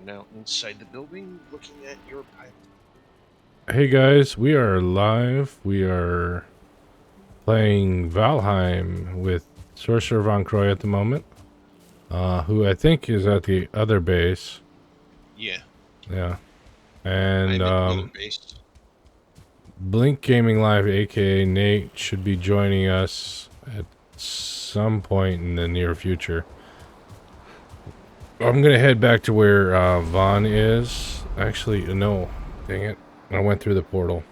now inside the building looking at your pilot. Hey guys, we are live. We are playing Valheim with Sorcerer Von Croy at the moment, who I think is at the other base. Yeah, Yeah. And I'm at the other base. Blink Gaming Live, aka Nate, should be joining us at some point in the near future. I'm going to head back to where Vaughn is. Actually, no. Dang it. I went through the portal.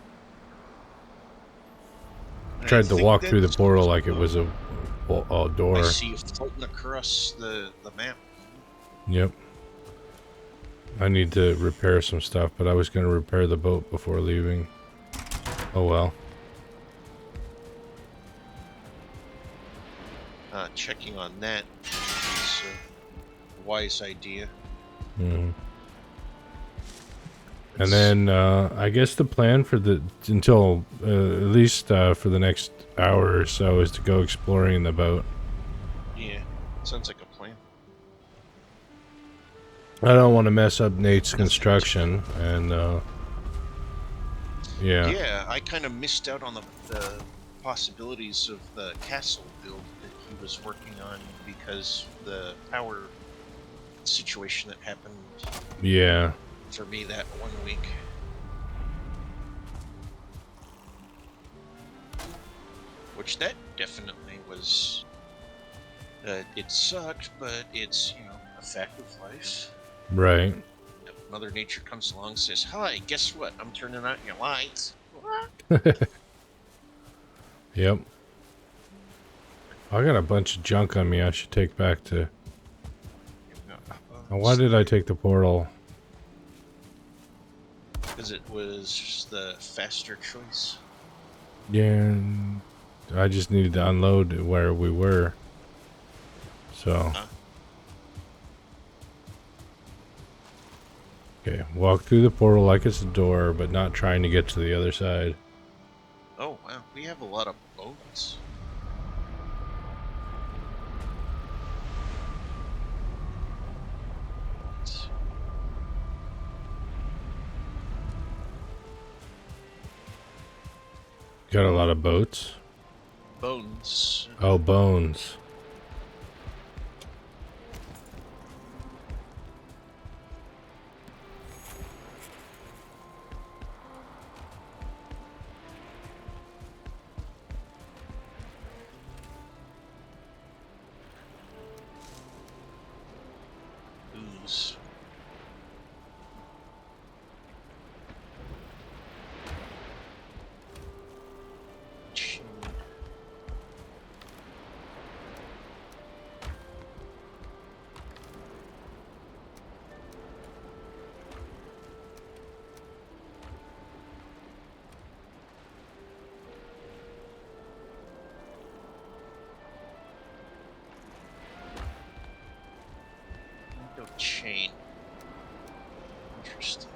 And I Tried to think walk through the that's. portal like it was a I door. see you floating across the map. Yep. I need to repair some stuff, but I was going to repair the boat before leaving. Oh well. Checking on that is a wise idea. Mm-hmm. And then I guess the plan for until at least for the next hour or so is to go exploring in the boat. Yeah, sounds like a plan. I don't want to mess up Nate's construction, and yeah. Yeah, I kind of missed out on the possibilities of the castle build that he was working on because the power situation that happened. Yeah. For me that 1 week. Which that definitely was. It sucked, but it's, a fact of life. Right. Mother Nature comes along and says, "Hi, guess what? I'm turning out your lights." Yep. I got a bunch of junk on me I should take back to... Why did I take the portal? Because it was the faster choice. Yeah, I just needed to unload where we were. So... Okay, walk through the portal like it's a door, but not trying to get to the other side. Oh, wow. We have a lot of boats. Got a lot of boats? Bones. Oh, bones. Ooze. Chain. Interesting.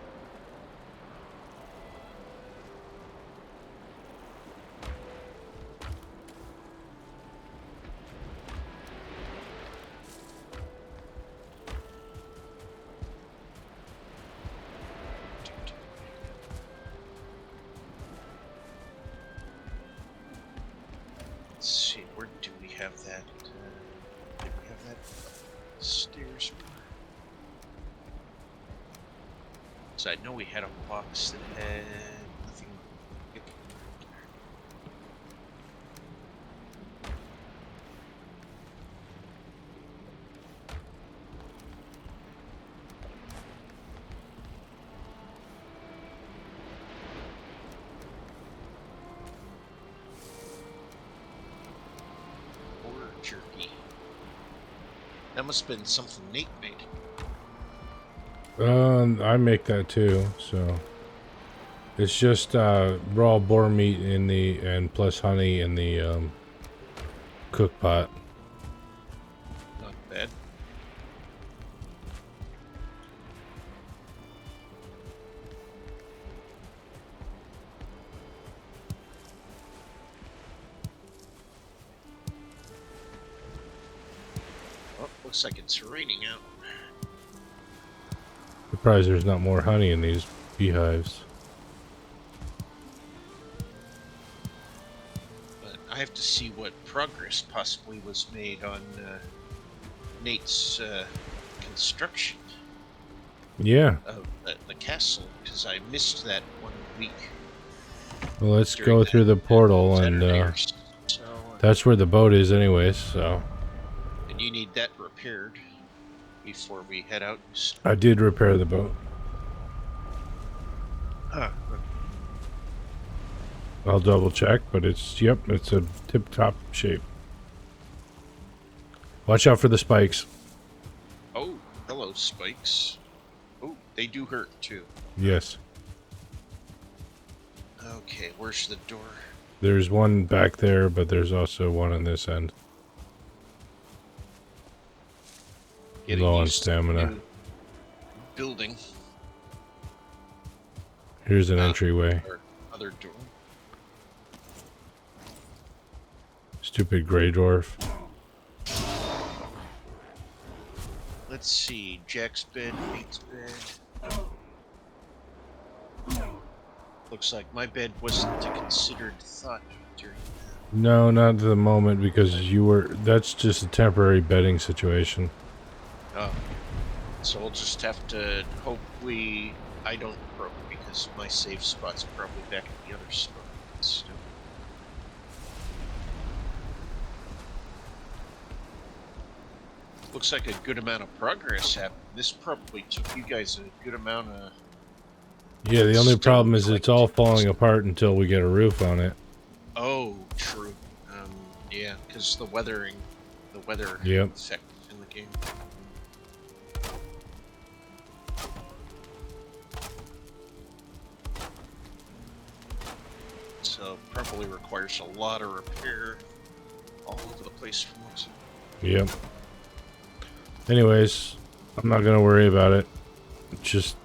Let's see, where do we have that? Did we have that stairs? So I know we had a box that had nothing. Or jerky. That must have been something Nate made. I make that too, so... It's just raw boar meat in and plus honey in the cook pot. Not bad. Oh, looks like it's raining out. Surprised there's not more honey in these beehives. But I have to see what progress possibly was made on Nate's construction Yeah. of the castle, because I missed that 1 week Well, let's during go that through the portal, and Saturday or so. that's where the boat is anyways, so. And you need that repaired before we head out. I did repair the boat. Huh. I'll double check, but it's a tip-top shape. Watch out for the spikes. Oh, hello, spikes. Oh, they do hurt too. Yes. Okay, where's the door? There's one back there, but there's also one on this end. Getting Low on used to the stamina. new building. Here's an entryway. Or other door. Stupid gray dwarf. Let's see. Jack's bed, Nate's bed. Looks like my bed wasn't a considered thought during that. No, not at the moment, because that's just a temporary bedding situation. Oh. So we'll just have to hope I don't broke, because my safe spot's probably back at the other spot. Still. Looks like a good amount of progress happened. This probably took you guys a good amount of... Yeah, the only problem is Stone it's all falling apart until we get a roof on it. Oh, true. Yeah, because the weather Yep. effect in the game. So probably requires a lot of repair all over the place from what's... Yep. Anyways, I'm not gonna worry about it. Just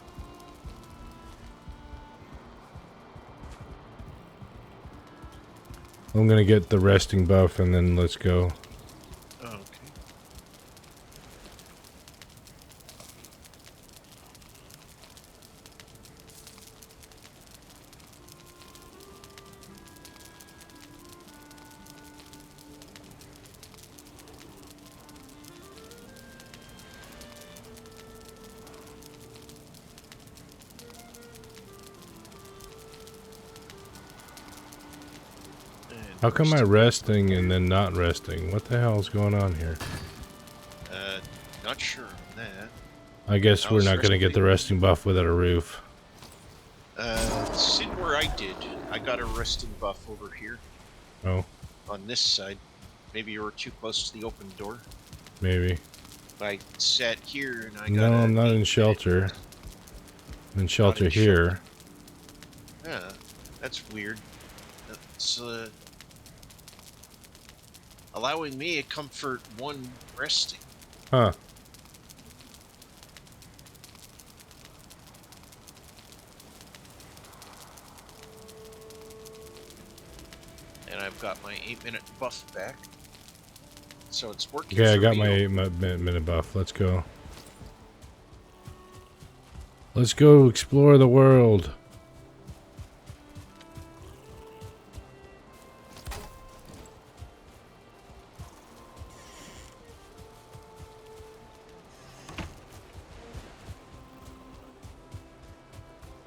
I'm gonna get the resting buff and then let's go. Okay. How come I resting and then not resting? What the hell is going on here? Not sure on that. I guess I we're was not gonna get the resting buff without a roof. See where I did. I got a resting buff over here. Oh. On this side. Maybe you were too close to the open door. Maybe. I sat here and I got No, I'm not in shelter. I'm in shelter here. Yeah, that's weird. That's allowing me a comfort 1 resting. Huh. And I've got my 8-minute buff back. So it's working. Okay, I got my 8-minute buff. Let's go. Let's go explore the world.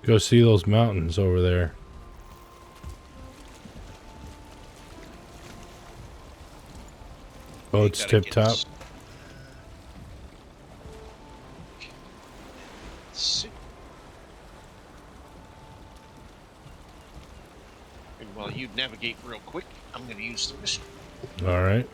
Go see those mountains over there. Boat's tip top. And while you navigate real quick, I'm going to use the mission. All right.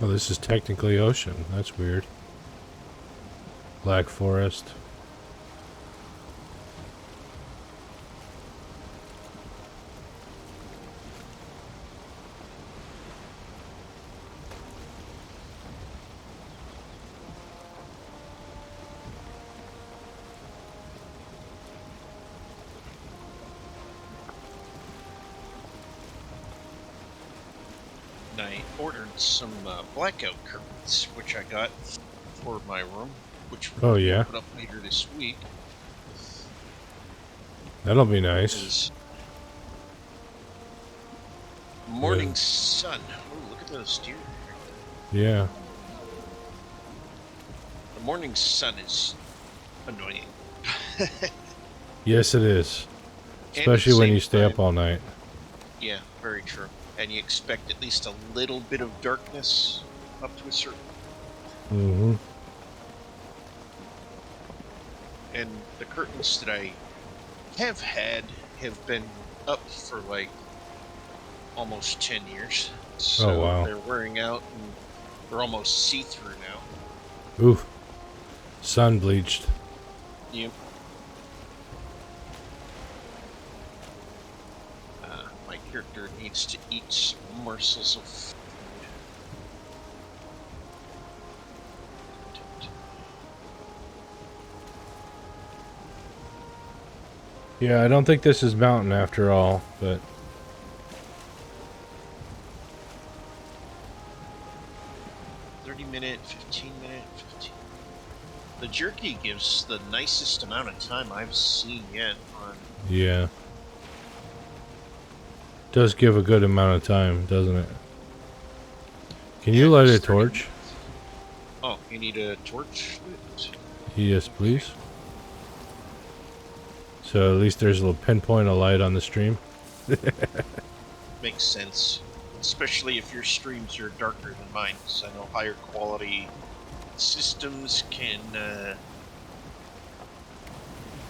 Oh, this is technically ocean. That's weird. Black Forest. And I ordered some blackout curtains, which I got for my room, which Oh, will be yeah. put up later this week. That'll be nice. Is morning sun. Oh, look at those deer. Yeah. The morning sun is annoying. Yes, it is. And at the Especially when same you stay up time, all night. yeah, very true. And you expect at least a little bit of darkness up to a certain. Mm-hmm. And the curtains that I have had have been up for like almost 10 years. So Oh, wow. they're wearing out and they're almost see-through now. Oof. Sun bleached. Yep. My character needs to eat some morsels of food. Yeah, I don't think this is mountain after all, but 30-minute, 15-minute, 15. The jerky gives the nicest amount of time I've seen yet on. yeah. Does give a good amount of time, doesn't it? Can you light a torch? Oh, you need a torch? Yes, please. So at least there's a little pinpoint of light on the stream. Makes sense. Especially if your streams are darker than mine, because I know higher quality systems can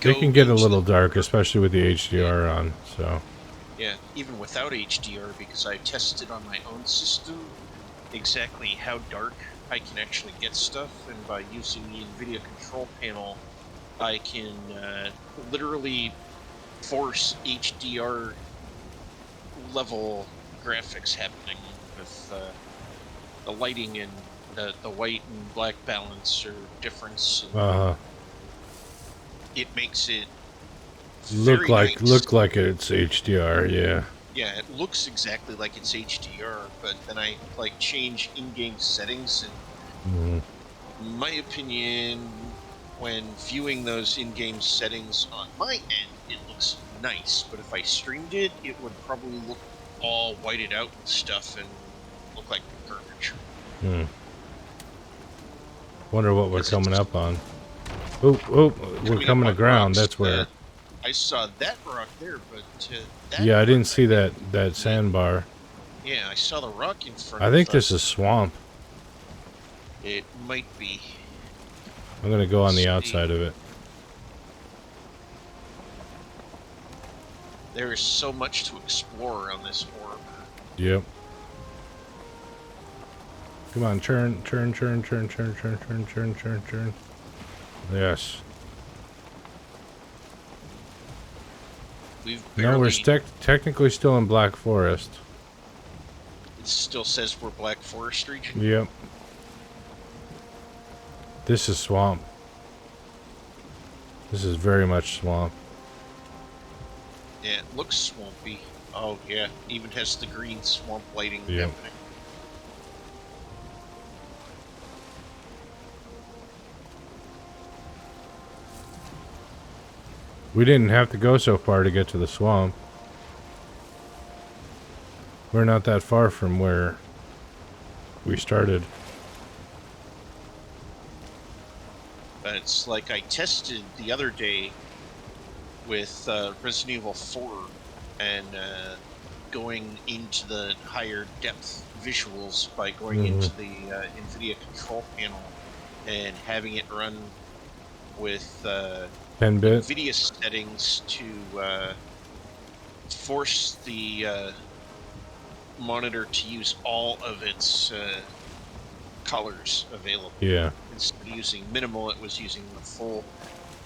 They can get a into little dark, especially with the HDR on, so. yeah, even without HDR, because I tested on my own system exactly how dark I can actually get stuff, and by using the NVIDIA control panel, I can literally force HDR level graphics happening with the lighting and the white and black balance or difference. It makes it Look very like nice. it's HDR, yeah. Yeah, it looks exactly like it's HDR, but then I like change in-game settings, and in my opinion, when viewing those in-game settings on my end, it looks nice. But if I streamed it, it would probably look all whited out and stuff and look like garbage. Wonder what we're coming up on. Oh, we're coming to ground. That's where. I saw that rock there, but that Yeah, I didn't rock, see that sandbar. Yeah, I saw the rock in front. I think this is swamp. It might be. I'm gonna go on the outside of it. There is so much to explore on this orb. Yep. Come on, turn. Yes. No, we're technically still in Black Forest. It still says we're Black Forest region? Yep. This is swamp. This is very much swamp. Yeah, it looks swampy. Oh, yeah. Even has the green swamp lighting Yep. happening. We didn't have to go so far to get to the swamp. We're not that far from where we started. But it's like I tested the other day with Resident Evil 4 and going into the higher depth visuals by going into the NVIDIA control panel and having it run with 10-bit NVIDIA settings to force the monitor to use all of its colors available. Yeah. Instead of using minimal, it was using the full.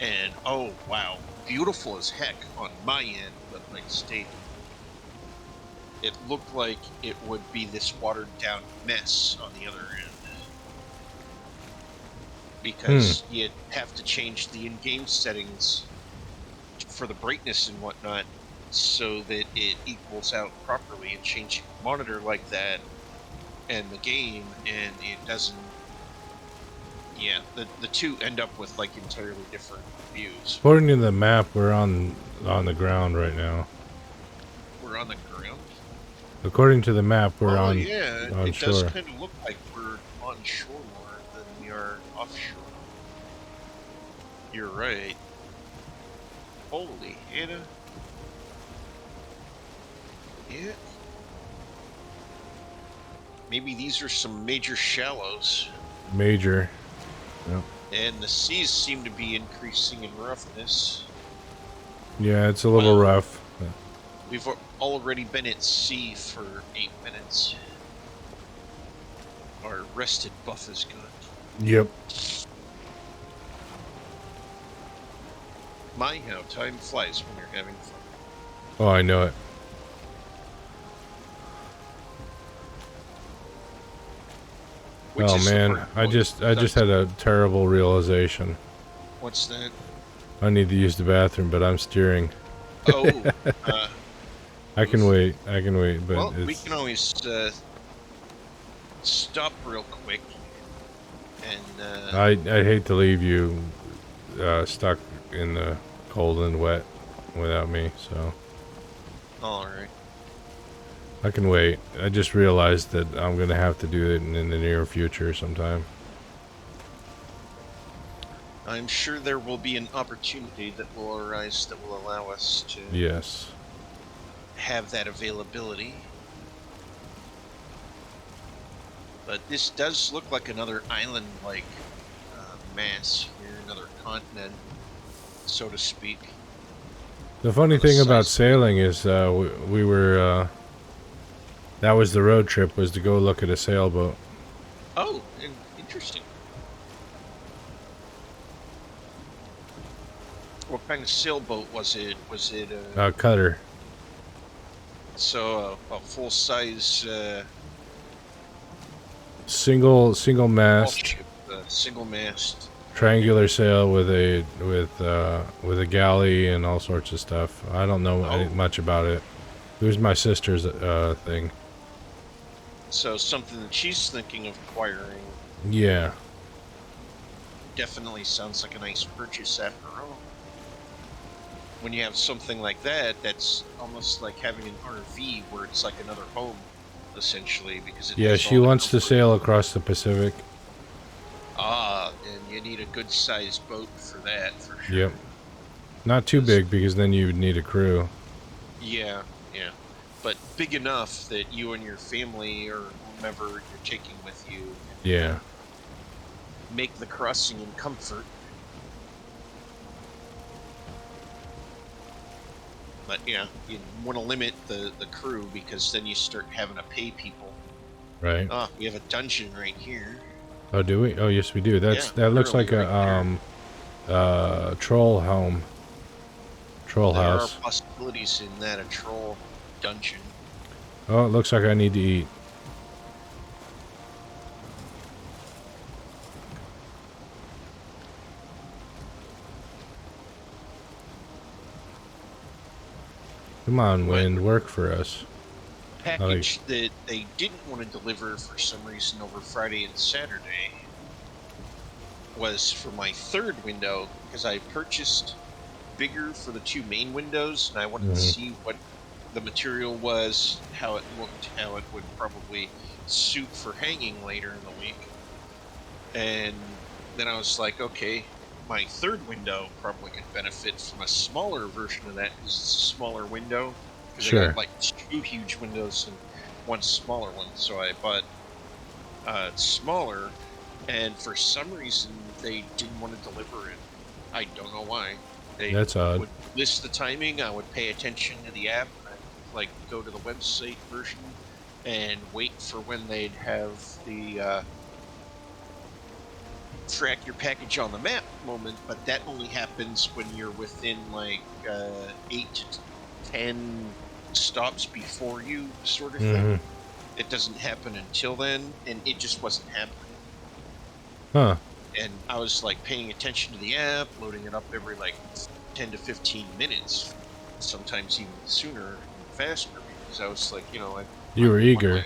And oh wow, beautiful as heck on my end, but like state, it looked like it would be this watered down mess on the other end. Because you'd have to change the in-game settings for the brightness and whatnot so that it equals out properly, and changing the monitor like that and the game, and it doesn't. Yeah, the two end up with like entirely different views. According to the map, we're on the ground right now. We're on the ground. According to the map, we're Oh on yeah, on it does shore. kind of look like we're on shore more than we are offshore. You're right. Holy Hannah. Yeah. Maybe these are some major shallows. Major. Yep. And the seas seem to be increasing in roughness. Yeah, it's a little rough. We've already been at sea for 8 minutes. Our rested buff is good. Yep. My, how time flies when you're having fun. Oh, I know it. Which Oh is the man, part I just had a terrible realization. What's that? I need to use the bathroom, but I'm steering. Oh, I can wait. I can wait, but well, it's... we can always stop real quick. And I'd hate to leave you stuck in the cold and wet without me, so... Alright. I can wait. I just realized that I'm going to have to do it in the near future sometime. I'm sure there will be an opportunity that will arise that will allow us to Yes. have that availability. But this does look like another island-like mass here, another continent, so to speak. The funny thing about sailing is we were... that was the road trip, was to go look at a sailboat. Oh, interesting. What kind of sailboat was it? Was it a cutter? So a full-size single mast, ship, single mast, triangular sail with a galley and all sorts of stuff. I don't know much about it. It was my sister's thing. So something that she's thinking of acquiring. Yeah. Definitely sounds like a nice purchase after all. When you have something like that, that's almost like having an RV where it's like another home, essentially, because it has she wants to sail across the Pacific. Ah, and you need a good-sized boat for that, for sure. Yep. Not too big, because then you would need a crew. Yeah, yeah. But big enough that you and your family or whomever you're taking with you yeah, make the crossing in comfort. But yeah, you want to limit the crew, because then you start having to pay people. right. Ah, we have a dungeon right here. Oh, do we? Oh, yes, we do. That looks like a troll home. Troll house. There are possibilities in that, a troll dungeon. Oh, it looks like I need to eat. Come on, wind, work for us. Package that they didn't want to deliver for some reason over Friday and Saturday was for my third window, because I purchased bigger for the two main windows, and I wanted to see what the material was, how it looked, how it would probably suit for hanging later in the week. And then I was like, okay, my third window probably could benefit from a smaller version of that, because it's a smaller window. Because I got like two huge windows and one smaller one, so I bought smaller. And for some reason, they didn't want to deliver it. I don't know why. That's odd. Would list the timing. I would pay attention to the app. I'd like go to the website version and wait for when they'd have the track your package on the map moment, but that only happens when you're within like 8 to 10 stops before you, sort of thing. Mm-hmm. It doesn't happen until then, and it just wasn't happening. Huh. And I was like paying attention to the app, loading it up every like 10 to 15 minutes, sometimes even sooner and faster, because I was like, You I were want my, eager.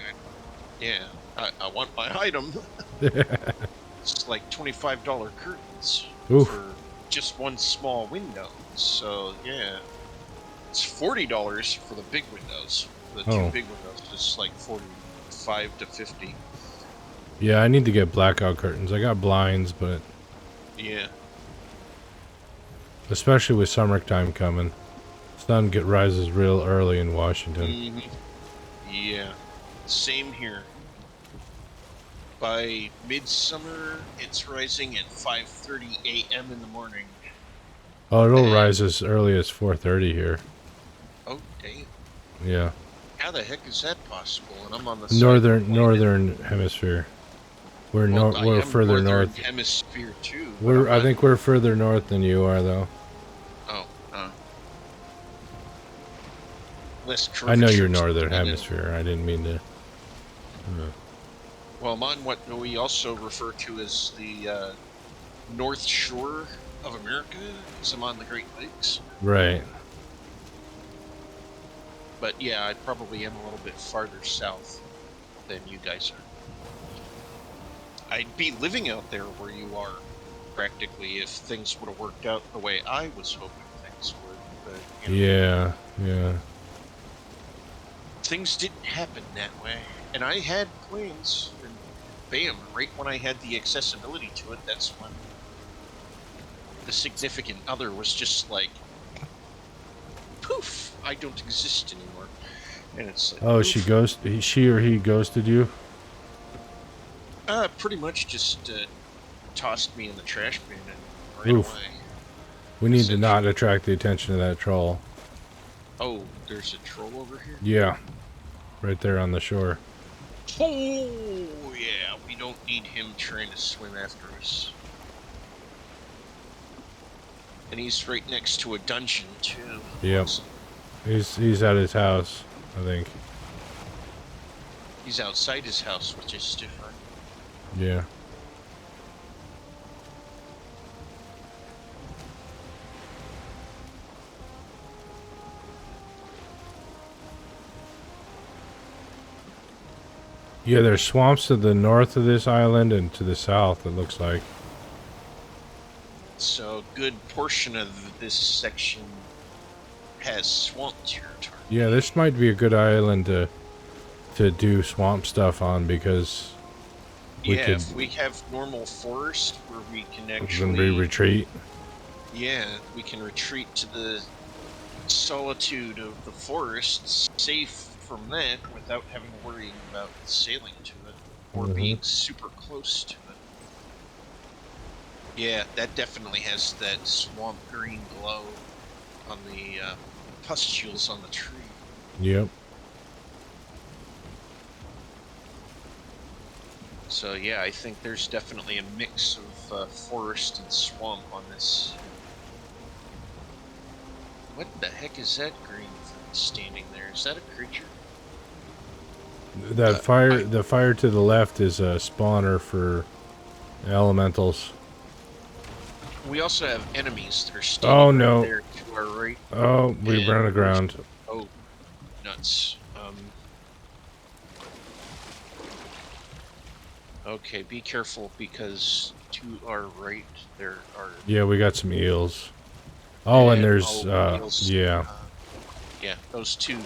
yeah, I want my item. It's like $25 curtains Oof. for just one small window. So yeah, it's $40 for the big windows. The two Oh. big windows, it's like 45 to 50. Yeah, I need to get blackout curtains. I got blinds, but Yeah. especially with summertime coming, sun rises real early in Washington. Yeah. Same here. By midsummer, it's rising at 5:30 a.m. in the morning. Oh, it'll And rise as early as 4:30 here. oh damn, Yeah. how the heck is that possible? And I'm on the side of the planet. Northern hemisphere. Well, I We're am further northern north. hemisphere too, but I'm I not. think we're further north than you are, though. Oh, less I know curvature you're to the northern planet. hemisphere. I didn't mean to. Well, I'm on what we also refer to as the North Shore of America, because I'm on the Great Lakes. Right. But yeah, I probably am a little bit farther south than you guys are. I'd be living out there where you are, practically, if things would have worked out the way I was hoping things would. But Yeah. Yeah. things didn't happen that way. And I had plans, and bam, right when I had the accessibility to it, that's when the significant other was just like, poof, I don't exist anymore. And it's like, Oh, oof. she or he ghosted you? Pretty much just tossed me in the trash bin and ran Oof. away, We need to not essentially. attract the attention of that troll. Oh, there's a troll over here? Yeah. Right there on the shore. Oh, yeah, we don't need him trying to swim after us. And he's right next to a dungeon, too. Yep. He's at his house, I think. He's outside his house, which is different. Yeah. Yeah, there's swamps to the north of this island and to the south, it looks like. So a good portion of this section has swamp territory. Yeah, this might be a good island to do swamp stuff on because we Yeah, could if we have normal forest where we can then we actually, retreat. yeah, we can retreat to the solitude of the forests, safe from that, without having to worry about sailing to it or Mm-hmm. being super close to it. Yeah, that definitely has that swamp green glow on the pustules on the tree. Yep. So yeah, I think there's definitely a mix of forest and swamp on this. What the heck is that green thing standing there? Is that a creature? The fire to the left is a spawner for elementals. We also have enemies that are Oh standing right no. there to our right. Oh, we And ran aground. oh, nuts. Okay, be careful because to our right there are Yeah, we got some eels. Oh, and there's eels. yeah, Yeah, those two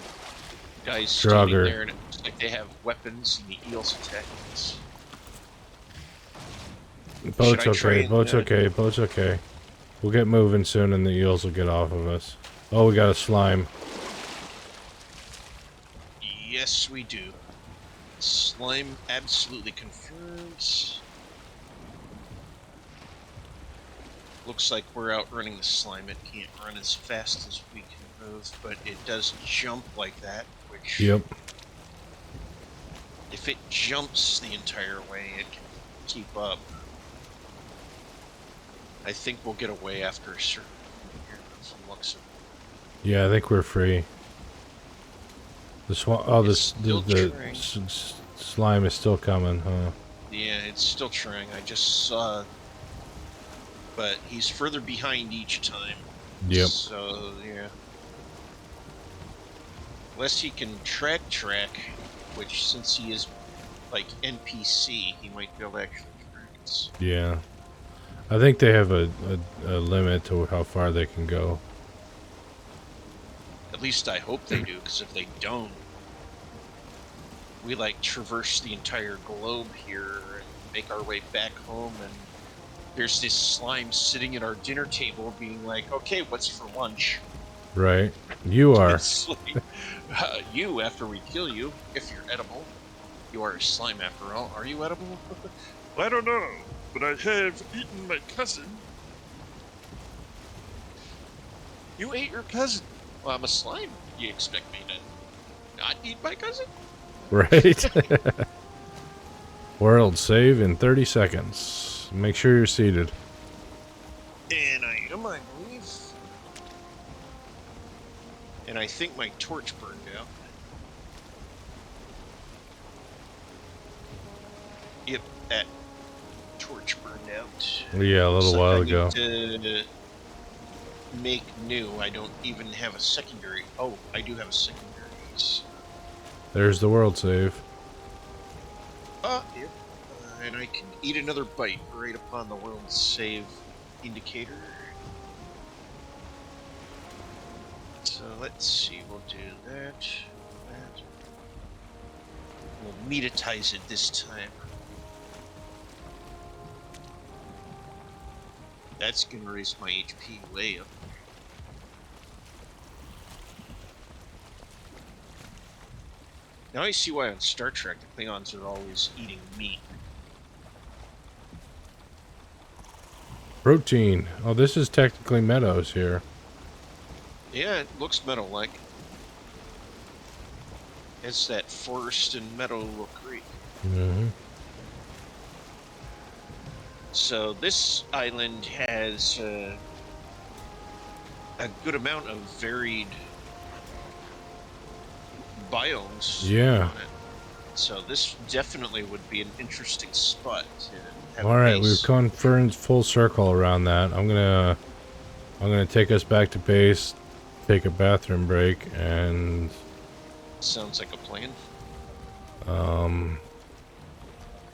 guys standing Drugger. there, and it looks like they have weapons, and the eels attack us. Should Boat's I try okay. and? Boat's okay. Boat's okay. We'll get moving soon, and the eels will get off of us. Oh, we got a slime. Yes, we do. Slime absolutely confirms. Looks like we're outrunning the slime. It can't run as fast as we can move, but it does jump like that, which... Yep. If it jumps the entire way, it can keep up. I think we'll get away after a certain point here, from looks of it. Yeah, I think we're free. The oh, It's this still trying. slime is still coming, huh? Yeah, it's still trying. I just saw, but he's further behind each time. Yep. So yeah, unless he can track, which since he is like NPC, he might be able to actually track us. Yeah. I think they have a limit to how far they can go. At least I hope they do, because if they don't, we like traverse the entire globe here and make our way back home, and there's this slime sitting at our dinner table being like, okay, what's for lunch? Right. You are. It's like, you, after we kill you, if you're edible, you are a slime after all. Are you edible? I don't know, but I have eaten my cousin. You ate your cousin. Well, I'm a slime. You expect me to not eat my cousin? Right. World save in 30 seconds. Make sure you're seated. And I am, I believe. And I think my torch burned out. Yep, that torch burned out. Yeah, a Looks little like while I ago. need to make new. I don't even have a secondary. Oh, I do have a secondary. There's the world save. Yep. And I can eat another bite right upon the world save indicator. So let's see, we'll do that. We'll metatize it this time. That's gonna raise my HP way up. Now I see why on Star Trek the Klingons are always eating meat. Protein. Oh, this is technically meadows here. Yeah, it looks meadow-like. It's that forest and meadow look great. Mm-hmm. So this island has a good amount of varied biomes Yeah. on it. So this definitely would be an interesting spot to have All right, a we've base. gone full circle around that. I'm gonna take us back to base, take a bathroom break, and Sounds like a plan.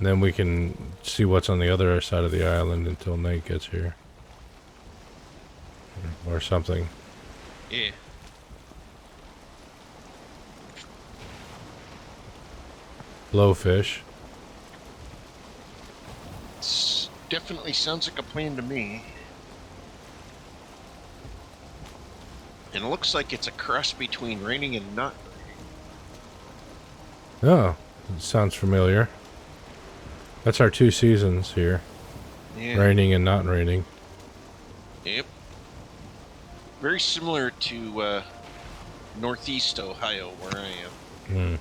then we can see what's on the other side of the island until night gets here, or something. Yeah. Blowfish. Definitely sounds like a plan to me. And it looks like it's a cross between raining and not raining. Oh, sounds familiar. That's our 2 seasons here. Yeah. Raining and not raining. Yep. Very similar to Northeast Ohio, where I am. Hmm.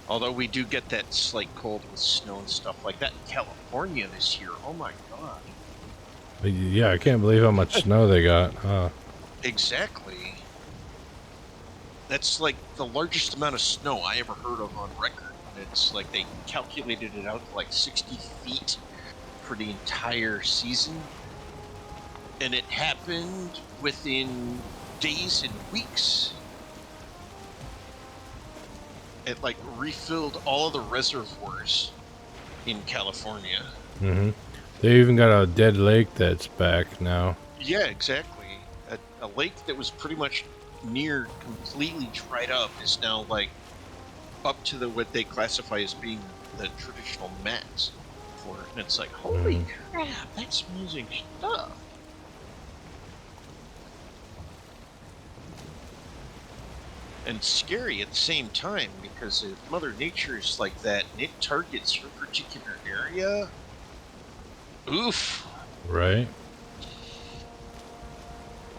Although we do get that slight cold with snow and stuff like that in California this year. Oh my god. Yeah, I can't believe how much snow they got. Huh. Exactly. That's like the largest amount of snow I ever heard of on record. It's like they calculated it out to like 60 feet for the entire season. And it happened within days and weeks. It like refilled all of the reservoirs in California. Mm-hmm. They even got a dead lake that's back now. Yeah, exactly. A lake that was pretty much near completely dried up is now like up to what they classify as being the traditional max for it. And it's like, holy crap, that's amazing stuff. And scary at the same time, because if Mother Nature is like that and it targets your particular area, oof. Right?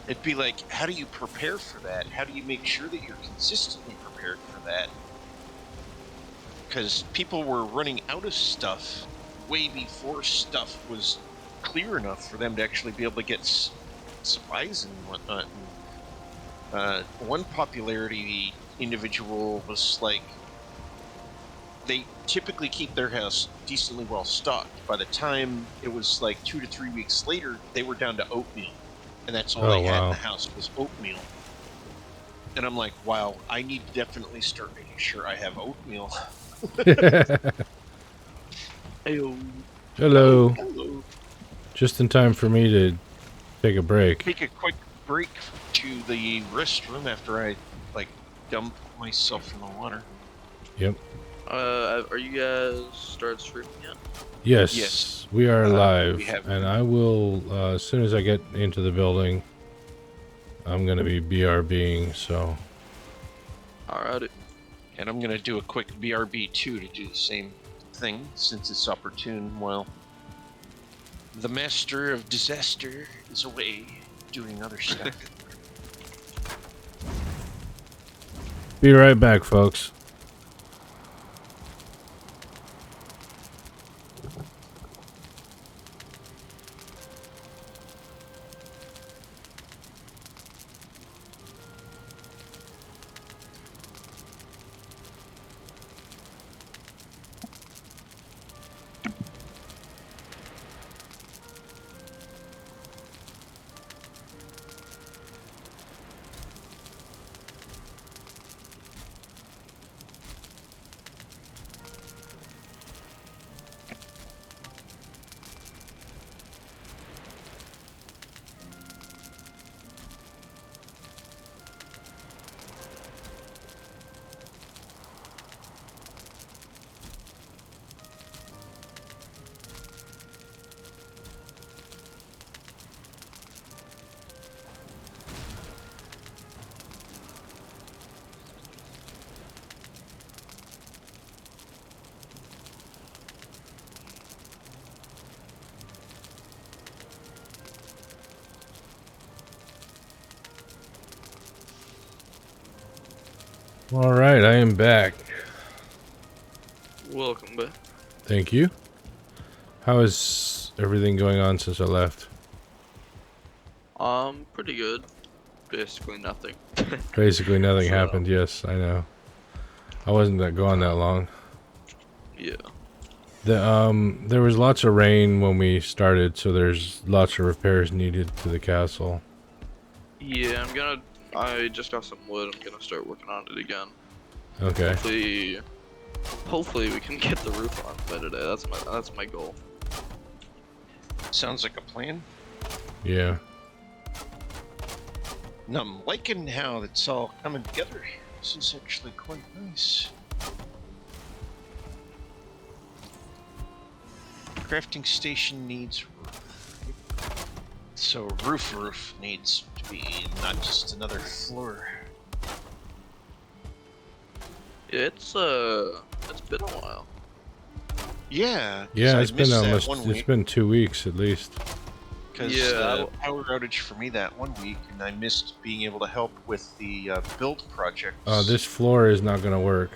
It'd be like, how do you prepare for that? How do you make sure that you're consistently prepared for that? Because people were running out of stuff way before stuff was clear enough for them to actually be able to get spies and whatnot. And, one popularity individual was like, they typically keep their house decently well stocked. By the time it was like 2 to 3 weeks later, they were down to oatmeal, and that's all Oh, they had in the wow. house was oatmeal. And I'm like, wow, I need to definitely start making sure I have oatmeal. Ayo. Hello. Hello. Just in time for me to take a break. Take a quick break to the restroom after I like dump myself in the water. Yep. Are you guys started streaming yet? Yes, Yes. we are live, We have. and I will, as soon as I get into the building, I'm going to be BRBing, so... Alrighty. And I'm gonna do a quick BRB too to do the same thing since it's opportune while the master of disaster is away doing other stuff. Be right back, folks. Alright, I am back. Welcome back. Thank you. How is everything going on since I left? Pretty good. Basically nothing. Basically nothing So- happened, yes, I know. I wasn't gone that long. Yeah. There was lots of rain when we started, so there's lots of repairs needed to the castle. Yeah, I just got some wood. I'm gonna start working on it again. Okay. Hopefully we can get the roof on by today. That's my goal. Sounds like a plan. Yeah. And I'm liking how it's all coming together. This is actually quite nice. Crafting station needs roof. So roof needs to be not just another floor. Yeah, it's been a while. Yeah. 'cause Yeah, I it's been missed that almost, one it's week. been 2 weeks at least. Because Yeah, power outage for me that one week, and I missed being able to help with the build projects. This floor is not gonna work.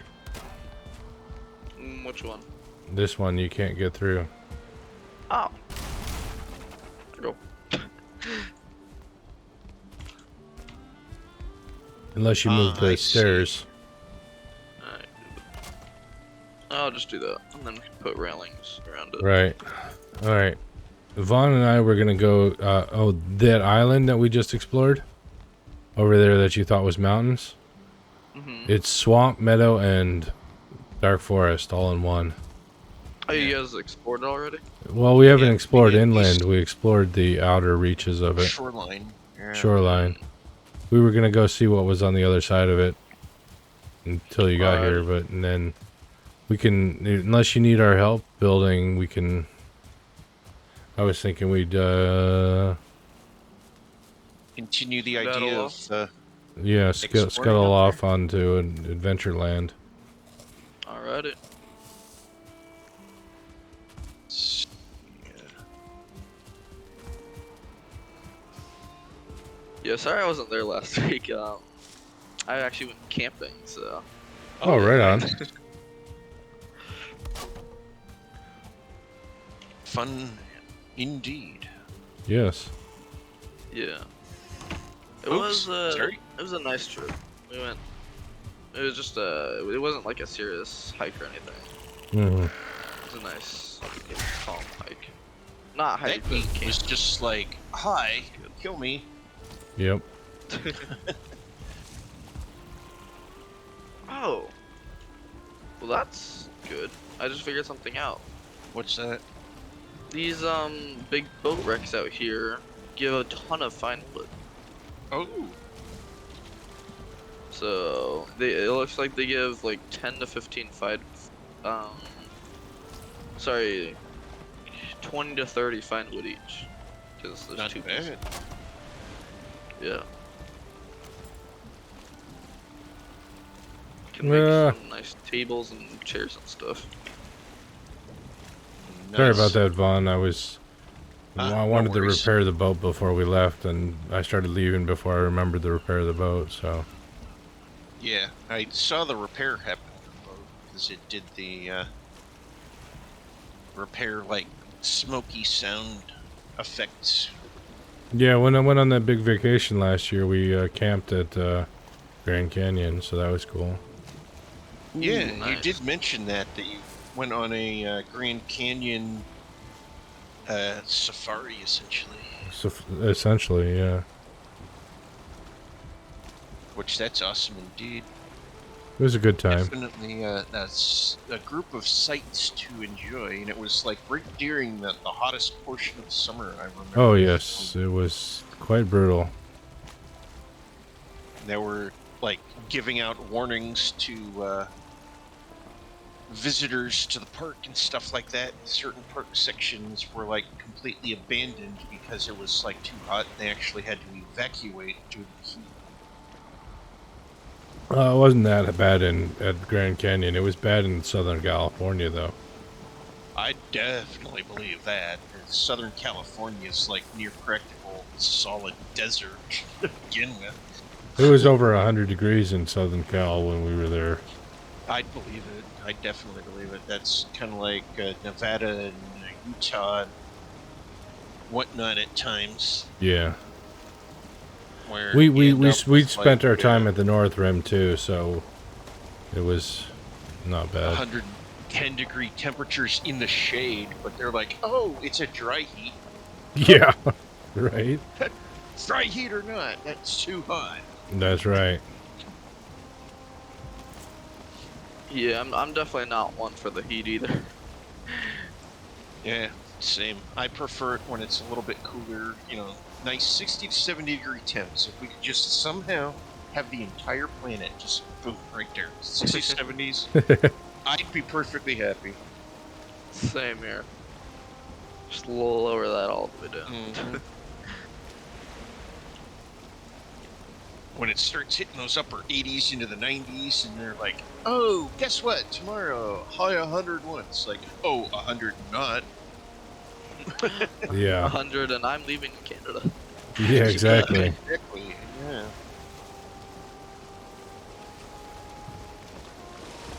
Which one? This one you can't get through. Oh. Go. Unless you move I the see. stairs. Alright. I'll just do that, and then we can put railings around it. Right. Alright. Vaughn and I were gonna go, that island that we just explored? Over there that you thought was mountains? Mm-hmm. It's swamp, meadow, and dark forest all in one. Oh, you guys explored already? Well, we haven't Yeah, explored we did inland. east- We explored the outer reaches of it. Shoreline. Yeah. Shoreline. We were gonna go see what was on the other side of it until you got here, but and then we can, unless you need our help building, we can. I was thinking we'd Continue the Battle idea off? of yeah, Exploring scuttle out off onto an adventure land. Alrighty. Yeah, sorry I wasn't there last week. I actually went camping, so. Oh, right on. fun. Indeed. Yes. Yeah. Oops. Sorry. It was a nice trip. We went. It was just it wasn't like a serious hike or anything. Mm-hmm. It was a nice, calm hike. Not hike, That but geek was camp. just like, hi, kill me. Yep. Oh, well that's good. I just figured something out. What's that? These big boat wrecks out here give a ton of fine wood. Oh. So it looks like they give like 10 to 15 um sorry, 20 to 30 fine wood each. Because there's Not two bad. pieces. Yeah. Can make some nice tables and chairs and stuff. Sorry about Nice. that, Vaughn. I No wanted to worries. repair the boat before we left, and I started leaving before I remembered to repair the boat, so... Yeah, I saw the repair happen because it did the repair like smoky sound effects. Yeah, when I went on that big vacation last year, we camped at Grand Canyon, so that was cool. Yeah, Ooh, you nice. did mention that you went on a Grand Canyon safari essentially, So essentially, yeah. which that's awesome indeed. It was a good time. Definitely, that's a group of sights to enjoy, and it was like right during the hottest portion of summer. I remember. Oh, yes. It was quite brutal. They were like giving out warnings to visitors to the park and stuff like that. Certain park sections were like completely abandoned because it was like too hot. They actually had to evacuate due to the heat. It wasn't that bad at Grand Canyon. It was bad in Southern California, though. I definitely believe that. Southern California is like near practical solid desert to begin with. It was over 100 degrees in Southern Cal when we were there. I'd believe it. I definitely believe it. That's kind of like Nevada and Utah and whatnot at times. Yeah. Where We you end up with, spent like, our time at the North Rim, too, so it was not bad. 110-degree temperatures in the shade, but they're like, oh, it's a dry heat. Yeah, right? Dry heat or not, that's too hot. That's right. Yeah, I'm definitely not one for the heat either. Yeah, same. I prefer it when it's a little bit cooler, nice 60 to 70 degree temps. If we could just somehow have the entire planet just boom right there, 60s, 70s, I'd be perfectly happy. Same here. Just lower that all the way down. Mhm. When it starts hitting those upper 80s into the 90s, and they're like, oh, guess what? Tomorrow, high 101. It's like, oh, 100 not. Yeah. 100 and I'm leaving Canada. Yeah, exactly. Exactly, yeah.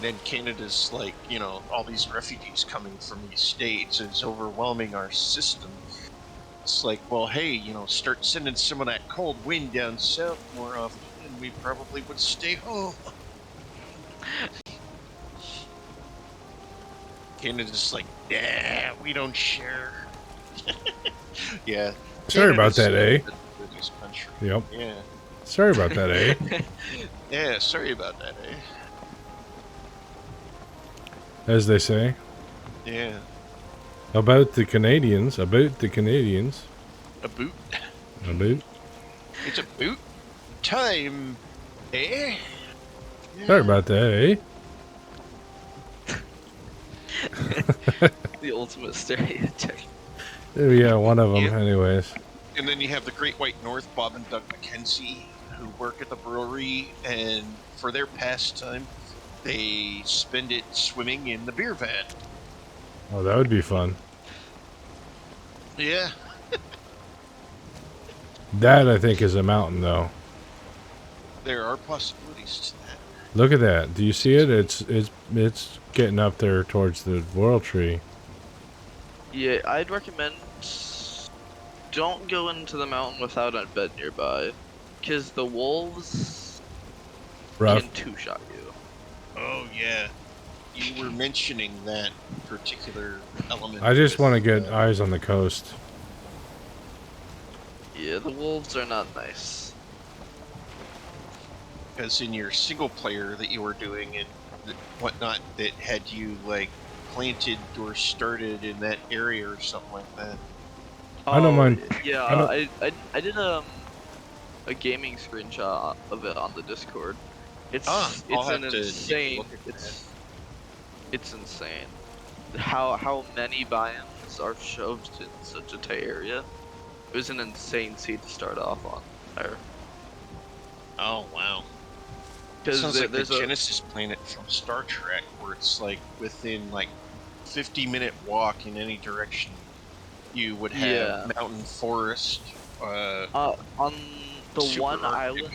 Then Canada's like, all these refugees coming from these states is overwhelming our system. It's like, well, hey, start sending some of that cold wind down south more often, and we probably would stay home. Canada's like, yeah, we don't share. Yeah. Sorry about Canada's that, eh? the biggest country. Yep. Yeah. Sorry about that, eh? Yeah, sorry about that, eh? As they say. Yeah. About the Canadians. About the Canadians. A boot. About. It's a boot time, eh? Yeah. Sorry about that, eh? The ultimate stereotype. Yeah, one of them, Yeah. anyways. And then you have the Great White North, Bob and Doug McKenzie, who work at the brewery, and for their pastime, they spend it swimming in the beer vat. Oh, that would be fun. Yeah. That, I think, is a mountain, though. There are possibilities to that. Look at that. Do you see it? It's getting up there towards the World Tree. Yeah, I'd recommend don't go into the mountain without a bed nearby, because the wolves Rough. can two-shot you. Oh yeah, you were mentioning that particular element. I just want to with, get eyes on the coast. Yeah, the wolves are not nice. because in your single player that you were doing and whatnot, that had you like planted or started in that area or something like that. I don't Oh, mind. yeah, I don't. I did a gaming screenshot of it on the Discord. I'll It's have an to take a insane look at that. it's insane how many biomes are shoved in such a tight area. It was an insane seed to start off on there. Oh wow. Because Sounds like the there's a Genesis planet from Star Trek, where it's like within like 50-minute walk in any direction, you would have yeah mountain forest, on the super one arctic. island,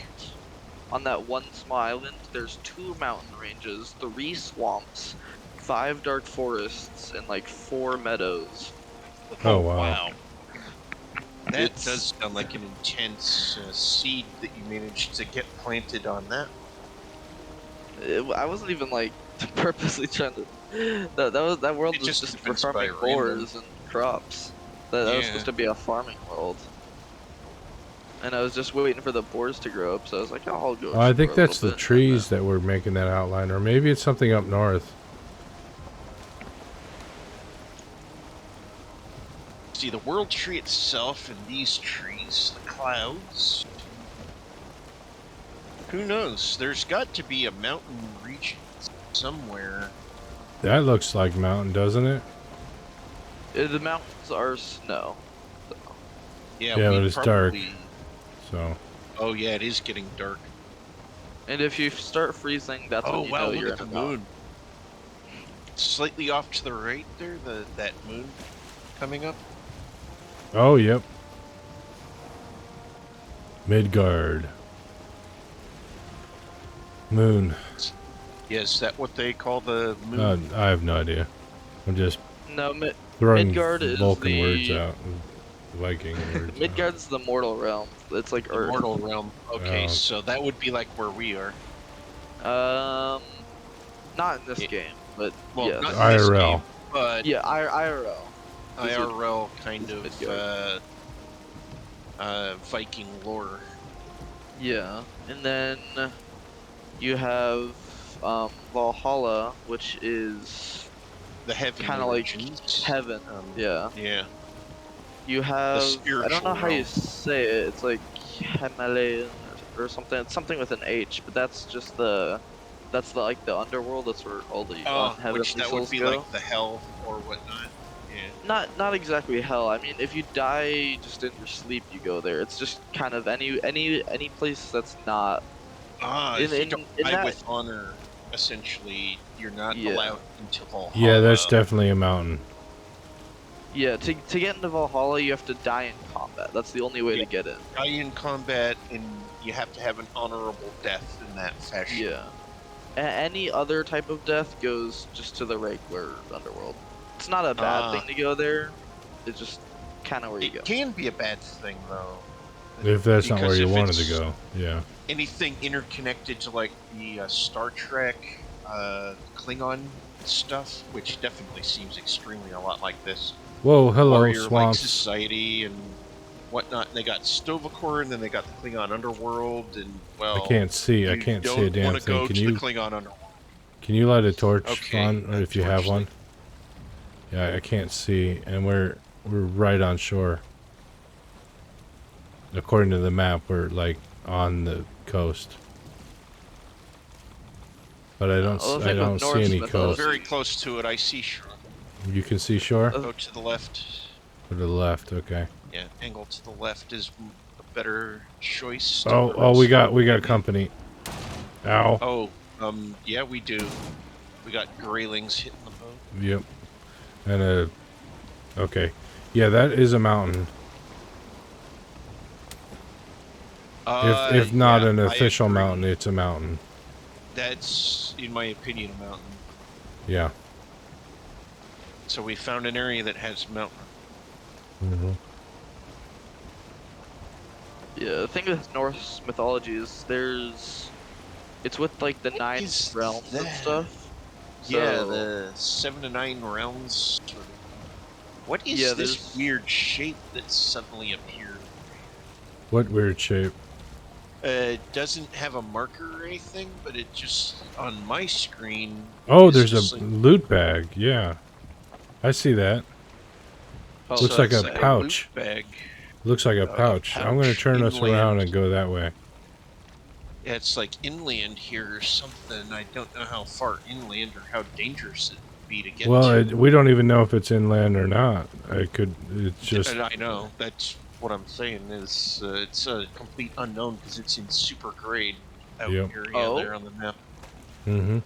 on that one small island, there's 2 mountain ranges, 3 swamps, 5 dark forests, and like 4 meadows. Oh Oh wow. wow, that It's does sound like an intense seed that you managed to get planted on that. I wasn't even like purposely trying to. That world It was just just for happens by farming random. ores and crops. That was Yeah. supposed to be a farming world, and I was just waiting for the boars to grow up. So I was like, oh, I'll go Oh, I explore think a little that's the bit. And then, trees that were making that outline, or maybe it's something up north. See, the world tree itself and these trees, the clouds. Who knows? There's got to be a mountain region somewhere. That looks like mountain, doesn't it? the mountains are snow. So. Yeah, Yeah, we but it's dark. probably. So Oh yeah, it is getting dark. And if you start freezing, that's Oh when you wow, know look you're at in the a mountain. moon. Slightly off to the right there, that moon coming up. oh yep. Midgard. Moon. Yeah, is that what they call the moon? I have no idea. I'm just No, throwing Midgard is Vulcan words the out. Viking words out. Midgard's the mortal realm. It's like The Earth. mortal realm. Okay, Oh, so that would be like where we are. Um, not in this Yeah. game, but Well, yes. not in this IRL. game, but Yeah, IRL. IRL kind is of Midgard. Viking lore. Yeah, and then you have Valhalla, which is The heavenly kind of like regions. heaven. Yeah. Yeah. You have I don't know spiritual how you realm. say it. It's like Himalayan or something. It's something with an H, but that's just that's the like the underworld. That's where all the heavenly Which that would souls be go. like the hell or whatnot. Yeah. Not exactly hell. I mean, if you die just in your sleep, you go there. It's just kind of any place that's not If you don't in die that. with honor, essentially, you're not Yeah. allowed into Valhalla. yeah, that's definitely a mountain. Yeah, to get into Valhalla, you have to die in combat. That's the only way Yeah. to get in. Die in combat, and you have to have an honorable death in that fashion. Yeah. Any other type of death goes just to the regular underworld. It's not a bad thing to go there. It's just kind of where you go. It can be a bad thing, though. If that's not where Because you if wanted to it's go. Yeah. anything interconnected to like the Star Trek, Klingon stuff, which definitely seems extremely a lot like this. Whoa, hello, Warrior like swamps. society and whatnot. And they got Stovacor, and then they got the Klingon underworld, and well, I can't see. I you can't see a don't damn want to thing. go Can to you the Klingon underworld. can you light a torch Okay, on, or if you have torch one? light. Yeah, I can't see, and we're right on shore. According to the map, we're like on the coast. But I don't Well, the I thing with don't see Norse any mythology- coast. Very close to it. I see shore. You can see shore? Uh, Go to the left. To the left, okay. Yeah, angle to the left is a better choice. Oh, we got company. Ow. Oh, yeah, we do. We got graylings hitting the boat. Yep. And okay. Yeah, that is a mountain. If not Yeah, an I official agree. mountain, it's a mountain. That's, in my opinion, a mountain. Yeah. So we found an area that has mountain. Mm-hmm. Yeah, the thing with Norse mythology is it's with like the What 9 is realms and that? stuff. Yeah, So the 7 to 9 realms sort of. What yeah, is this there's weird shape that suddenly appeared? What weird shape? It doesn't have a marker or anything, but it just on my screen Oh, is there's a just like loot bag. Yeah, I see that. oh, Looks so like it's a like a loot pouch. bag, Looks like a a pouch. I'm gonna pouch turn us around inland. and go that way. Yeah, it's like inland here or something. I don't know how far inland or how dangerous it would be to get Well, to. we don't even know if it's inland or not. It could. It's just. And I know that's what I'm saying is it's a complete unknown because it's in super grade out Yep. area oh, there on the map. Mm-hmm.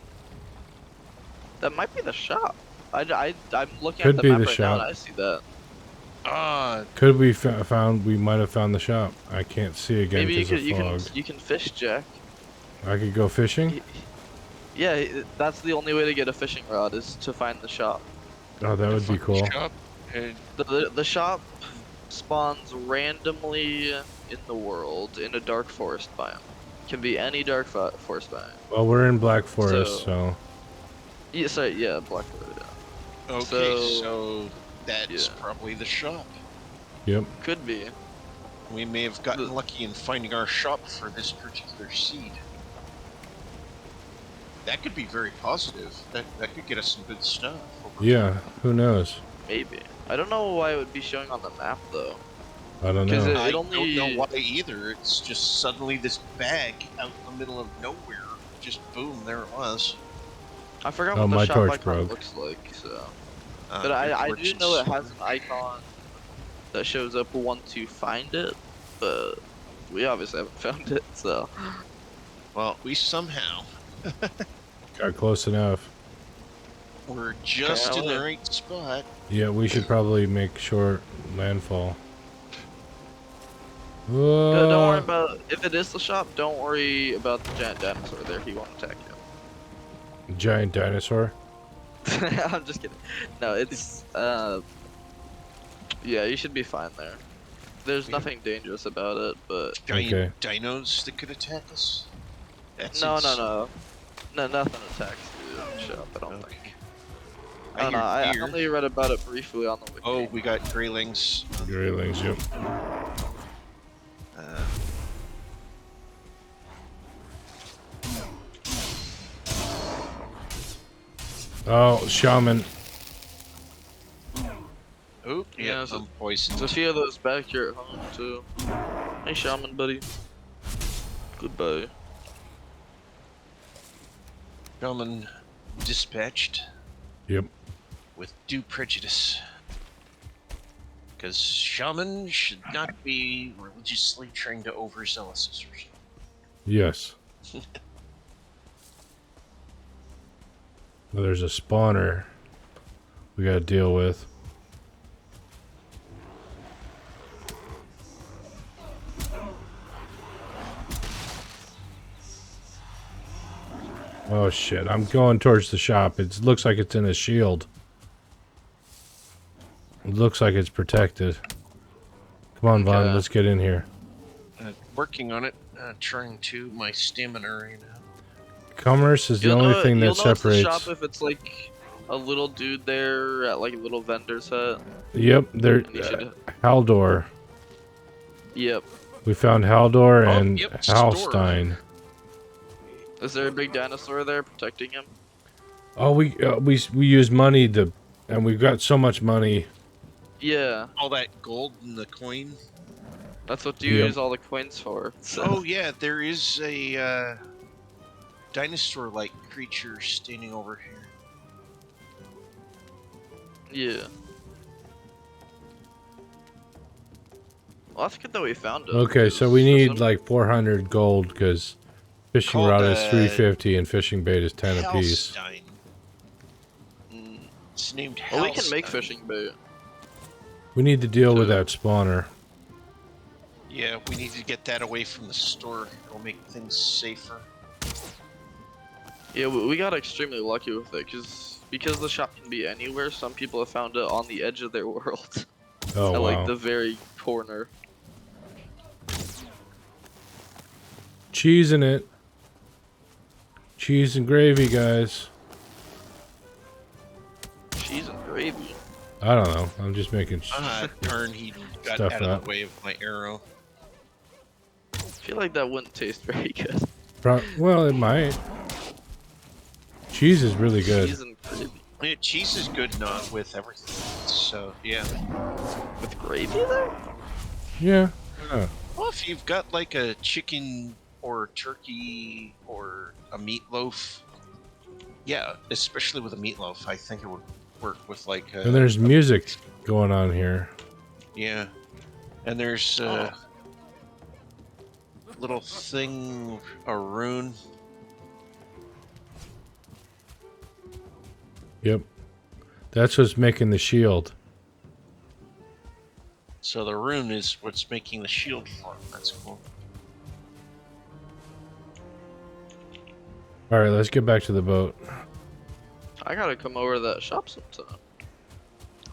that might be the shop. I'm looking at Could the be map the right now and shop. I see that. Ah, Could we found? We might have found the shop. I can't see again Maybe because of you can fog. you can fish, Jack. I could go fishing. Y- Yeah, that's the only way to get a fishing rod is to find the shop. Oh, that to would be find the cool. shop. And The shop spawns randomly in the world in a dark forest biome. Can be any dark forest biome. Well, we're in Black Forest, So so yeah, sorry, yeah, Black Forest. Yeah. okay, So so that's yeah, probably the shop. yep. could be. We may have gotten lucky in finding our shop for this particular seed. That could be very positive. That could get us some good stuff. Over Yeah. time. Who knows? Maybe. I don't know why it would be showing on the map though, I don't because know. it I don't know only. why either. It's just suddenly this bag out in the middle of nowhere. Just boom, there it was. I forgot Oh, what the my shop torch icon broke. looks like. So, Uh, but your I torch do know is it has an broke. icon that shows up once you find it, but we obviously haven't found it. So Well, we somehow Got close enough. were just in the apparently. right spot. Yeah, we should probably make short landfall. Don't worry about if it is the shop. Don't worry about the giant dinosaur there. He won't attack Giant dinosaur. you. I'm just kidding. No, it's yeah, you should be fine there. There's We have nothing dangerous about it, but giant Okay. dinos that could attack us. That's no, insane. no, nothing attacks you in the shop. I don't Okay. think. I I don't know. hear I deer. only read about it briefly on the wiki. Oh, we got greylings. Greylings. Yep. Uh, Oh, shaman. oh, Yeah, yeah, so- I'm poisoned. There's a few of those back here at home too. Hey, shaman buddy. Goodbye. Shaman dispatched Yep. with due prejudice. Because shaman should not be religiously trained to overzealous assertion. Yes. Well, there's a spawner we gotta deal with. Oh shit, I'm going towards the shop. It looks like it's in a shield. It looks like it's protected. Come on, Vaughn, Okay. let's get in here. Working on it, trying to. My stamina ran out. Commerce is the only thing you'll that know it's the separates. shop if it's like a little dude there at like a little vendor's hut. Yep, there. And you should. Haldor. Yep. We found Haldor Oh, and yep, Halstein. Is there a big dinosaur there protecting him? Oh, we use money to, and we've got so much money. Yeah, All that gold in the coin. that's what you Yep. use all the coins for. So. Oh yeah, there is a dinosaur-like creature standing over here. Yeah. Well, that's good that we found it. Okay, so we need System. like 400 gold because fishing Called, rod is 350 and fishing bait is 10 apiece. Halstein. It's named Well, we can make Halstein. fishing bait. We need to deal with So- that spawner. Yeah, we need to get that away from the store. It'll make things safer. Yeah, we got extremely lucky with it because the shop can be anywhere. Some people have found it on the edge of their world, Oh at wow. like the very corner. cheese in it. Cheese and gravy, guys. Cheese and gravy. I don't know. I'm just making Ah, darn, he got stuff out of up. the way of my arrow. I feel like that wouldn't taste very good. Well, it might. Cheese is really good. Cheese and gravy. Yeah, cheese is good not with everything. So, yeah. With gravy there? Yeah. Yeah. Well, if you've got like a chicken or turkey or a meatloaf, yeah, especially with a meatloaf, I think it would work with like And there's music going on here. yeah. And there's a little thing, a rune. Yep. That's what's making the shield. So the rune is what's making the shield for him. That's cool. All right, let's get back to the boat. I gotta come over to that shop sometime.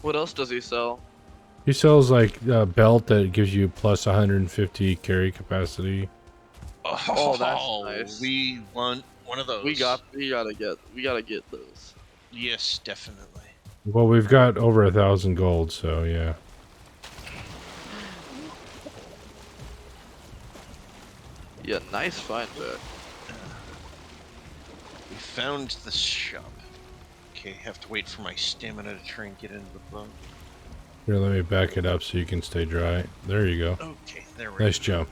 What else does he sell? He sells like a belt that gives you plus 150 carry capacity. Oh, that's nice. We want one of those. We gotta get those. Yes, definitely. Well, we've got over 1,000 gold, so yeah. Yeah, nice find there. We found the shop. Okay, have to wait for my stamina to try and get into the boat. Here, let me back it up so you can stay dry. There you go. Okay, there we Nice go. jump.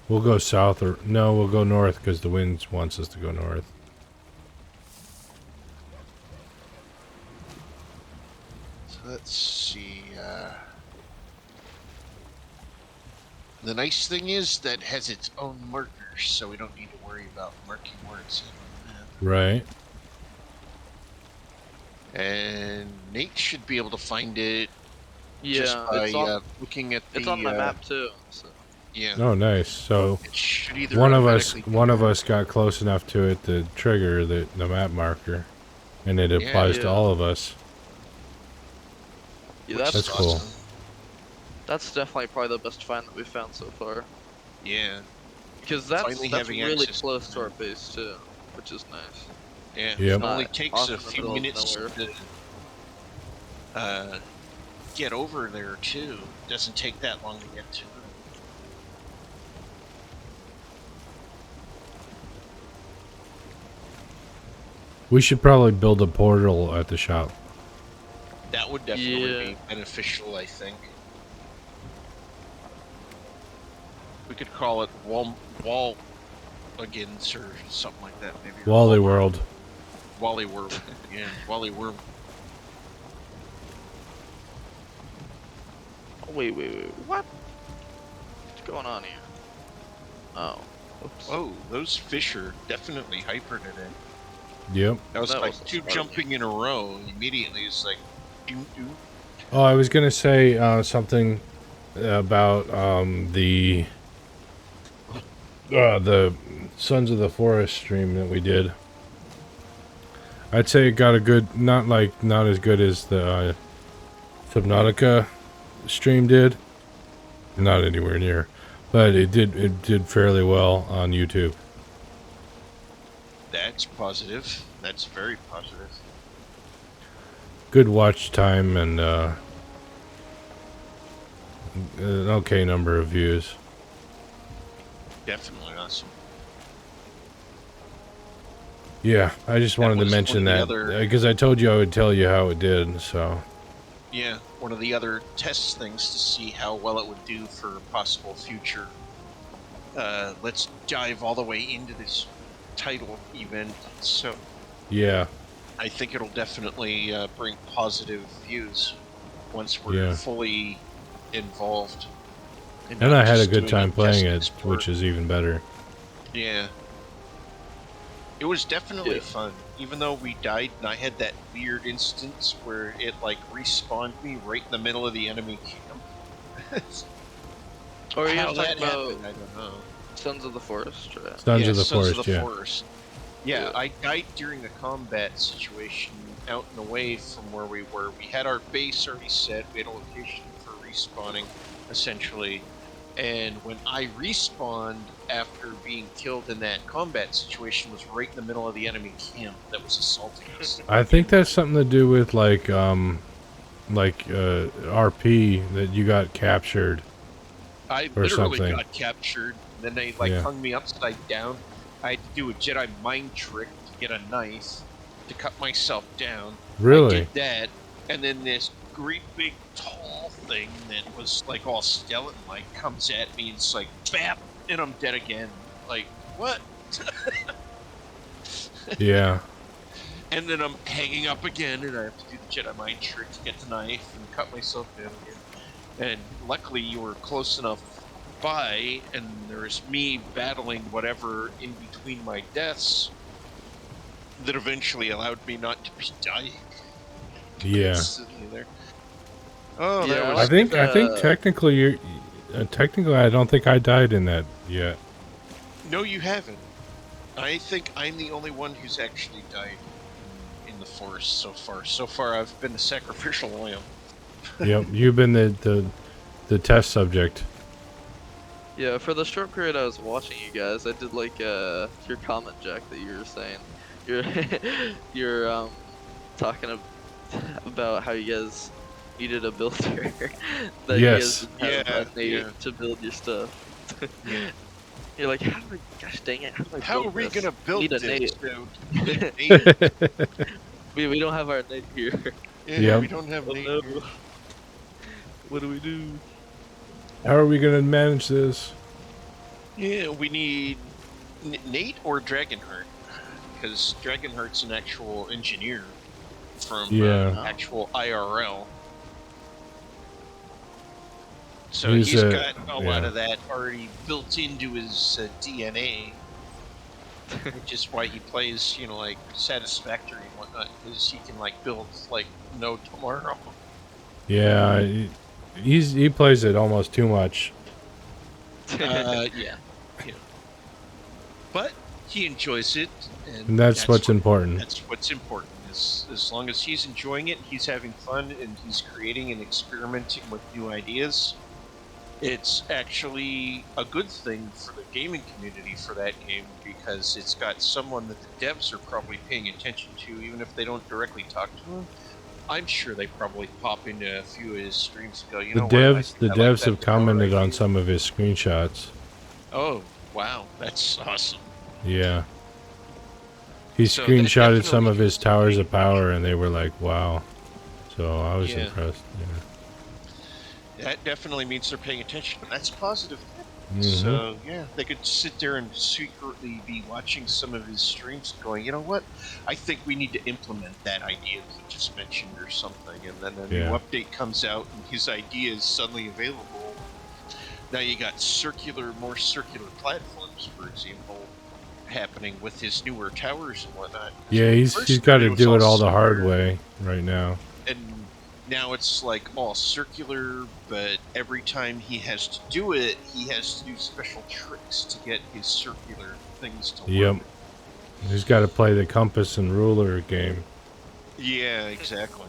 We'll go south, or no, we'll go north because the wind wants us to go north. So let's see. The nice thing is that it has its own markers, so we don't need to worry about marking where it's in on the map. Right. And Nate should be able to find it just Yeah, by it's on, looking at the. it's on my map too. So. Yeah. Oh, nice. So It should either one of automatically us got close enough to it to trigger the map marker, and it applies to Yeah. all of us. Yeah, Which that's is That's cool. awesome. That's definitely probably the best find that we've found so far. Yeah. Because that's Finally that's having really access close to to our base too, which is nice. Yeah. Yep. It only Not takes off a in the few middle of minutes nowhere. to get over there too. Doesn't take that long to get to. We should probably build a portal at the shop. That would definitely Yeah. be beneficial, I think. We could call it Wall agains or something like that, maybe. or Wally World. Wally World. Yeah, Wally World. Oh, wait, what? What's going on here? Oh. Oops. Whoa, those fish are definitely hyper today. Yep. That was That like wasn't two smart. jumping in a row, and immediately it's like, doo doo. Oh, I was gonna say something about the Sons of the Forest stream that we did. I'd say it got a good, not as good as the Subnautica stream did. Not anywhere near, but it did fairly well on YouTube. That's positive. That's very positive. Good watch time and an okay number of views. Definitely awesome. Yeah, I just wanted to was mention one that of the other- because I told you I would tell you how it did. So Yeah, one of the other test things to see how well it would do for possible future. Let's dive all the way into this title event. So yeah, I think it'll definitely bring positive views once we're Yeah. fully involved. and not I had a just good doing time playing test it, export. which is even better. Yeah. It was definitely Yeah. fun. Even though we died and I had that weird instance where it like respawned me right in the middle of the enemy camp. Or are you How guys that talking about happened, I don't know. Sons of the Forest? Or... Sons Yeah, of the Sons Forest, of the yeah. Forest. Yeah, Yeah. I died during a combat situation out and away from where we were. We had our base already set. We had a location for respawning. essentially. And when I respawned after being killed in that combat situation, was right in the middle of the enemy camp that was assaulting us. I think that's something to do with like RP that you got captured I or literally something. got captured. And then they like Yeah. hung me upside down. I had to do a Jedi mind trick to get a knife to cut myself down. I Really? did that, and then this great big tall thing that was like all skeleton-like comes at me and it's like bap, and I'm dead again. Like what? Yeah. And then I'm hanging up again, and I have to do the Jedi mind trick to get the knife and cut myself down again. And luckily, you were close enough by, and there's me battling whatever in between my deaths that eventually allowed me not to be dying Yeah. constantly there. Oh, Yeah, that I was. I think technically technically I don't think I died in that yet. No, you haven't. I think I'm the only one who's actually died in the Force so far. So far, I've been the sacrificial lamb. Yep, you've been the test subject. Yeah, for the short period I was watching you guys, I did like your comment, Jack, that you were saying. You're you're talking about how you guys needed a builder that you guys Yes. didn't have Yeah, a Nate yeah. to build your stuff. Yeah. You're like, how do I? Gosh dang it! How do I How build are we this? gonna build Need a this? Nate. Nate? We don't have our Nate here. Yeah, Yep. we don't have Oh Nate no! here. What do we do? How are we gonna manage this? Yeah, we need Nate or Dragonheart, because Dragonheart's an actual engineer from Yeah. actual IRL. So He's he's a- got a lot yeah. of that already built into his DNA, which is why he plays, you know, like Satisfactory and whatnot, because he can like build like no tomorrow. Yeah, he plays it almost too much. Yeah, yeah. But he enjoys it, And that's what's important. That's what's important. As long as he's enjoying it, he's having fun, and he's creating and experimenting with new ideas. It's actually a good thing for the gaming community for that game, because it's got someone that the devs are probably paying attention to, even if they don't directly talk to him. I'm sure they probably pop into a few of his streams and go, you The know what? I devs like that have tomorrow commented on idea." some of his screenshots. Oh, wow, that's awesome. Yeah. He So that screenshotted some definitely of his means towers they're of power and they were like, wow. So I was Yeah. impressed. That definitely means they're paying attention. That's positive. Yeah. So yeah, they could sit there and secretly be watching some of his streams, going, you know what? I think we need to implement that idea that he just mentioned or something. And then a Yeah. new update comes out, and his idea is suddenly available. Now you got more circular platforms, for example, happening with his newer towers and whatnot. Yeah, he's got to do it all the hard way right now. And now it's like all circular, but every time he has to do it, he has to do special tricks to get his circular things to work. Yep. He's got to play the compass and ruler game. Yeah, exactly.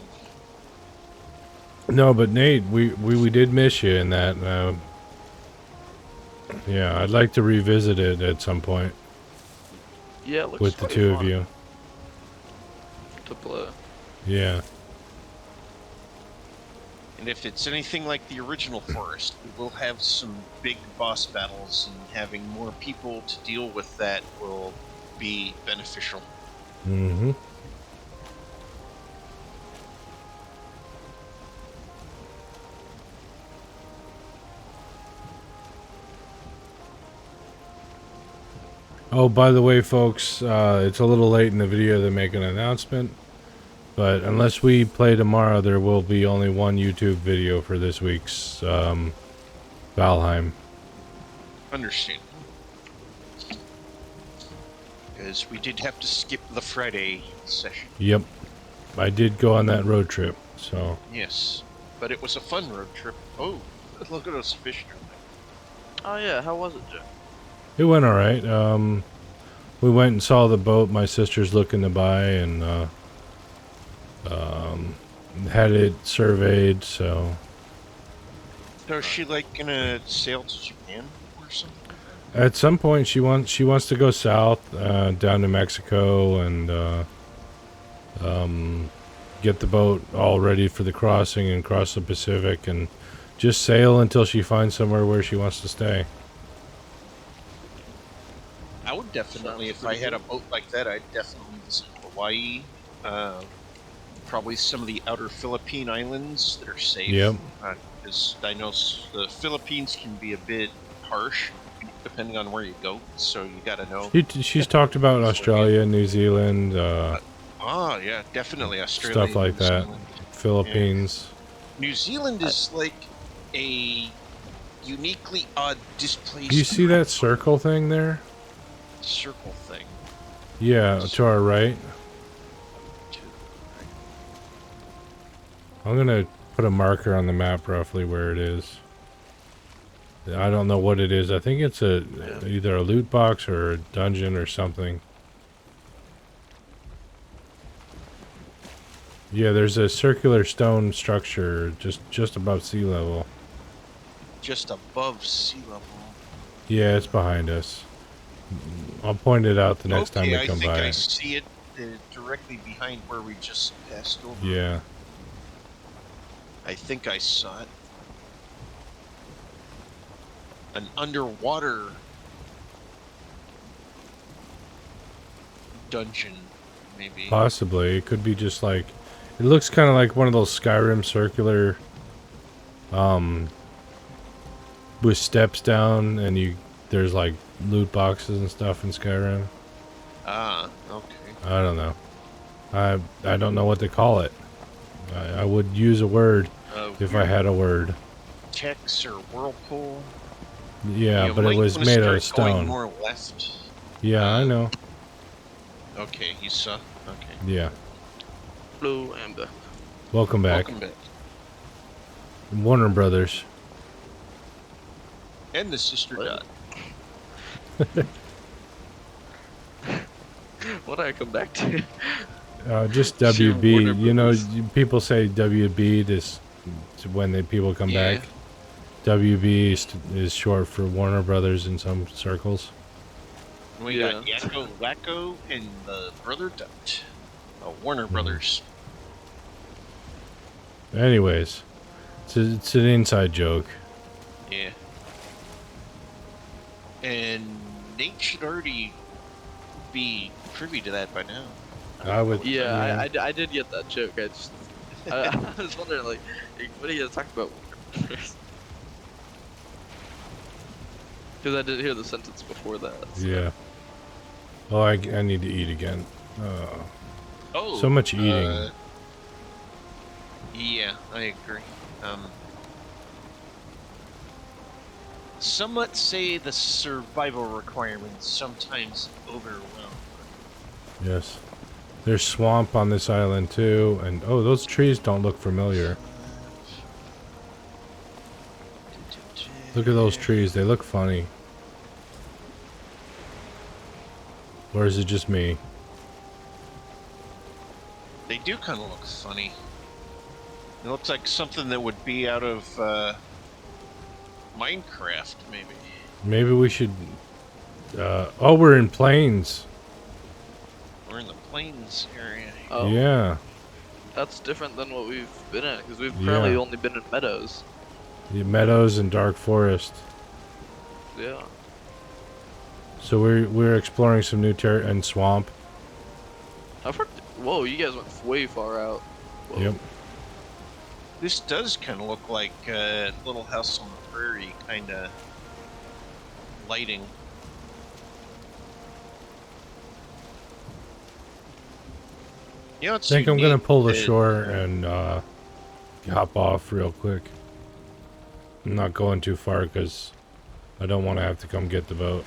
No, but Nate, we did miss you in that. Yeah, I'd like to revisit it at some point Yeah, it looks with the quite two of fun you. to play. Yeah. And if it's anything like the original Forest, we will have some big boss battles, and having more people to deal with that will be beneficial. Mm-hmm. Oh, by the way, folks, it's a little late in the video to make an announcement, but unless we play tomorrow, there will be only one YouTube video for this week's Valheim. Understand. Because we did have to skip the Friday session. Yep. I did go on that road trip, so... Yes. But it was a fun road trip. Oh, look at those fish down there. Oh yeah, how was it, Jack? It went alright. We went and saw the boat my sister's looking to buy and had it surveyed, so... So is she like gonna sail to Japan or something like that? At some point, she wants to go south, down to Mexico, and get the boat all ready for the crossing and cross the Pacific, and just sail until she finds somewhere where she wants to stay. I would definitely, Sounds if I pretty had a good. boat like that, I'd definitely visit Hawaii. Probably some of the outer Philippine islands that are safe. Yep. Because I know the Philippines can be a bit harsh depending on where you go, so you gotta know. She's talked about Australia, New Zealand, Yeah, definitely stuff Australia, like New that. Zealand. Yeah. Philippines. New Zealand I, is like a uniquely odd, Do you displaced see that circle thing there? circle thing. Yeah, to our right. To- I'm gonna put a marker on the map roughly where it is. I don't know what it is. I think it's Yeah. either a loot box or a dungeon or something. Yeah, there's a circular stone structure just above sea level. Just above sea level. Yeah, it's behind us. I'll point it out the next time Okay, we I come think I by. see it directly behind where we just passed over. Yeah. I think I saw it. An underwater dungeon, maybe. Possibly. It could be just like... It looks kind of like one of those Skyrim circular... with steps down, and there's like loot boxes and stuff in Skyrim. Ah, okay. I don't know. I don't know what to call it. I would use a word if I Weird had a word. Tex or whirlpool. Yeah, You but it might was want to made out of start going stone. more left. Yeah, I know. Okay, you saw. Okay. Yeah. Blue Amber. Welcome back. Welcome back. Warner Brothers. And the sister What? dot. What did I come back to? Just Sure, WB. Warner You know, Brothers. people say WB to when people come Yeah. back. WB is short for Warner Brothers in some circles. And we got Yakko Wacko and the Brother Dot. Warner Brothers. Anyways, it's an inside joke. Yeah. And Nate should already be privy to that by now. I would. Yeah, I did get that joke. I just I was wondering like what are you guys talking about? Because I didn't hear the sentence before that. So. Yeah. Oh, I need to eat again. Oh. So much eating. Yeah, I agree. Some might say the survival requirements sometimes overwhelm. Yes. There's swamp on this island too, and oh, those trees don't look familiar. Look at those trees, they look funny. Or is it just me? They do kind of look funny. It looks like something that would be out of Minecraft, maybe. Maybe we should... oh, we're in plains. We're in the plains area. Oh, Yeah. that's different than what we've been in because we've currently Yeah. only been in meadows. The meadows and dark forest. Yeah. So we're exploring some new territory and swamp. I've heard. Whoa, you guys went way far out. Whoa. Yep. This does kind of look like Little House on the Prairie kind of lighting. You know, I think I'm gonna pull the shore and hop off real quick. I'm not going too far because I don't want to have to come get the boat.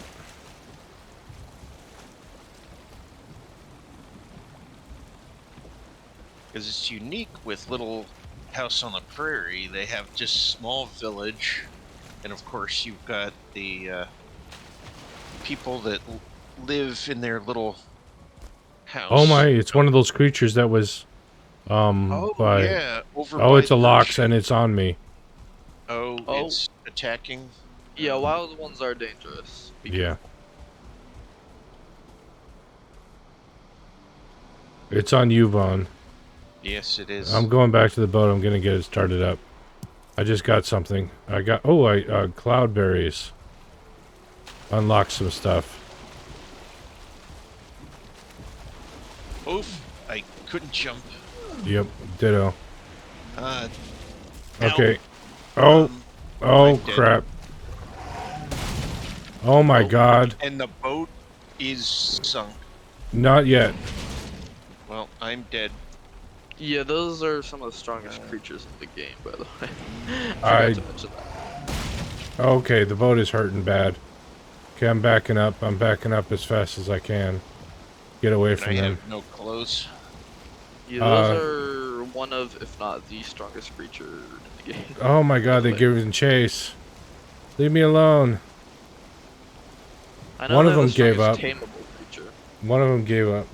Because it's unique with Little House on the Prairie. They have just small village, and of course you've got the people that live in their little house. Oh my! It's one of those creatures that was Oh by. yeah, over Oh, by it's a the lox ship. and it's on me. Oh, Oh, it's attacking. yeah, wild ones are dangerous. Be Yeah. careful. It's on you, Vaughn. Yes, it I'm is. going back to the boat. I'm gonna get it started up. I just got something. Cloudberries. Unlock some stuff. Oof! I couldn't jump. Yep, ditto. Uh, Ow! Okay. Oh, Um, oh I'm dead. crap. Oh my Oh, god. And the boat is sunk. Not yet. Well, I'm dead. yeah, those are some of the strongest Uh, creatures in the game, by the way. Forgot I... to mention that. Okay, the boat is hurting bad. Okay, I'm backing up. I'm backing up as fast as I can. Get away and I from them. have no clothes. Yeah, those Uh, are one of, if not the strongest creature in the game, oh my by god, the they're way. giving chase. Leave me alone. I know One of they're the them gave strongest up. tameable creature. One of them gave up.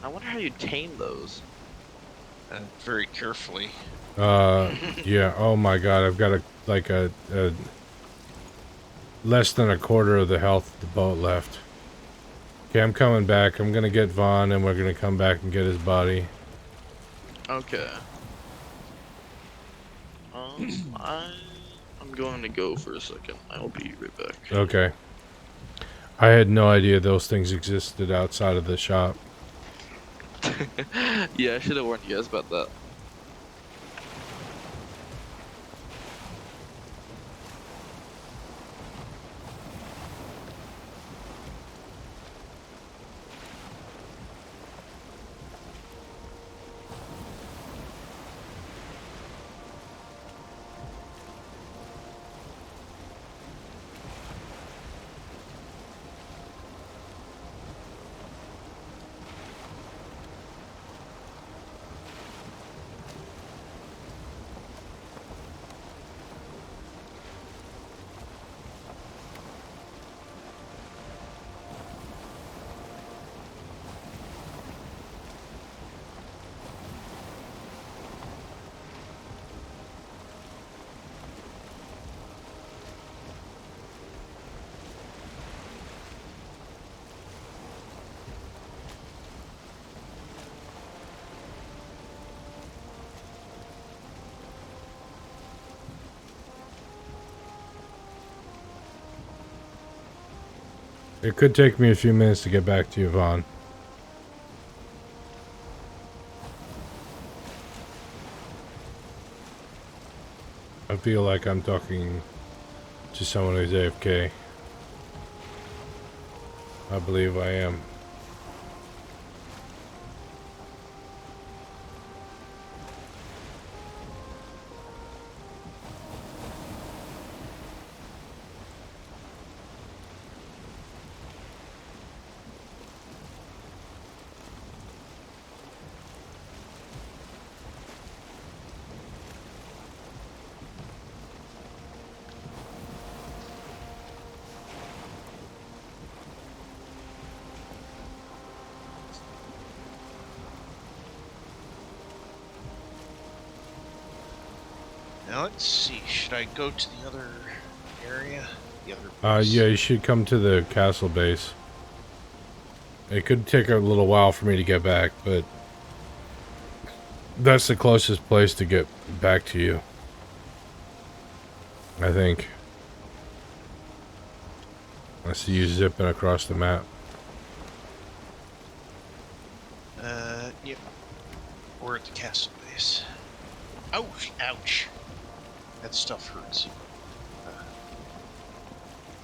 I wonder how you tame those. Very carefully. Yeah. Oh my god, I've got a less than a quarter of the health of the boat left. Okay, I'm coming back. I'm gonna get Vaughn, and we're gonna come back and get his body. Okay. I'm going to go for a second. I'll be right back. Okay. I had no idea those things existed outside of the shop. Yeah, I should have warned you guys about that. It could take me a few minutes to get back to you, Vaughn. I feel like I'm talking to someone who's AFK. I believe I am. Now let's see. Should I go to the other area? The other Yeah, base? you should come to the castle base. It could take a little while for me to get back, but that's the closest place to get back to you, I think. I see you zipping across the map. Yep. We're at the castle base. Ouch! Ouch! That stuff hurts.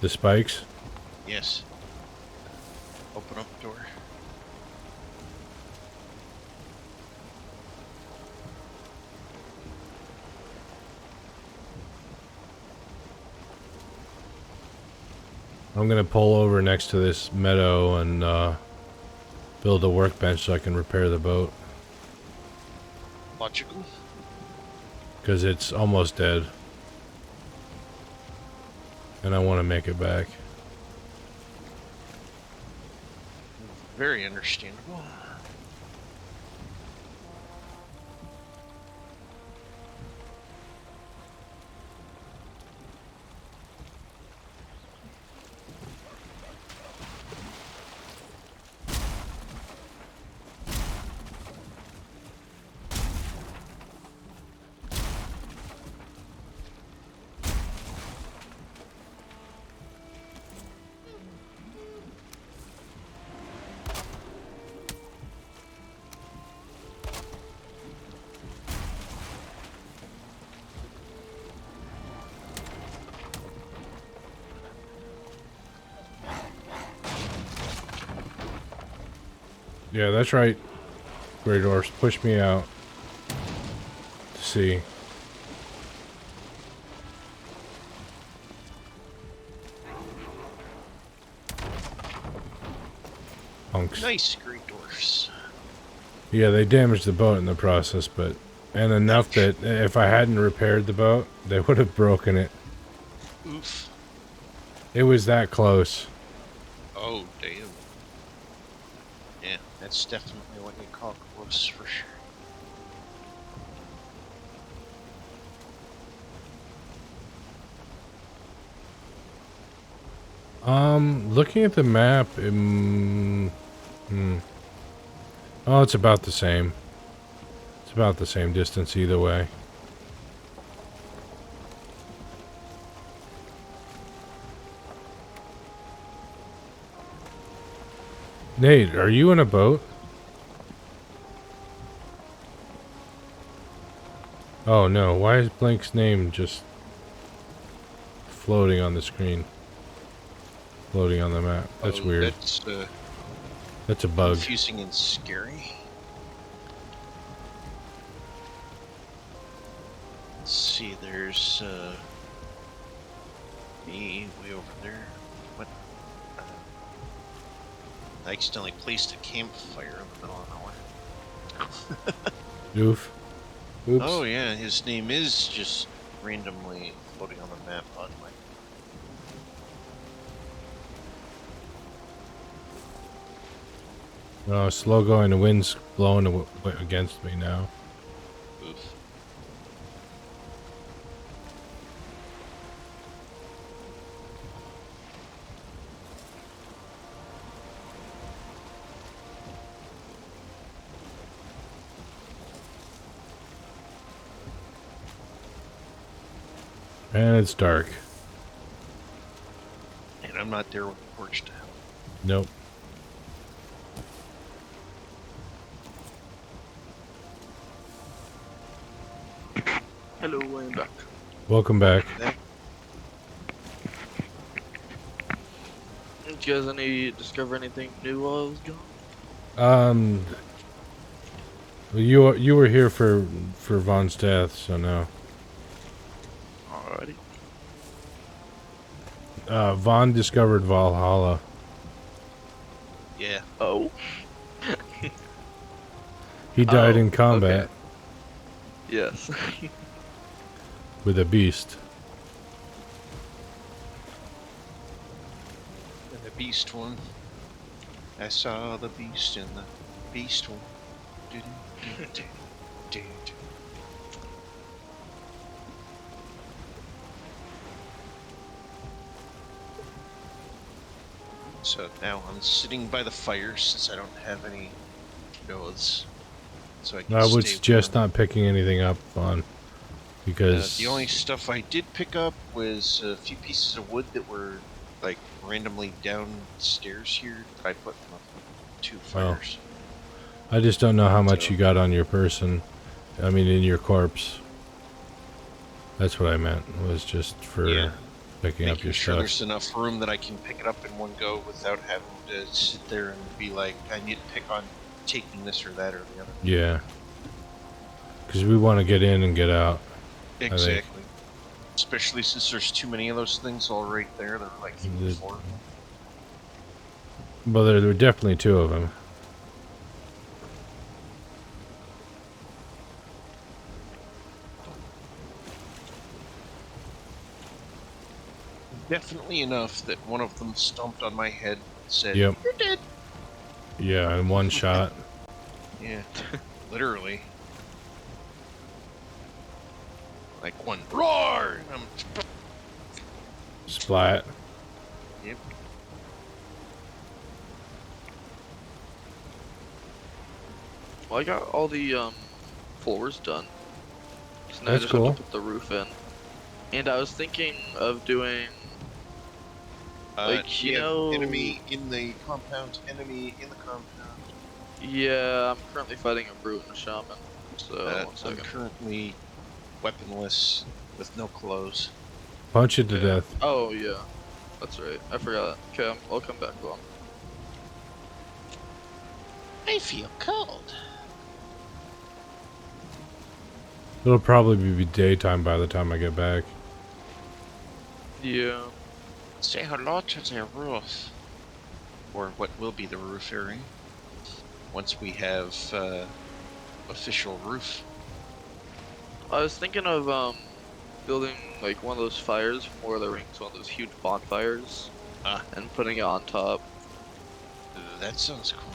The spikes? Yes. Open up the door. I'm gonna pull over next to this meadow and build a workbench so I can repair the boat. Logical. Because it's almost dead. And I want to make it back. Very understandable. Yeah, that's right. Grey Dwarfs, push me out. To see. Punks. Nice, great dwarfs. Yeah, they damaged the boat in the process, but... And enough Ouch. that if I hadn't repaired the boat, they would have broken it. Oof. It was that close. Oh, damn. Yeah, that's definitely what you call close for sure. Looking at the map, oh, it's about the same. It's about the same distance either way. Nate, are you in a boat? Oh no, why is Blink's name just floating on the screen? Floating on the map. That's Oh, weird. That's a bug. confusing and scary. Let's see, there's me way over there. What? I accidentally placed a campfire in the middle of nowhere. Oof. Oops. Oh yeah, his name is just randomly floating on the map, oddly. Oh, slow going. The wind's blowing against me now. Oof. And it's dark. And I'm not there with the torch to help. Nope. Hello, I'm back. Welcome back. Did you guys discover anything new while I was gone? You were here for Vaughn's death, so no. Alrighty. Vaughn discovered Valhalla. Yeah. Oh. He died Oh, in combat okay. Yes. with a beast. And the beast one. I saw the beast in the beast one. Do-do-do-do-do-do. So now I'm sitting by the fire since I don't have any clothes. So I can I was stay just warm. not picking anything up on because The only stuff I did pick up was a few pieces of wood that were like randomly downstairs here that I put in the two fires. I just don't know how much So- you got on your person. I mean, in your corpse. That's what I meant. Was just for Yeah. picking up Making your sure stuff. there's enough room that I can pick it up in one go without having to sit there and be like, I need to pick on taking this or that or the other. Yeah. Because we want to get in and get out. Exactly. Especially since there's too many of those things all right there. They're like 3 or 4. Well, there were definitely 2 of them. Definitely enough that one of them stomped on my head and said, Yep. "You're dead." Yeah, in one shot. Yeah, literally. Like one roar. And Splat. yep. Well, I got all the floors done. So now I That's just cool. have to put the roof in. And I was thinking of doing like, you know, enemy in the compound. Enemy in the compound. yeah, I'm currently fighting a brute and a shaman. So one I'm second. currently weaponless with no clothes. Punch it to Yeah. death. Oh yeah, that's right. I forgot. Okay, I'll come back on. I feel cold. It'll probably be daytime by the time I get back. Yeah. Say hello to the roof. Or what will be the roof area. Once we have official roof. I was thinking of building like one of those fires from Lord of the Rings, one of those huge bonfires, Ah, and putting it on top. that sounds cool.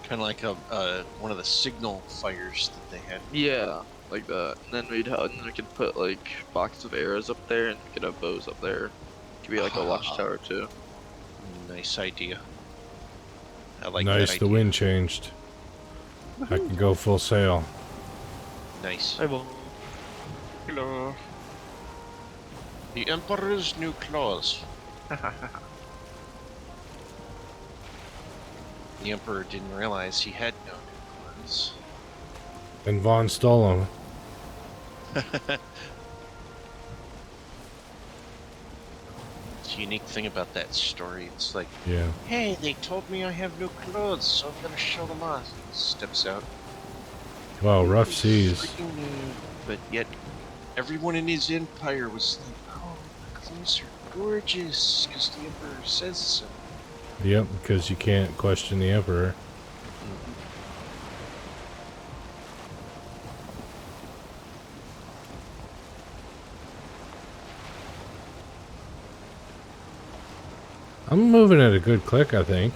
Kind of like one of the signal fires that they had. Yeah, like that. And then and then we could put like boxes of arrows up there, and we could have bows up there. Could be like a Ah, watchtower too. nice idea. I like that Nice, the idea. wind changed. I can go full sail. Nice. I will. Hello. The Emperor's new clothes. The Emperor didn't realize he had no new clothes. And Vaughn stole them. It's a unique thing about that story. It's like, Yeah. hey, they told me I have new clothes, so I'm gonna show them off. He steps out. Wow, rough Ooh, seas. freaking new. But yet, everyone in his empire was like, oh, the clothes are gorgeous, because the Emperor says so. Yep, because you can't question the Emperor. I'm moving at a good click, I think.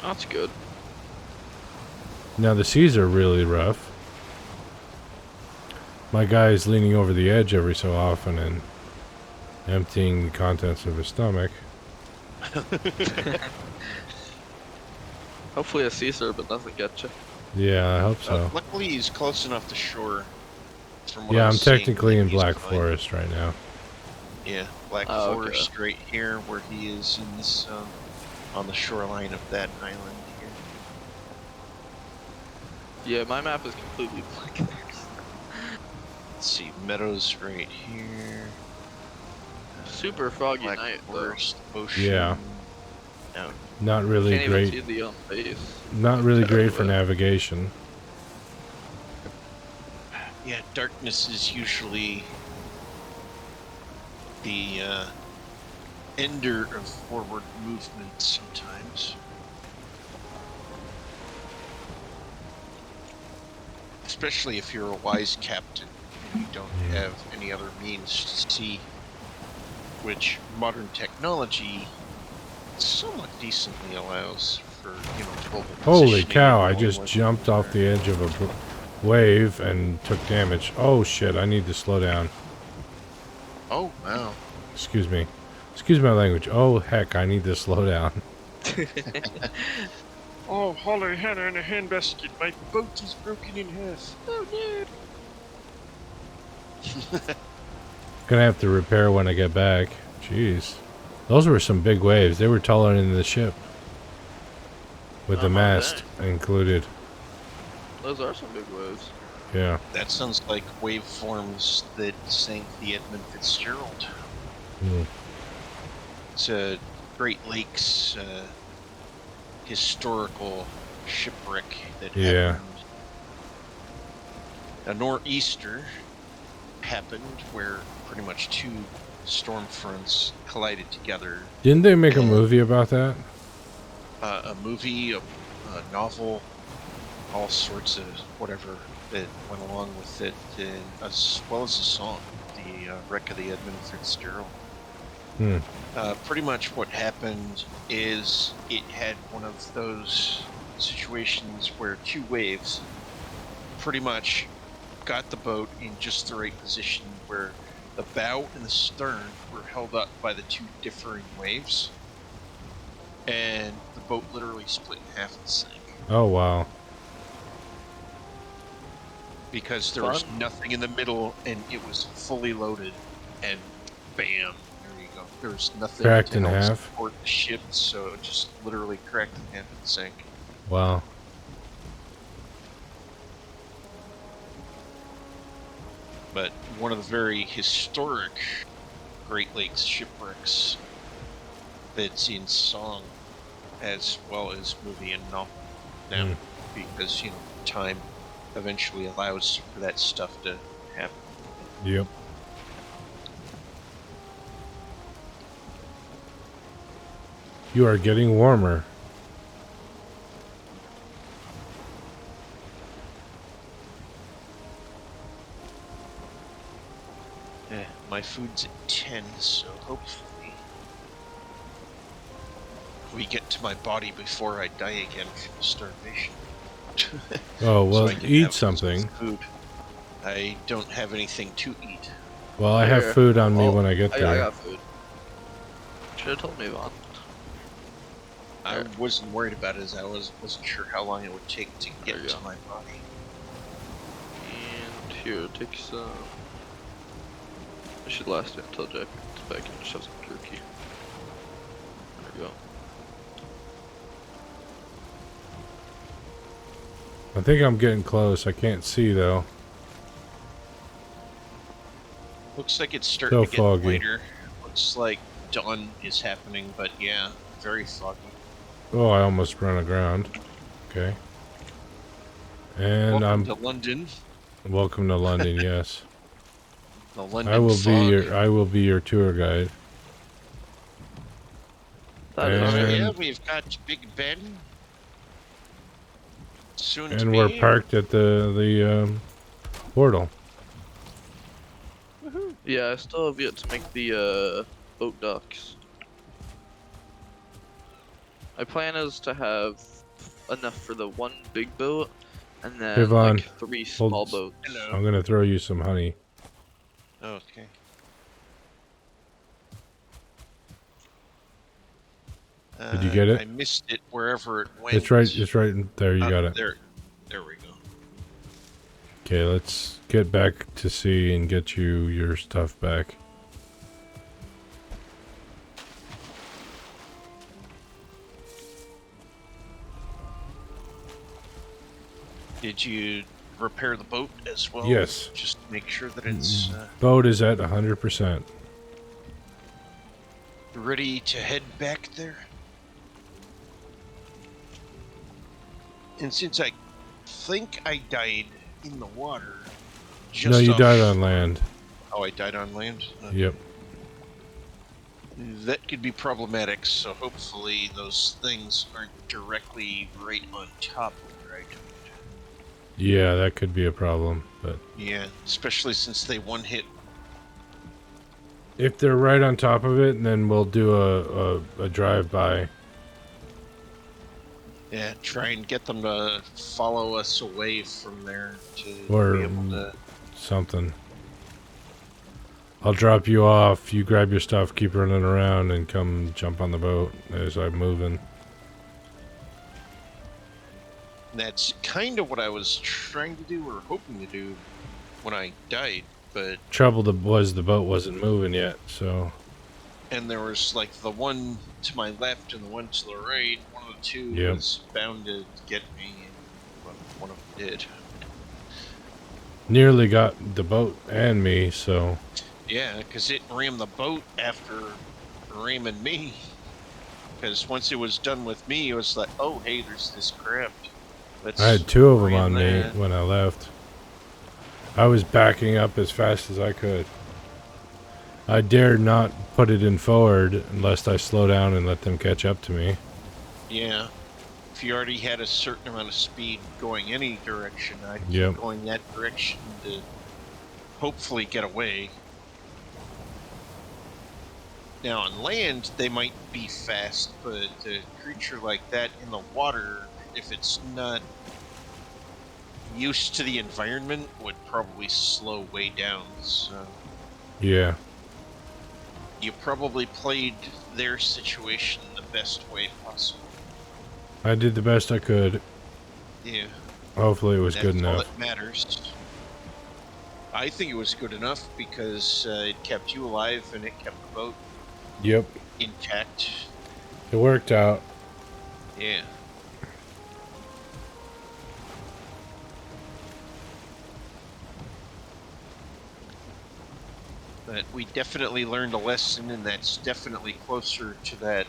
That's good. Now the seas are really rough. My guy's leaning over the edge every so often and emptying the contents of his stomach. Hopefully a sea serpent doesn't get you. Yeah, I hope so. Luckily, he's close enough to shore. From what I Yeah, I'm was seeing, technically that in he's Black fine. Forest right now. Yeah, Black Oh, okay. Forest right here, where he is in this, on the shoreline of that island here. Yeah, my map is completely blank. Let's see, meadows right here. Super foggy Black night though. Forest, ocean. Yeah. No, Not really Can't even great. see the base. Not really great for But navigation. yeah, darkness is usually the ender of forward movement sometimes. Especially if you're a wise captain and you don't have any other means to see, which modern technology somewhat decently allows for, global Holy positioning cow, and I knowing just what's jumped off the edge of a wave and took damage. Oh shit, I need to slow down. Oh, wow. Excuse me. Excuse my language. Oh heck, I need to slow down. Oh, holler Hannah in a handbasket. My boat is broken in half. Oh, no. Gonna have to repair when I get back. Jeez. Those were some big waves. They were taller than the ship. With the mast included. those are some big waves. Yeah. That sounds like waveforms that sank the Edmund Fitzgerald. Mm. It's a Great Lakes historical shipwreck that happened. A nor'easter happened where pretty much two storm fronts collided together. Didn't they make a movie about that? A movie, a novel, all sorts of whatever that went along with it, and as well as a song, the Wreck of the Edmund Fitzgerald. Hmm. Pretty much what happened is it had one of those situations where two waves pretty much got the boat in just the right position where the bow and the stern were held up by the two differing waves, and the boat literally split in half and sank. Oh wow. Because there was nothing in the middle and it was fully loaded, and bam, there you go. There was nothing Cracked to in help half? support the ship, so it just literally cracked in half and sank. Wow. But one of the very historic Great Lakes shipwrecks that's in song as well as movie and novel now, Mm. because time eventually allows for that stuff to happen. Yep. You are getting warmer. My food's at 10, so hopefully we get to my body before I die again from starvation. Oh, So well, I can eat have some something. food. I don't have anything to eat. Well, I have Here, food on me when I get I there. got food. Should have told me, Vaughn. I There. wasn't worried about it, as I wasn't sure how long it would take to There get you to go. my body. And here, take some. It should last it until Jack gets back and just have some jerky. There we go. I think I'm getting close. I can't see, though. Looks like it's starting So to get foggy. later. Looks like dawn is happening, but yeah, very foggy. Oh, I almost ran aground. Okay. And Welcome to London, welcome to London, yes. the I London will be fog. your tour guide. That is So right. yeah, And we've got Big Ben. Soon to we're be. parked at the portal. Woohoo. Yeah, I still have yet to make the boat docks. My plan is to have enough for the one big boat and then Yvonne, like 3 hold. small boats. Hello. I'm gonna throw you some honey. Okay. Did you get it? I missed it wherever it went. It's right. It's right there. You got it. There we go. Okay, let's get back to sea and get you your stuff back. Did you repair the boat as well? Yes. Just to make sure that it's Boat is at 100%. ready to head back there. And since I think I died in the water, just No, you off- died on land. Oh, I died on land? Yep. That could be problematic, so hopefully those things aren't directly right on top of where I died. Yeah, that could be a problem, but Yeah, especially since they one-hit. if they're right on top of it, then we'll do a drive-by. Yeah, try and get them to follow us away from there to Or be able to... something. I'll drop you off, you grab your stuff, keep running around, and come jump on the boat as I'm moving. That's kind of what I was trying to do, or hoping to do, when I died, but... Trouble was the boat wasn't moving yet, so... And there was, like, the one to my left and the one to the right. One of the two Yep. was bound to get me, and well, one of them did. Nearly got the boat and me, so... Yeah, because it rammed the boat after ramming me. Because once it was done with me, it was like, oh, hey, there's this crab. Let's I had two of them ram on me that. when I left. I was backing up as fast as I could. I dared not put it in forward unless I slow down and let them catch up to me. Yeah. If you already had a certain amount of speed going any direction, I'd Yep. keep going that direction to hopefully get away. Now on land, they might be fast, but a creature like that in the water, if it's not used to the environment, would probably slow way down. So Yeah. you probably played their situation the best way possible. I did the best I could. Yeah, Hopefully it was that's good all enough. that matters. I think it was good enough because it kept you alive and it kept the boat Yep. intact. It worked out. Yeah. But we definitely learned a lesson, and that's definitely closer to that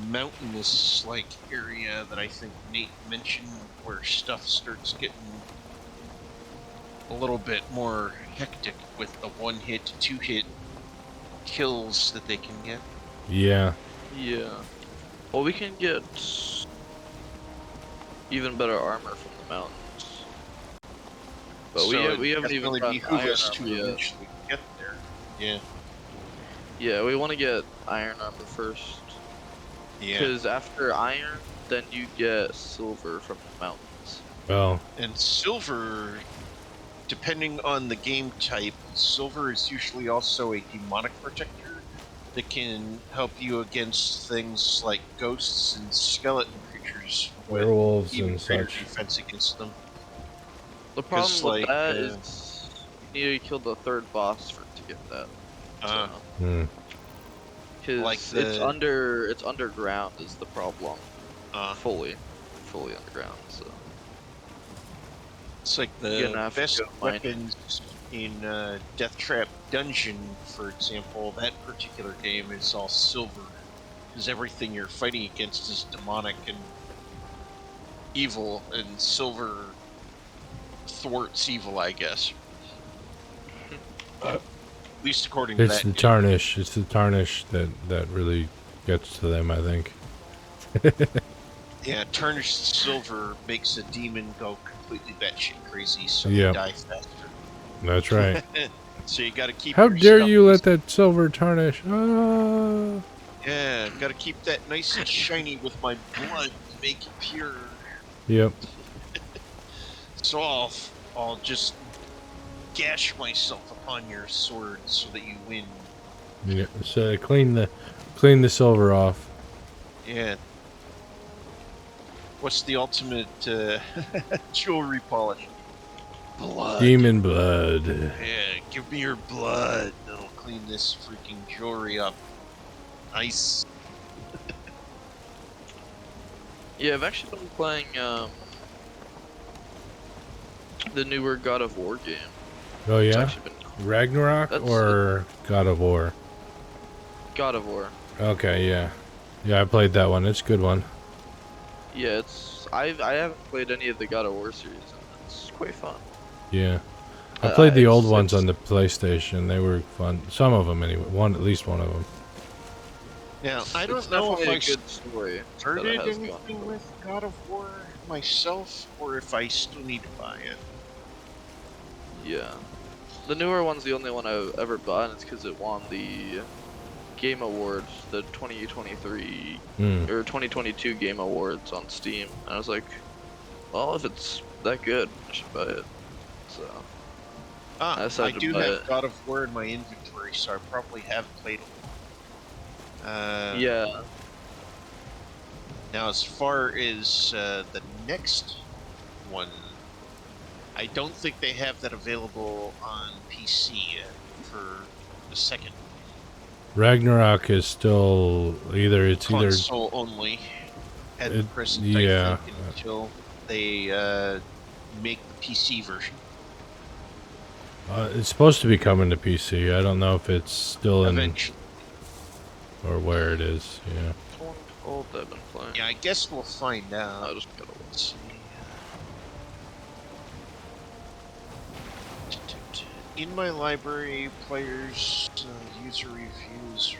mountainous like area that I think Nate mentioned, where stuff starts getting a little bit more hectic with the 1-hit, 2-hit kills that they can get. Yeah. Yeah. Well, we can get even better armor from the mountains. But So we haven't even definitely gotten behoove iron us armor to yet. eventually get there. Yeah. Yeah, we want to get iron armor first. Yeah. Because after iron, then you get silver from the mountains. Well, And silver, depending on the game type, silver is usually also a demonic protector that can help you against things like ghosts and skeleton creatures with werewolves even and greater such. defense against them. The Because, problem with like, that is you need to kill the third boss to get that. uh, So, Hmm. like because the, it's underground is the problem. uh, Fully underground. So it's like you're the gonna have to best go mining. weapons in Death Trap Dungeon, for example. That particular game is all silver, because everything you're fighting against is demonic and evil, and silver thwarts evil, I guess. At least according to It's that the game. tarnish. It's the tarnish that really gets to them, I think. Yeah, tarnished silver makes a demon go completely batshit crazy, so they Yep, die faster. that's right. So you gotta keep How your dare stuff. you let that silver tarnish? Ah. Yeah, gotta keep that nice and shiny with my blood to make it pure. Yep. So I'll just gash myself upon your sword so that you win. Yeah. So clean the silver off. Yeah. What's the ultimate jewelry polish? Blood. Demon blood. Yeah, give me your blood. That'll clean this freaking jewelry up. Nice. Yeah, I've actually been playing the newer God of War game. Oh It's yeah. actually been Ragnarok that's or God of War. God of War. Okay, yeah. Yeah, I played that one. It's a good one. Yeah, I haven't played any of the God of War series, and it's quite fun. Yeah. I played the old ones It's on the PlayStation. They were fun. Some of them anyway. At least one of them. Now, I it's don't know if definitely I a good story that it started has going anything for it. with God of War myself, or if I still need to buy it. Yeah, the newer one's the only one I've ever bought, and it's because it won the Game Awards, the 2023 Hmm. or 2022 Game Awards on Steam. And I was like, well, if it's that good, I should buy it. So I I decided to do buy have it. God of War in my inventory, so I probably have played it. Yeah, Now, as far as the next one, I don't think they have that available on PC yet for the second Ragnarok is still either console only at it, present, I yeah. think, until they make the PC version. It's supposed to be coming to PC. I don't know if it's still in Eventually. or where it is. Yeah. which one old I've been playing. Yeah, I guess we'll find out. I just gotta look. Let's see. In my library, players, user reviews,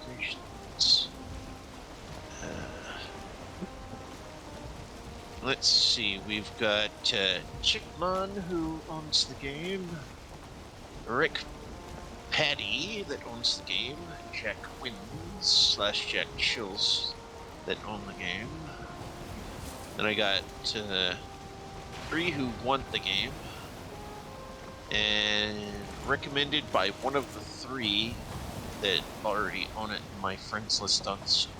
recommendations. Let's see, we've got Chickman, who owns the game, Rick Patty, that owns the game, Jack Wins / Jack Chills, that own the game. Then I got 3 who want the game, and recommended by one of the 3 that already own it in my friends list on Steam.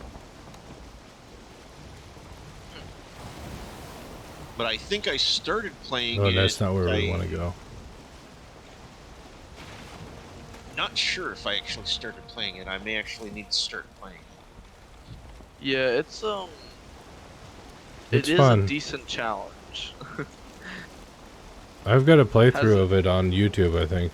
But I think I started playing Oh, it. that's not where we want to go. Not sure if I actually started playing it. I may actually need to start playing it. Yeah, it It's is fun. a decent challenge. I've got a Has playthrough it? of it on YouTube, I think.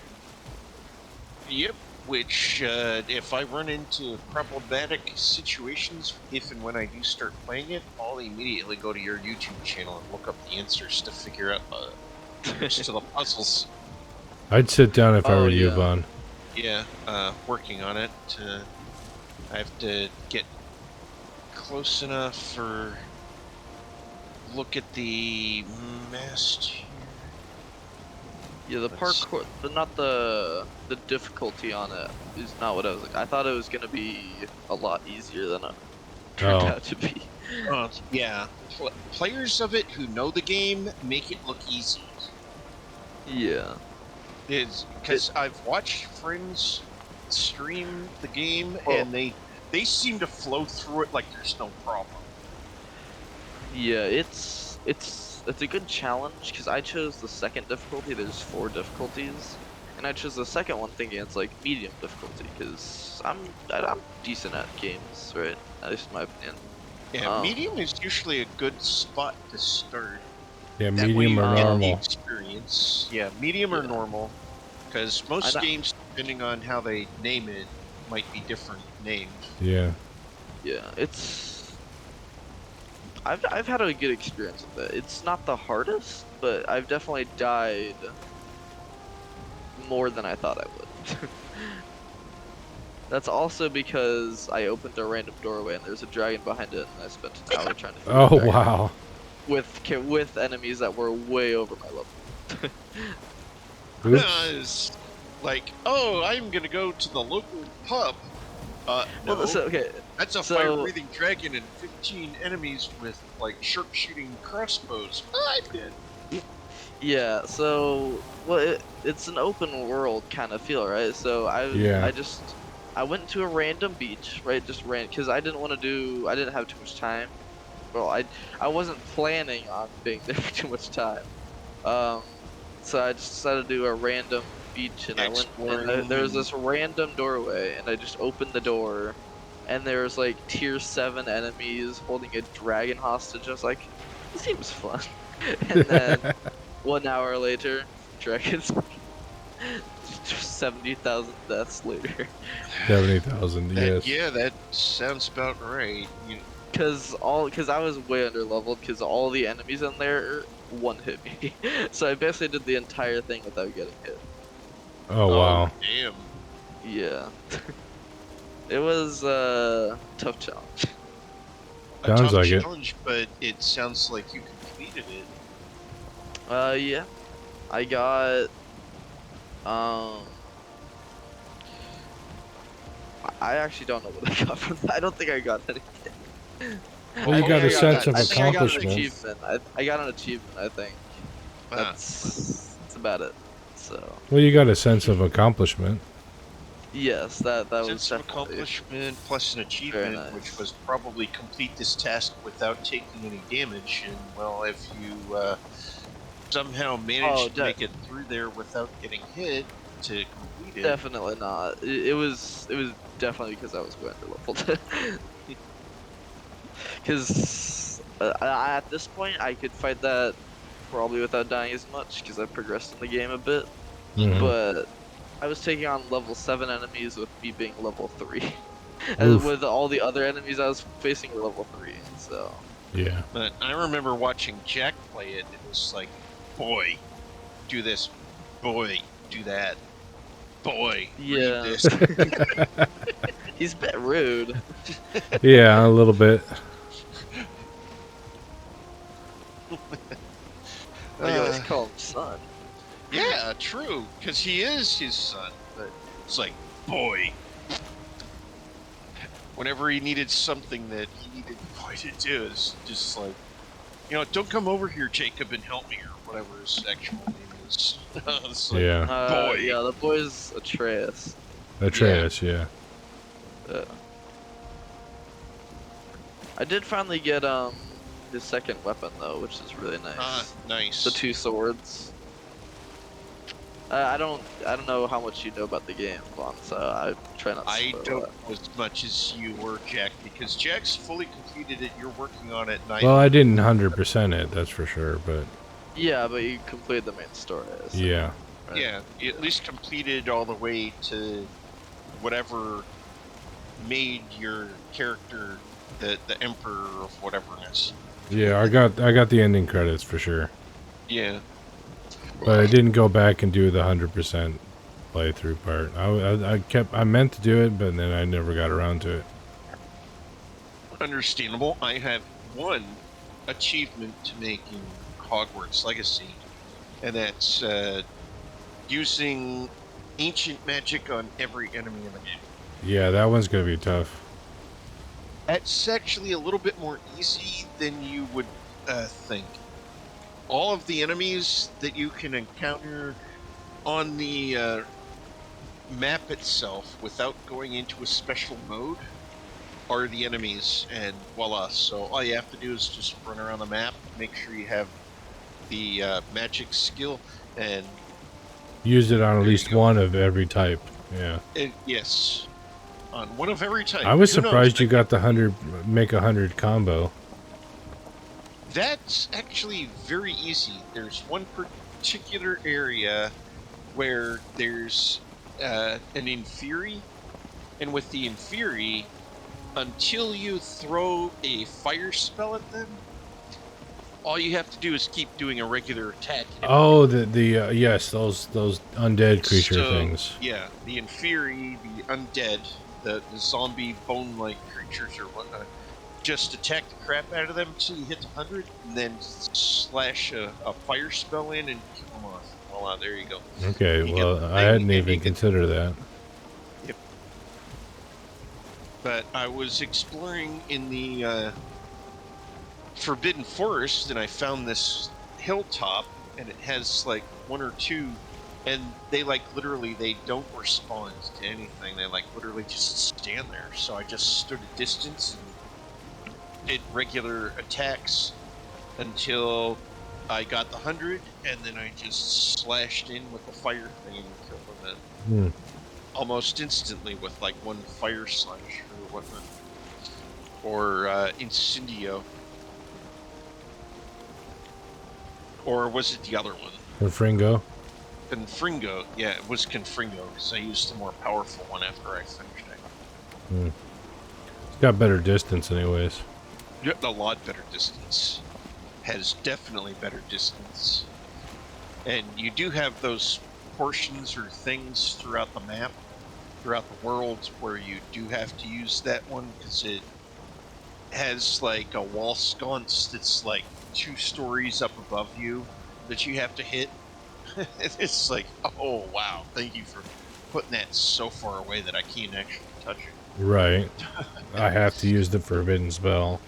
Yep. which if I run into problematic situations, if and when I do start playing it, I'll immediately go to your YouTube channel and look up the answers to figure out to the puzzles. I'd sit down if I Oh were you, yeah. Vaughn. Yeah, working on it. I have to get close enough for look at the mast here. Yeah, the Let's- parkour, not the difficulty on it is not what I was like. I thought it was gonna be a lot easier than it turned Oh. out to be. Yeah, players of it who know the game make it look easy. Yeah. Is because I've watched friends stream the game Well- and they seem to flow through it like there's no problem. Yeah, it's a good challenge because I chose the second difficulty. There's 4 difficulties, and I chose the second one thinking it's like medium difficulty because I'm decent at games, right? At least in my opinion. Yeah, medium is usually a good spot to start. Yeah, That way medium you or get the normal. experience. Yeah, medium or Yeah. normal, because most know. games, depending on how they name it, might be different named. Yeah. Yeah, I've had a good experience with it. It's not the hardest, but I've definitely died more than I thought I would. That's also because I opened a random doorway and there's a dragon behind it, and I spent an hour trying to. Oh, wow. With enemies that were way over my level. Oops. It's like, oh, I'm gonna go to the local pub. No, Well, so, okay. that's a so- fire-breathing dragon and 15 enemies with like sharp-shooting crossbows. I'm dead. Yeah. So, well, it's an open world kind of feel, right? So Yeah. I went to a random beach, right? Just ran because I didn't have too much time. Well, I wasn't planning on being there for too much time. So I just decided to do a random beach, and I went. And there was this random doorway, and I just opened the door, and there was like tier 7 enemies holding a dragon hostage. I was like, this seems fun. And then 1 hour later, dragons. 70,000 deaths later. 70,000, yes. Yeah, that sounds about right. Cause I was way under leveled because all the enemies in there one hit me. So I basically did the entire thing without getting hit. Oh, wow. Damn. Yeah. It was a tough challenge. A Sounds tough like it. challenge, but it sounds like you completed it. Yeah. I got I actually don't know what I got from that. I don't think I got anything. Well, you got a sense of I think I got an accomplishment. achievement. I got an achievement, I think. That's about it. So Well, you got a sense of accomplishment. yes, that was Sense of definitely accomplishment plus an achievement, nice. which was probably complete this task without taking any damage. And well, if you somehow managed to make it through there without getting hit to complete it, definitely not. It was definitely because I was way underleveled. Because at this point I could fight that probably without dying as much because I progressed in the game a bit. Mhm. But I was taking on level 7 enemies with me being level 3. And Oof. with all the other enemies I was facing were level 3, so. Yeah. but I remember watching Jack play it. It was like, boy, do this, boy, do that, boy, Yeah. read this. He's a bit rude. Yeah, a little bit. I always call him son. Yeah, true, because he is his son, but it's like, boy. Whenever he needed something that he needed the boy to do, it's just like, don't come over here, Jacob, and help me, or whatever his actual name is. It's like, Yeah. Boy. Yeah, the boy's Atreus. Atreus, yeah. I did finally get his second weapon though, which is really nice. Nice. The 2 swords. I don't know how much you know about the game, Vaughn, so I try not to I spoil don't it. know as much as you were, Jack, because Jack's fully completed it. You're working on it, and Well, I didn't 100% it, that's for sure, but Yeah, but you completed the main story. So, yeah. right? yeah, you at least completed all the way to whatever made your character the emperor of whatever it is. Yeah, I got the ending credits for sure. Yeah. But I didn't go back and do the 100% playthrough part. I meant to do it, but then I never got around to it. Understandable. I have one achievement to make in Hogwarts Legacy, and that's using ancient magic on every enemy in the game. Yeah, that one's gonna be tough. That's actually a little bit more easy than you would think. All of the enemies that you can encounter on the map itself without going into a special mode are the enemies, and voila. So all you have to do is just run around the map, make sure you have the magic skill, and Use it on at there you least go. one of every type. Yeah. Yes, on one of every type. I was Who knows? surprised you got the 100, make 100 combo. That's actually very easy. There's one particular area where there's an Inferi, and with the Inferi, until you throw a fire spell at them, all you have to do is keep doing a regular attack. Oh, yes, those undead creature So, things. yeah, the Inferi, the undead, the zombie bone-like creatures or whatnot, just attack the crap out of them until you hit the 100, and then slash a fire spell in and kill them off. Voila, there you go. Okay, You well, get the I thing, hadn't and even you get- considered that. Yep. But I was exploring in the Forbidden Forest, and I found this hilltop, and it has like one or two, and they like literally they don't respond to anything. They like literally just stand there. So I just stood a distance and did regular attacks until I got the 100, and then I just slashed in with the fire thing and killed them almost instantly with like one fire slash or whatnot, or Incendio. Or was it the other one? Confringo. Confringo. Yeah, it was Confringo, because I used the more powerful one after I finished it. It's got better distance anyways. Yep, a lot better distance. Has definitely better distance. And you do have those portions or things throughout the map, throughout the world, where you do have to use that one, because it has like a wall sconce that's like 2 stories up above you that you have to hit. It's like, oh wow, thank you for putting that so far away that I can't actually touch it. Right. I have to use the forbidden spell.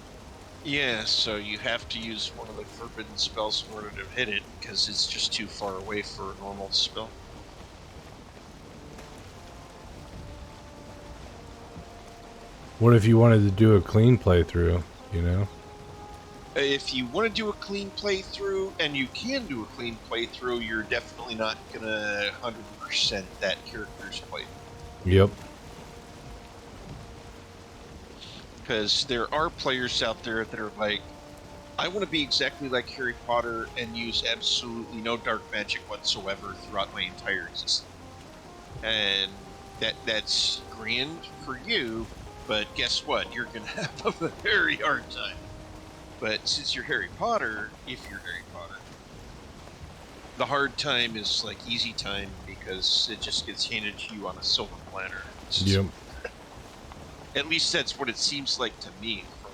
Yeah, so you have to use one of the forbidden spells in order to hit it, because it's just too far away for a normal spell. What if you wanted to do a clean playthrough, you know? If you want to do a clean playthrough, and you can do a clean playthrough, you're definitely not gonna 100% that character's playthrough. Yep. Because there are players out there that are like, I want to be exactly like Harry Potter and use absolutely no dark magic whatsoever throughout my entire existence. And that's grand for you, but guess what? You're going to have a very hard time. But since you're Harry Potter, if you're Harry Potter, the hard time is like easy time, because it just gets handed to you on a silver platter. Yep. At least that's what it seems like to me from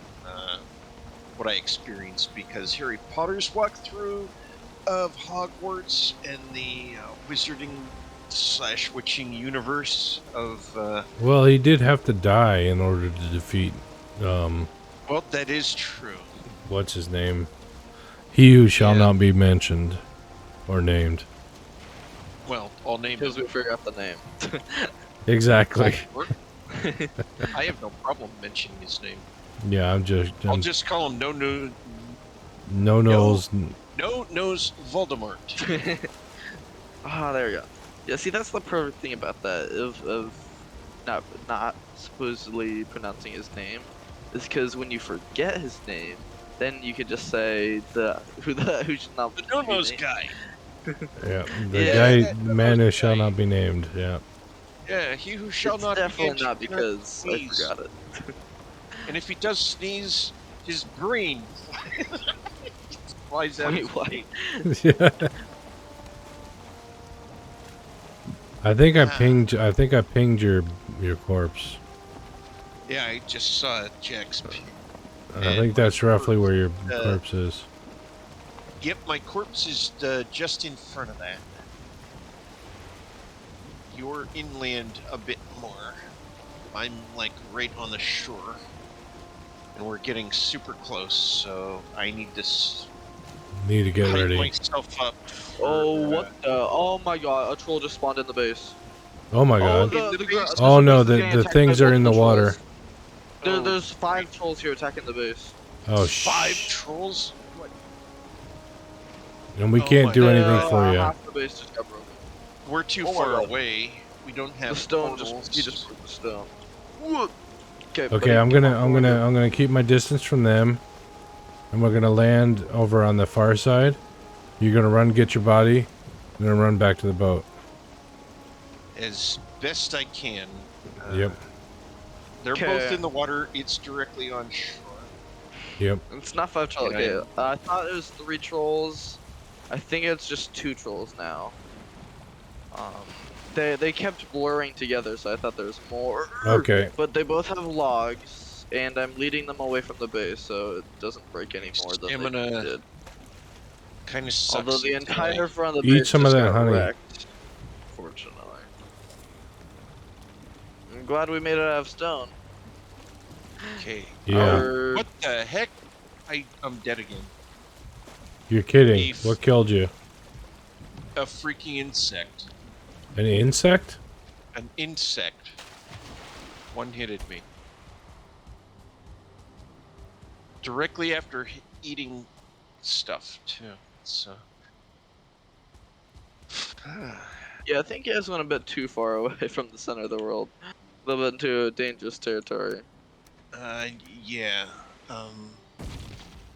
what I experienced, because Harry Potter's walkthrough of Hogwarts and the wizarding / witching universe of... Well, he did have to die in order to defeat, well, that is true. what's his name? He who shall Yeah. not be mentioned or named. Well, I'll name Because it. we forgot the name. Exactly. I have no problem mentioning his name. Yeah, I'll just call him No Nose. Nose Voldemort. Ah, there we go. Yeah, see, that's the perfect thing about that of not supposedly pronouncing his name, is because when you forget his name, then you could just say who should not The be No-Nose named. guy. Yeah, the Yeah, guy, that the man who Nose shall guy. not be named. Yeah. Yeah, he who shall It's not be definitely named not cannot because I sneeze. forgot it. And if he does sneeze, his brain flies out Wait, his what? face. Yeah. I think I Ah, pinged. I think I pinged your corpse. yeah, I just saw Jack's ping. I And think my that's roughly corpse, where your uh, corpse is. yep, my corpse is just in front of that. You're inland a bit more. I'm like right on the shore, and we're getting super close. So I need to Need to get hype ready. myself up for Oh, what the? Oh my god, a troll just spawned in the base. Oh my Oh, god. in the base. this Oh no, base is getting the attacked by things are in the multiple water. trolls. Oh, There's 5 trolls here attacking the base. Oh 5 shh. trolls. What? And we Oh can't my do anything god. for you. Half the base just got broken. We're too Oh my far god. away. We don't The have stone he just portals. broke the stone. Whoa. Okay, Okay, buddy, come on, what do I do? I'm gonna keep my distance from them, and we're gonna land over on the far side. You're gonna run, get your body. I'm gonna run back to the boat. As best I can. Yep. They're both Okay, in the water. It's directly on shore. Yep. it's not 5 trolls. And Okay, I'm I thought it was 3 trolls. I think it's just 2 trolls now. They kept blurring together, so I thought there was more. Okay. But they both have logs, and I'm leading them away from the base, so it doesn't break any more than they stamina did. kind of Although sucks the until I. entire front of the Eat base some of just that got honey. wrecked, fortunately. I'm glad we made it out of stone. Okay. Yeah. Our What the heck? I'm dead again. You're kidding. A, What killed you? a freaking insect. An insect? An insect. One hitted me. Directly after eating stuff, too. So. Yeah, I think you guys went a bit too far away from the center of the world. A little bit into dangerous territory. Yeah.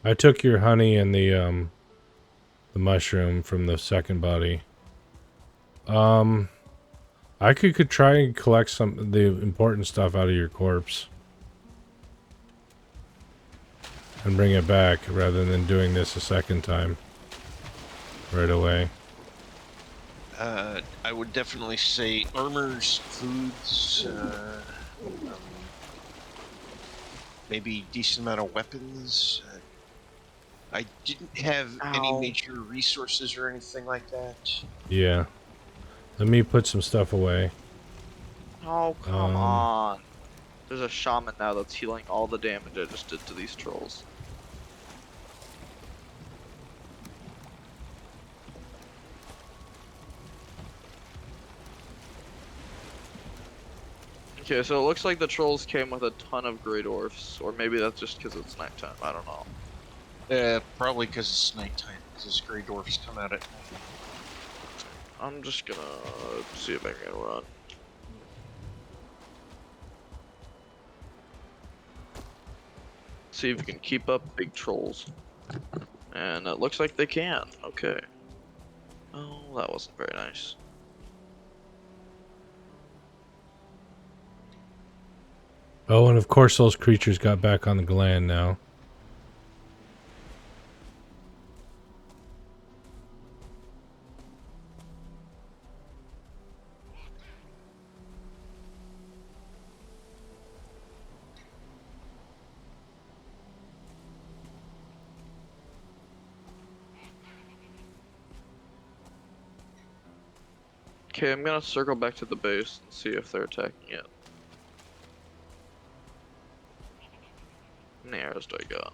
I took your honey and the mushroom from the second body. I could try and collect some of the important stuff out of your corpse and bring it back rather than doing this a second time right away. I would definitely say armors, foods, maybe decent amount of weapons. I didn't have any Ow. major resources or anything like that. Yeah. Let me put some stuff away. Oh, come on. There's a shaman now that's healing all the damage I just did to these trolls. Okay, so it looks like the trolls came with a ton of grey dwarfs, or maybe that's just because it's nighttime, I don't know. Probably because it's nighttime, because gray dwarfs come out at night. I'm just gonna see if I can run. See if we can keep up big trolls. And it looks like they can, okay. Oh, that wasn't very nice. Oh, and of course those creatures got back on the land now. Okay, I'm gonna circle back to the base and see if they're attacking it. How many arrows do I got?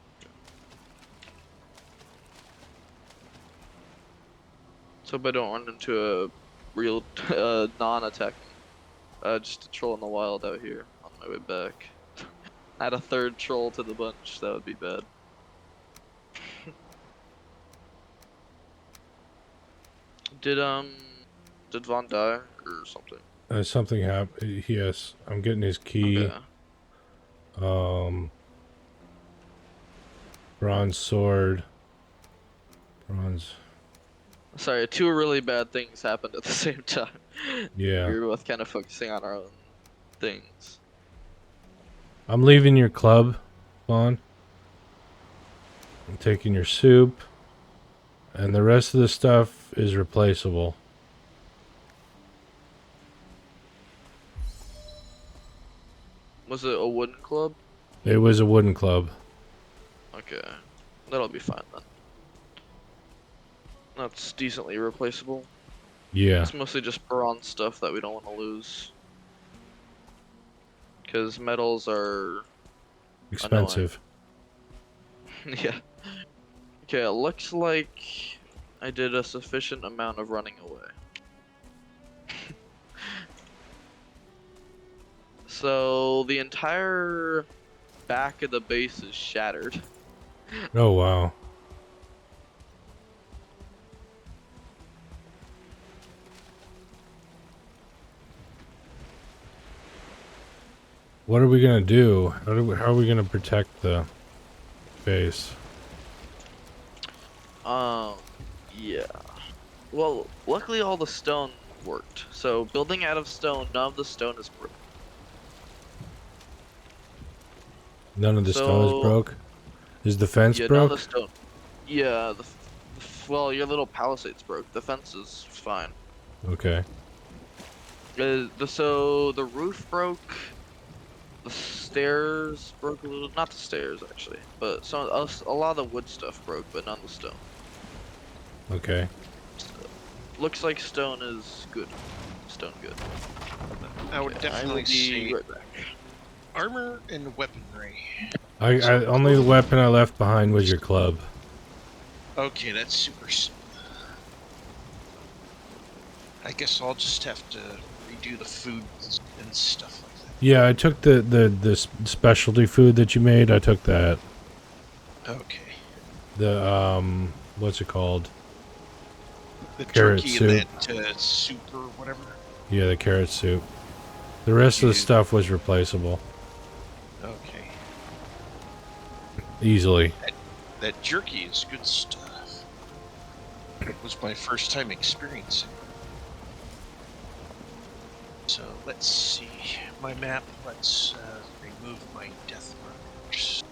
Let's hope I don't run into a real non-attack. Just a troll in the wild out here on my way back. Add a third troll to the bunch, that would be bad. Did did Von die or something? Something happened. Yes, I'm getting his key. Okay. Bronze sword. Bronze. Sorry, two really bad things happened at the same time. Yeah. We were both kind of focusing on our own things. I'm leaving your club, Vaughn. I'm taking your soup. And the rest of the stuff is replaceable. Was it a wooden club? It was a wooden club. Okay, that'll be fine then. That's decently replaceable. Yeah. It's mostly just bronze stuff that we don't want to lose. Because metals are annoying. Expensive. Yeah. Okay, it looks like I did a sufficient amount of running away. So the entire back of the base is shattered. Oh, wow. What are we gonna do? How are we gonna protect the base? Yeah. Well, luckily all the stone worked. So building out of stone, none of the stone is broken. None of the stone is So broke? Is the fence yeah, none of the broke? stone. Yeah, well, your little palisade's broke. The fence is fine. Okay. So the roof broke. The stairs broke a little. Not the stairs actually, but a lot of the wood stuff broke, but none of the stone. Okay. Looks like stone is good. Stone good. I would Okay, I will definitely be say right back. armor and weaponry. I only the weapon I left behind was your club. Okay, that's super. I guess I'll just have to redo the food and stuff like that. Yeah, I took the specialty food that you made. I took that. Okay. The what's it called? The Carrot turkey soup. and that soup or whatever. Yeah, the carrot soup. The rest of the You- stuff was replaceable Okay. easily. That jerky is good stuff. It was my first time experiencing. So let's see my map. Let's remove my death markers.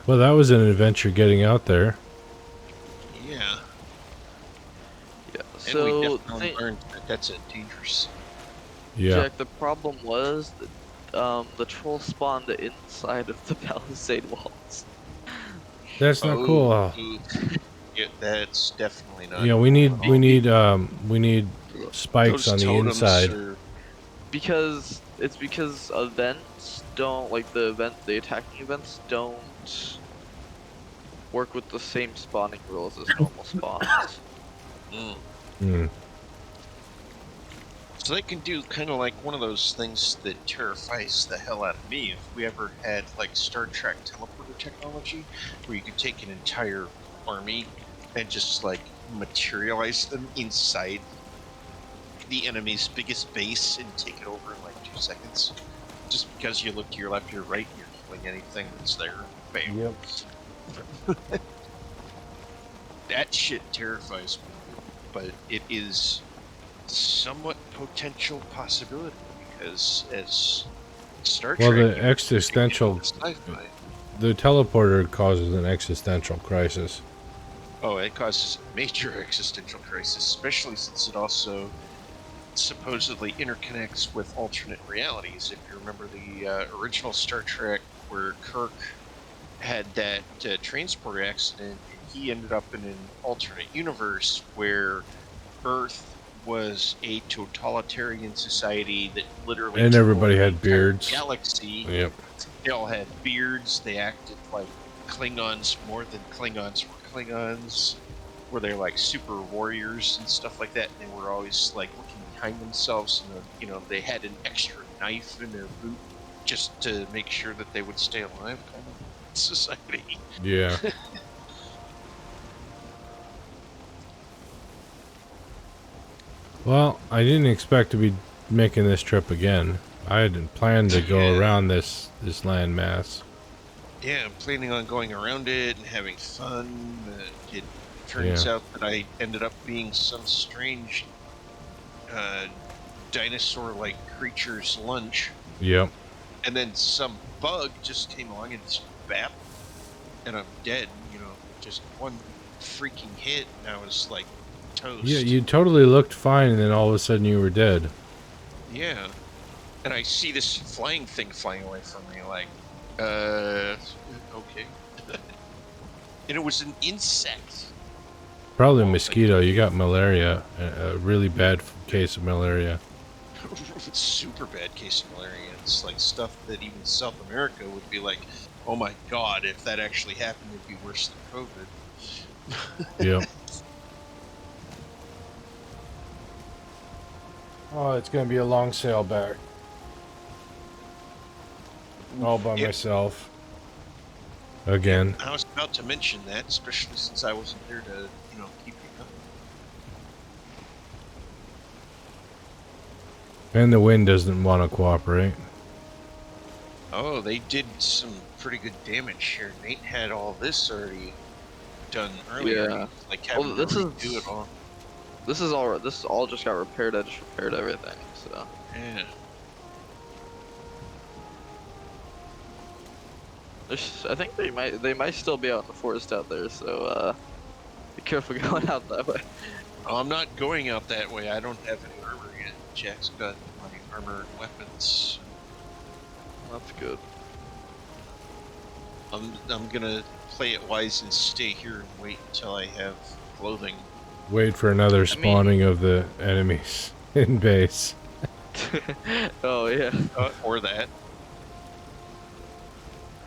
Well, that was an adventure getting out there. Yeah. Yeah. And we So definitely learned that that's a dangerous. Yeah. Jack, the problem was that the troll spawned inside of the palisade walls. That's not cool. Yeah, that's definitely not. Yeah, we need spikes Those on the totems inside. are. Because events don't the attacking events don't work with the same spawning rules as normal spawns. Mm. Hmm. So they can do kind of like one of those things that terrifies the hell out of me. If we ever had like Star Trek teleporter technology, where you could take an entire army and just like materialize them inside the enemy's biggest base and take it over in like 2 seconds, just because you look to your left, your right, you're killing anything that's there. Bam. Yep. That shit terrifies me, but it is somewhat potential possibility because as Star Well, Trek, the existential, sci-fi. the teleporter causes an existential crisis. Oh, it causes a major existential crisis, especially since it also supposedly interconnects with alternate realities. If you remember the original Star Trek, where Kirk had that transporter accident, and he ended up in an alternate universe where Earth was a totalitarian society that literally And took everybody over the had entire beards. Galaxy. Yep. They all had beards. They acted like Klingons more than Klingons were Klingons. Where they're like super warriors and stuff like that. And they were always like looking behind themselves, and they had an extra knife in their boot just to make sure that they would stay alive. Kind of society. Yeah. Well, I didn't expect to be making this trip again. I had planned to go Yeah. around this landmass. Yeah, I'm planning on going around it and having fun. It turns Yeah. out that I ended up being some strange uh, dinosaur-like creature's lunch, Yep. and then some bug just came along and just bap, and I'm dead. Just one freaking hit, and I was like Yeah, toast. you totally looked fine, and then all of a sudden you were dead. Yeah, and I see this flying thing flying away from me, like, okay. And it was an insect. Probably a Well, mosquito. You got malaria. A really bad case of malaria. super bad case of malaria. It's like stuff that even South America would be like, oh my god, if that actually happened, it'd be worse than COVID. Yep. Oh, it's gonna be a long sail back. All by Yep. myself. Yep. Again. I was about to mention that, especially since I wasn't there to, keep you company. And the wind doesn't want to cooperate. Oh, they did some pretty good damage here. Nate had all this already done earlier. Yeah. Like Well, having to redo it all. this is all just got repaired. I just repaired everything. So Yeah. I think they might still be out in the forest out there. So be careful going out that way. Oh, I'm not going out that way. I don't have any armor yet. Jack's got my armor and weapons. That's good. I'm gonna play it wise and stay here and wait until I have clothing. Wait for another spawning of the enemies in base. Oh yeah. Or that.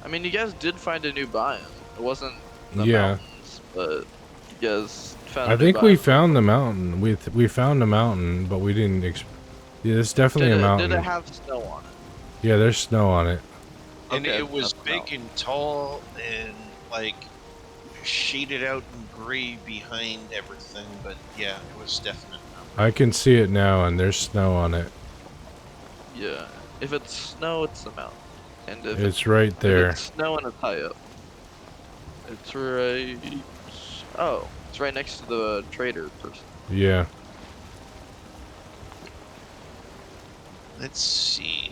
I mean, you guys did find a new biome. It wasn't the Yeah. mountains, but you guys found. I think we found the mountain. We found the mountain, but we didn't. Yeah, it's definitely a mountain. Did it have snow on it? Yeah, there's snow on it. And Okay, it was that's big and tall and like shaded out in gray behind everything, but yeah, it was definite. I can see it now, and there's snow on it. Yeah. If it's snow, it's the mountain. And if It's right there. If it's snow and it's high up. It's right. Oh, it's right next to the trader person. Yeah. Let's see.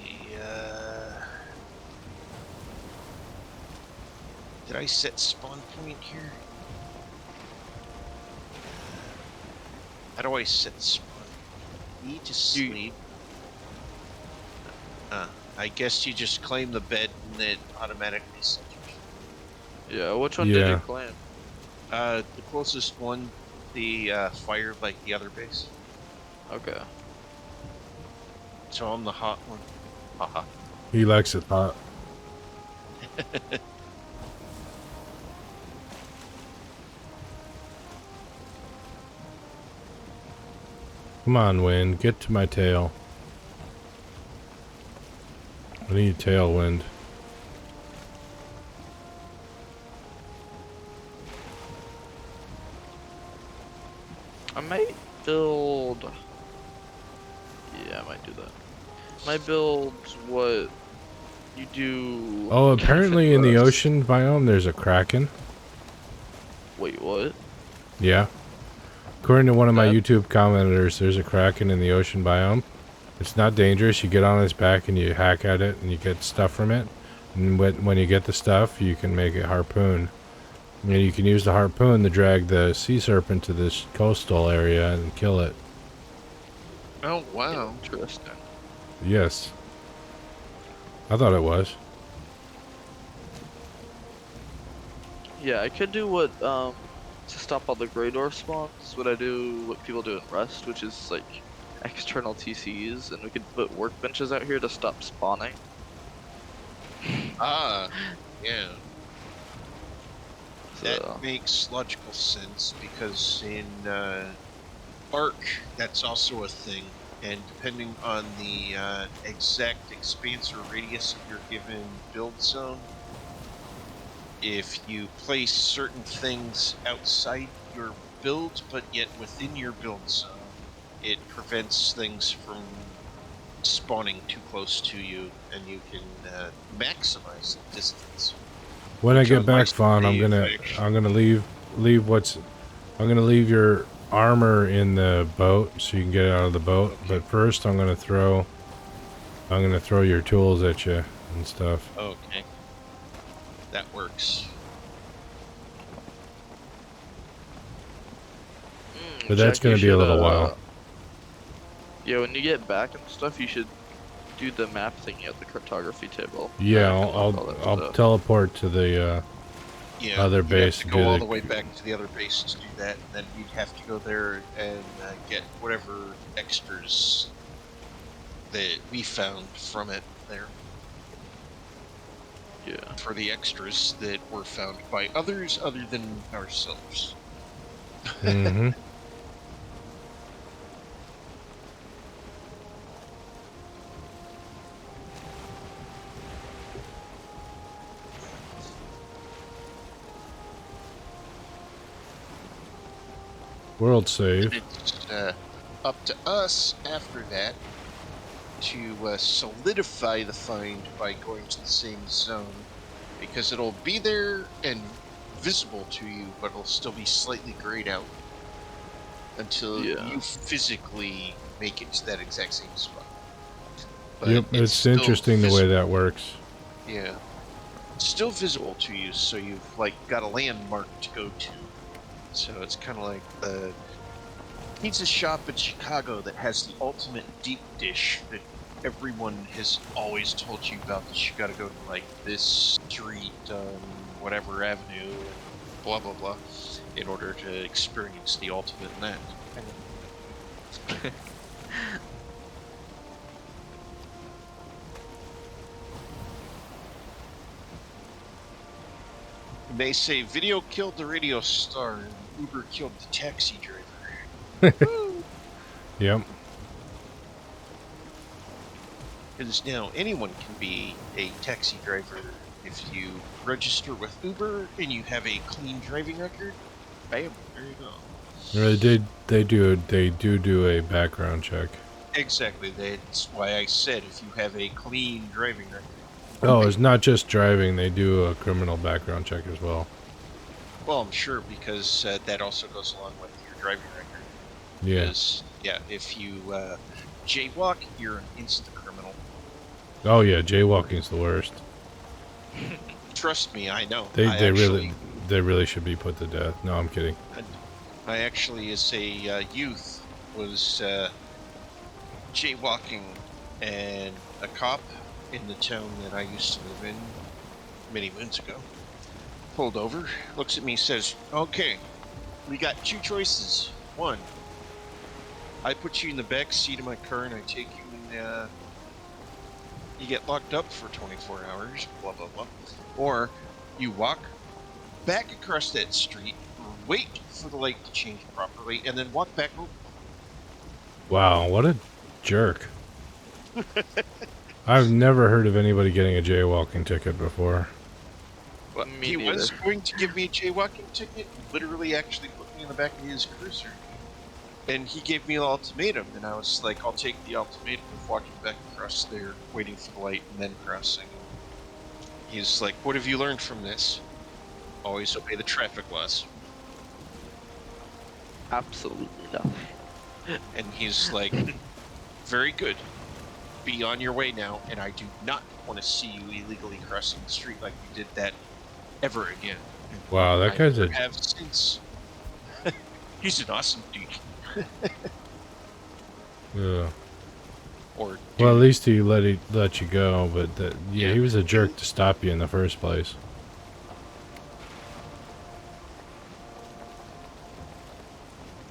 Did I set spawn point here? How do I set spawn? Need to sleep. I guess you just claim the bed and it automatically sets you. Yeah, which one did Yeah. you claim? The closest one, the fire, like the other base. Okay. So I'm the hot one. Haha. He likes it hot. Come on, wind. Get to my tail. I need tailwind. I might build. Yeah, I might do that. Might build what you do. Oh, apparently in the Rust. ocean biome, there's a kraken. Wait, what? Yeah. According to one of my That- YouTube commenters, there's a kraken in the ocean biome. It's not dangerous. You get on its back and you hack at it and you get stuff from it. And when you get the stuff, you can make a harpoon. And you can use the harpoon to drag the sea serpent to this coastal area and kill it. Oh wow. Interesting. Yes. I thought it was. Yeah, I could do what to stop all the gray dwarf spawns. What people do in Rust, which is like external TCs, and we could put workbenches out here to stop spawning. Ah, yeah. So, That makes logical sense because in Arc, that's also a thing. And depending on the exact expanse or radius of your given build zone, if you place certain things outside your build, but yet within your build zone, it prevents things from spawning too close to you, and you can maximize the distance. When I Which get on my back, Fawn, I'm save, gonna actually, I'm gonna leave what's I'm gonna leave your armor in the boat so you can get out of the boat. okay, But first, I'm gonna throw your tools at you and stuff. okay, that works. But that's Jack, you gonna be a should little while. yeah, when you get back and stuff, you should do the map thingy at the cartography table. Yeah, Collect all that I'll stuff. teleport to the Yeah, other you'd have base to to go do all the. the way back to the other base to do that, and then we'd have to go there and get whatever extras that we found from it there. Yeah. For the extras that were found by others other than ourselves. Mm-hmm. World save. It's up to us after that to solidify the find by going to the same zone, because it'll be there and visible to you, but it'll still be slightly grayed out until Yeah. you physically make it to that exact same spot. But Yep, it's it's still interesting the way visible. that works. Yeah, it's still visible to you, so you've like got a landmark to go to. So it's kind of like the pizza shop in Chicago that has the ultimate deep dish that everyone has always told you about, that you got to go to like this street on whatever avenue and blah blah blah in order to experience the ultimate in that. They say video killed the radio star and Uber killed the taxi driver. Yep. Because now anyone can be a taxi driver if you register with Uber and you have a clean driving record. Bam, there you go. They do a background check. Exactly. That's why I said if you have a clean driving record. Oh, it's not just driving. They do a criminal background check as well. Well, I'm sure, because that also goes along with your driving record. Yeah. Because, yeah, if you jaywalk, you're an instant criminal. Oh yeah, jaywalking's the worst. Trust me, I know. They I they actually, really should be put to death. No, I'm kidding. I actually, as a youth, was jaywalking, and a cop in the town that I used to live in many moons ago pulled over, looks at me, says, "Okay, we got two choices. One, I put you in the back seat of my car and I take you and you get locked up for 24 hours, blah, blah, blah. Or you walk back across that street, wait for the light to change properly, and then walk back over." Wow, what a jerk. I've never heard of anybody getting a jaywalking ticket before. Well, Me he was neither. going to give me a jaywalking ticket, literally actually put me in the back of his cruiser. And he gave me an ultimatum, and I was like, I'll take the ultimatum of walking back across there, waiting for the light, and then crossing. He's like, "What have you learned from this? Always obey the traffic laws." Absolutely nothing. And he's like, "Very good. Be on your way now, and I do not want to see you illegally crossing the street like you did that ever again." Wow, that I guy's never a have since. He's an awesome dude. Ugh. Or Well, at dude. least he let you go, but yeah, Yeah. he was a jerk to stop you in the first place.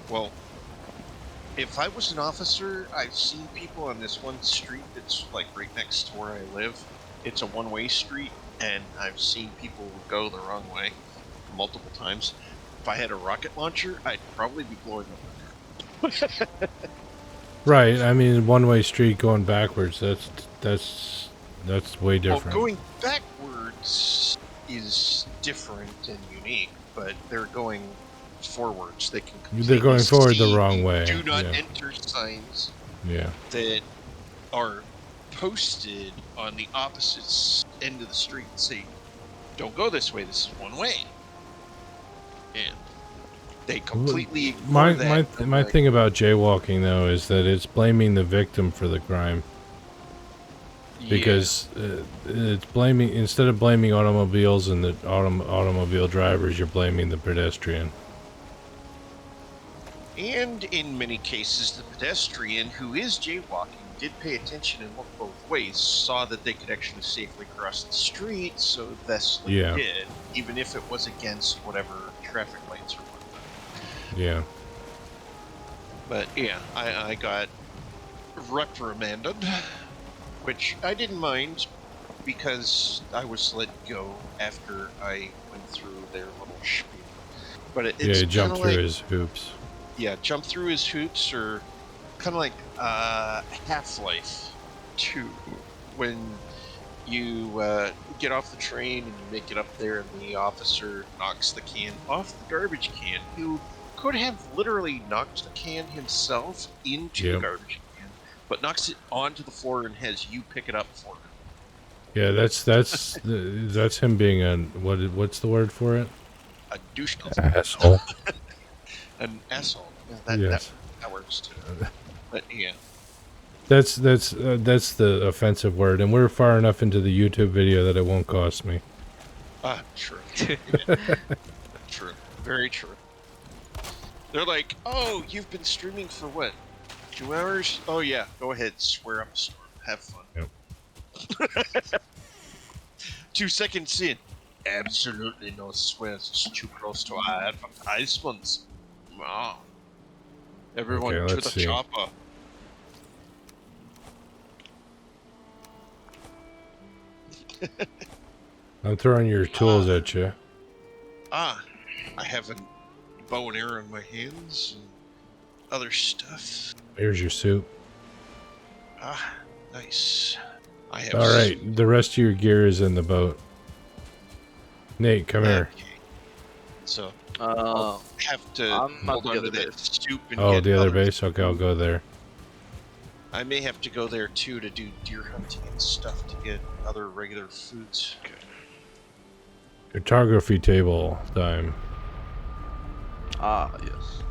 Well, if I was an officer, I've seen people on this one street that's like right next to where I live. It's a one-way street, and I've seen people go the wrong way multiple times. If I had a rocket launcher, I'd probably be blowing them. Right. I mean, one-way street going backwards. That's way Well, different. going backwards is different and unique, but they're going forwards. They can They're going completely forward the see wrong the way. "Do not Yeah. enter" signs Yeah. that are posted on the opposite end of the street and say, "Don't go this way. This is one way." And they completely ignore that. My thing about jaywalking though is that it's blaming the victim for the crime. Because it's blaming, instead of blaming automobiles and the automobile drivers, you're blaming the pedestrian. And in many cases, the pedestrian who is jaywalking did pay attention and look both ways, saw that they could actually safely cross the street, so thusly did, even if it was against whatever traffic lights or whatnot. Yeah. But yeah, I got reprimanded, which I didn't mind because I was let go after I went through their little spiel. But it's he jumped through his hoops. Yeah, jump through his hoops, or kind of like Half-Life 2, when you get off the train and you make it up there and the officer knocks the can off the garbage can, who could have literally knocked the can himself into the garbage can, but knocks it onto the floor and has you pick it up for him. Yeah, that's him being a, what's the word for it? A douche. Asshole. An asshole. Yes. That works too. But yeah. That's the offensive word, and we're far enough into the YouTube video that it won't cost me. True. True. Very true. They're like, "Oh, you've been streaming for what? 2 hours? Oh yeah, go ahead, swear up a storm. Have fun." Yep. 2 seconds in. Absolutely no swears. It's too close to our advertisements. Wow. Everyone Okay, to let's the see. chopper. I'm throwing your tools at you. I have a bow and arrow in my hands and other stuff. Here's your soup. Nice. I have. All right, the rest of your gear is in the boat. Nate, come here. So I'll have to I'm hold not on to the that soup and Oh, get the other other base? Okay, I'll go there. I may have to go there too to do deer hunting and stuff to get other regular foods. Okay. Cartography table time. Yes.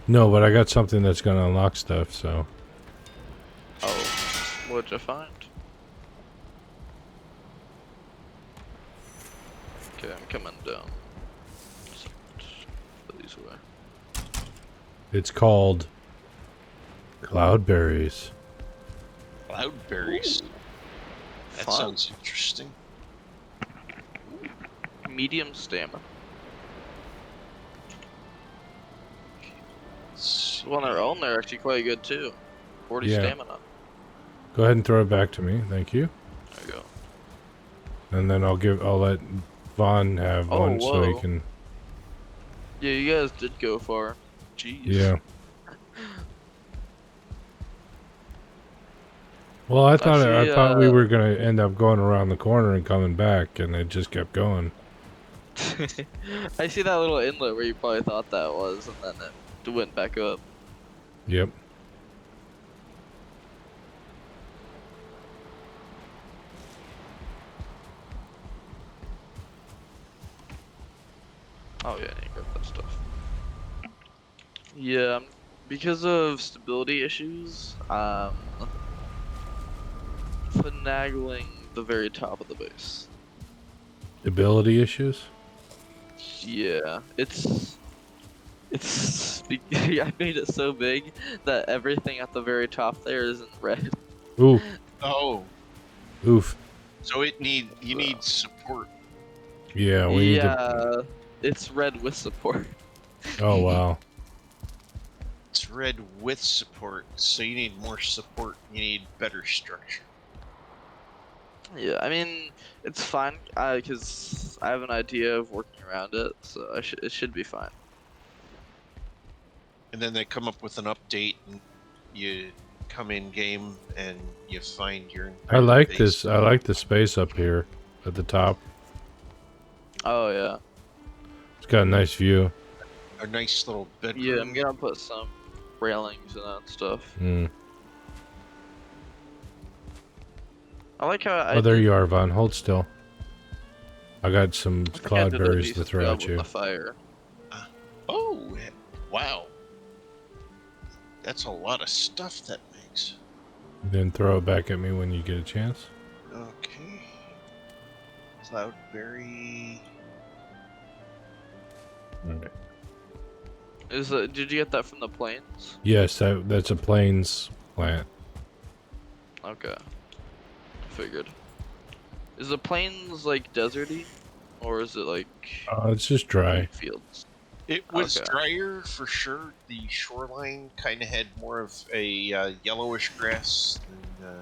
No, but I got something that's gonna unlock stuff, so. Oh, what'd you find? Okay, I'm coming down. These way. It's called Cloudberries. Cloudberries. That Fun. sounds interesting. Medium stamina. Well, on their own, they're actually quite good too. 40 Yeah. stamina. Go ahead and throw it back to me, thank you. There you go. And then I'll let Vaughn have one so he whoa. can. Yeah, you guys did go far. Jeez. Yeah. Well, I thought we were gonna end up going around the corner and coming back, and it just kept going. I see that little inlet where you probably thought that was, and then it went back up. Yep. Oh yeah, I need to grab that stuff. Yeah, because of stability issues, finagling the very top of the base. Ability issues? Yeah, I made it so big that everything at the very top there is in red. Ooh. Oh. Oof. So you need support. Yeah, we need to... it's red with support. Oh, wow. It's red with support, so you need more support. You need better structure. Yeah, I mean, it's fine, because I have an idea of working around it, so it should be fine. And then they come up with an update, and you come in game, and you find your. I like this. I like the space up here at the top. Oh yeah. It's got a nice view. a nice little Yeah, I'm bedroom. gonna put some railings and that stuff. Mm. I like how I Oh, there did. you are, Von. Hold still. I got some I think I did a cloudberries to decent throw job at with you. the fire. Uh, oh, wow. That's a lot of stuff that makes. Then throw it back at me when you get a chance. Okay. Cloudberry. Alright. Did you get that from the plains? Yes, that's a plains plant. Okay, figured. Is the plains like deserty, or is it like It's just dry. wheat fields? It was Okay. drier for sure. The shoreline kind of had more of a yellowish grass than.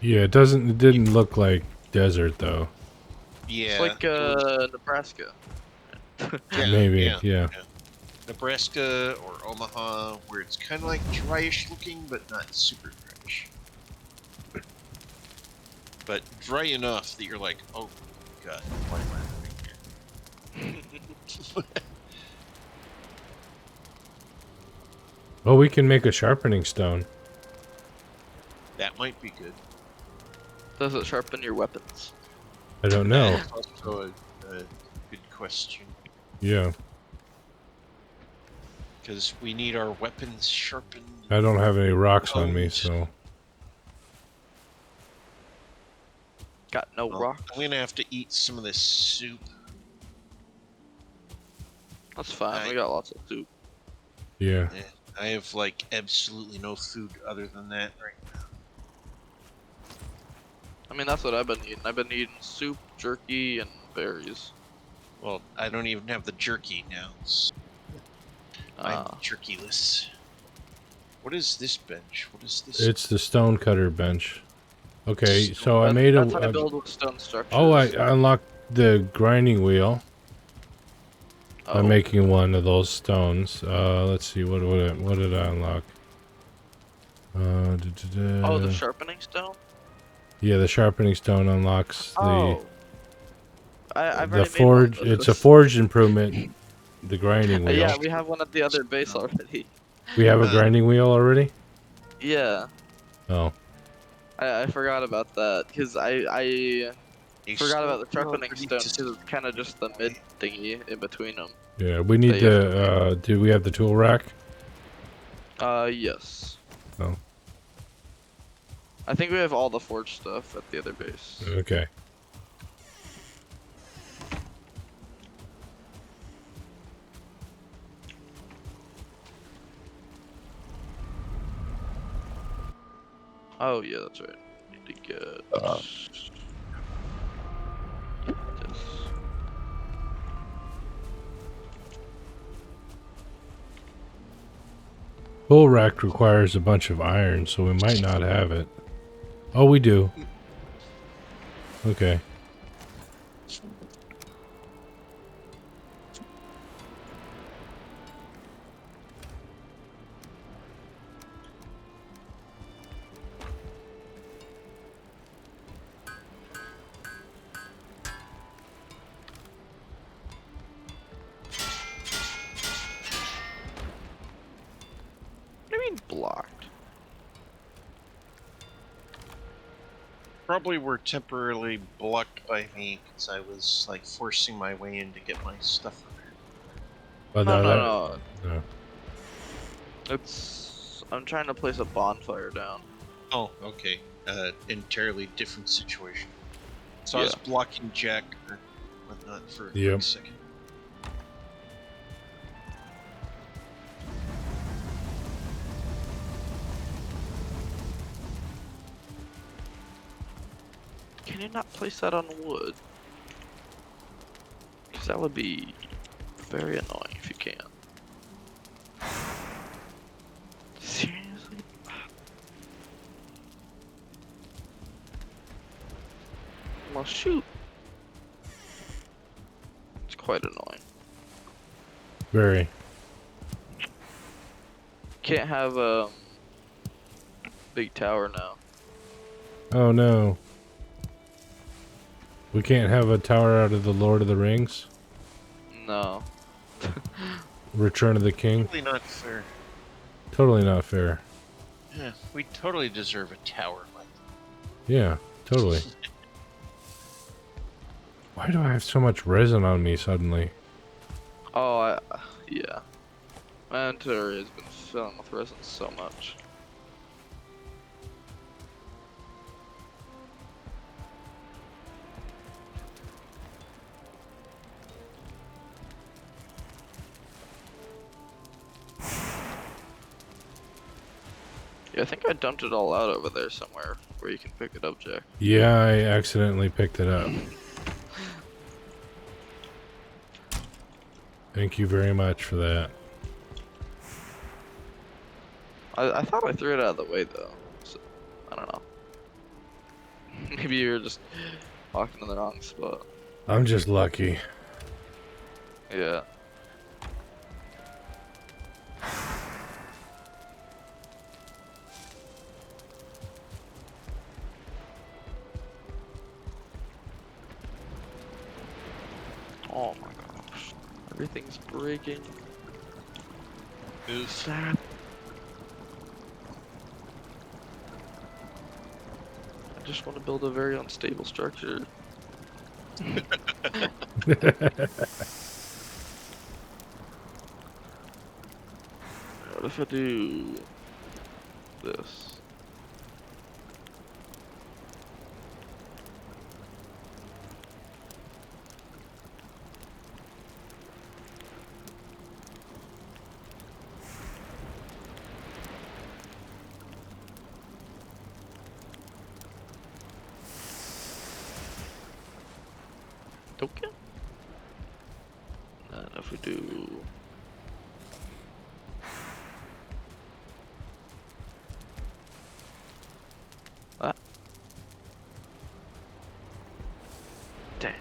Yeah, it didn't look like desert though. It's Yeah, like it was. Nebraska. Yeah, Maybe, yeah, yeah. yeah. Nebraska or Omaha, where it's kind of like dryish looking, but not super dryish. But dry enough that you're like, oh god, why am I living here? Oh, we can make a sharpening stone. That might be good. Does it sharpen your weapons? I don't know. That is also a good question. Yeah, Because we need our weapons sharpened. I don't have any rocks on me, honed. so Got no Well, rocks. I'm gonna have to eat some of this soup. That's fine. I- We got lots of soup. yeah. I have like absolutely no food other than that right now. I mean, that's what I've been eating. I've been eating soup, jerky, and berries. Well, I don't even have the jerky now. I'm Ah. jerkyless. What is this bench? What is this? It's the stone cutter bench. Okay, so I That- made That's how I a build with stone structures. oh, I unlocked the grinding wheel by Oh. making one of those stones. Let's see, what did I unlock? Oh, the sharpening stone. Yeah, the sharpening stone unlocks Oh. I've the already made one forge. of It's a those. forge improvement. The grinding wheel. Yeah, we have one at the other base No. already. We have a Uh, grinding wheel already. Yeah, Oh, I forgot about that because I a forgot about the stone sharpening ready stone to because it's kind of just the mid thingy in between them. yeah. We That need you have to the. Do we have the tool rack? Yes. Oh, I think we have all the forge stuff at the other base. okay. Oh yeah, that's right. Need to get this. Tool rack requires a bunch of iron, so we might not have it. Oh, we do. Okay. What do you mean blocked? Probably were temporarily blocked by me because I was like forcing my way in to get my stuff repaired. But No. no. It's I'm trying to place a bonfire down. Oh, okay. Entirely different situation. So I was Yeah. blocking Jack or whatnot for a Yep. quick second. Can you not place that on wood? Because that would be very annoying if you can. Seriously? Well, shoot. It's quite annoying. Very. Can't have a big tower now. Oh no. We can't have a tower out of the Lord of the Rings. No. Return of the King. Totally not fair. Totally not fair. Yeah, we totally deserve a tower like Yeah, totally. Why do I have so much resin on me suddenly? Oh, yeah. My inventory has been filling with resin so much. Yeah, I think I dumped it all out over there somewhere where you can pick it up, Jack. Yeah, I accidentally picked it up. Thank you very much for that. I thought I threw it out of the way though, so I don't know. Maybe you were just walking in the wrong spot. I'm just lucky. Yeah. Oh my gosh. Everything's breaking. Oof. Sad. I just want to build a very unstable structure. What if I do this? Okay. And if we do that. Dang.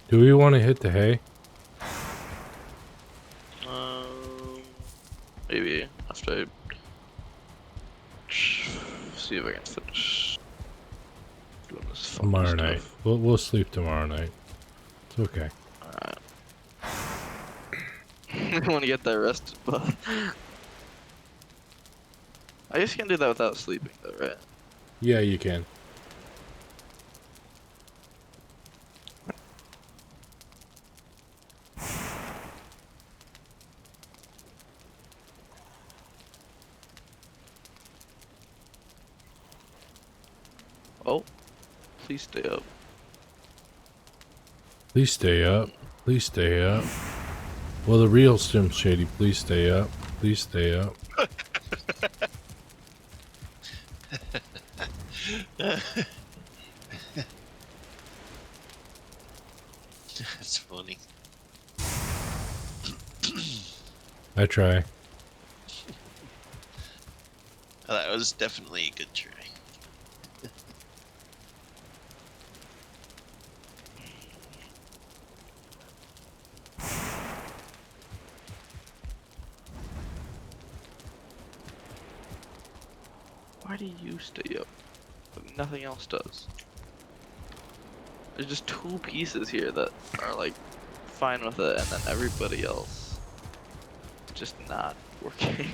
Do we want to hit the hay? Maybe after I see if I can finish doing this funky Tomorrow stuff. night. We'll sleep tomorrow night. It's okay. Alright. I want to get that rested, but I guess you can do that without sleeping, though, right? Yeah, you can. Oh, please stay up. Please stay up. Please stay up. Well, the real Slim Shady, please stay up. Please stay up. That's funny. I try. That was definitely a good try. Why do you stay up? But nothing else does. There's just two pieces here that are like fine with it, and then everybody else just not working.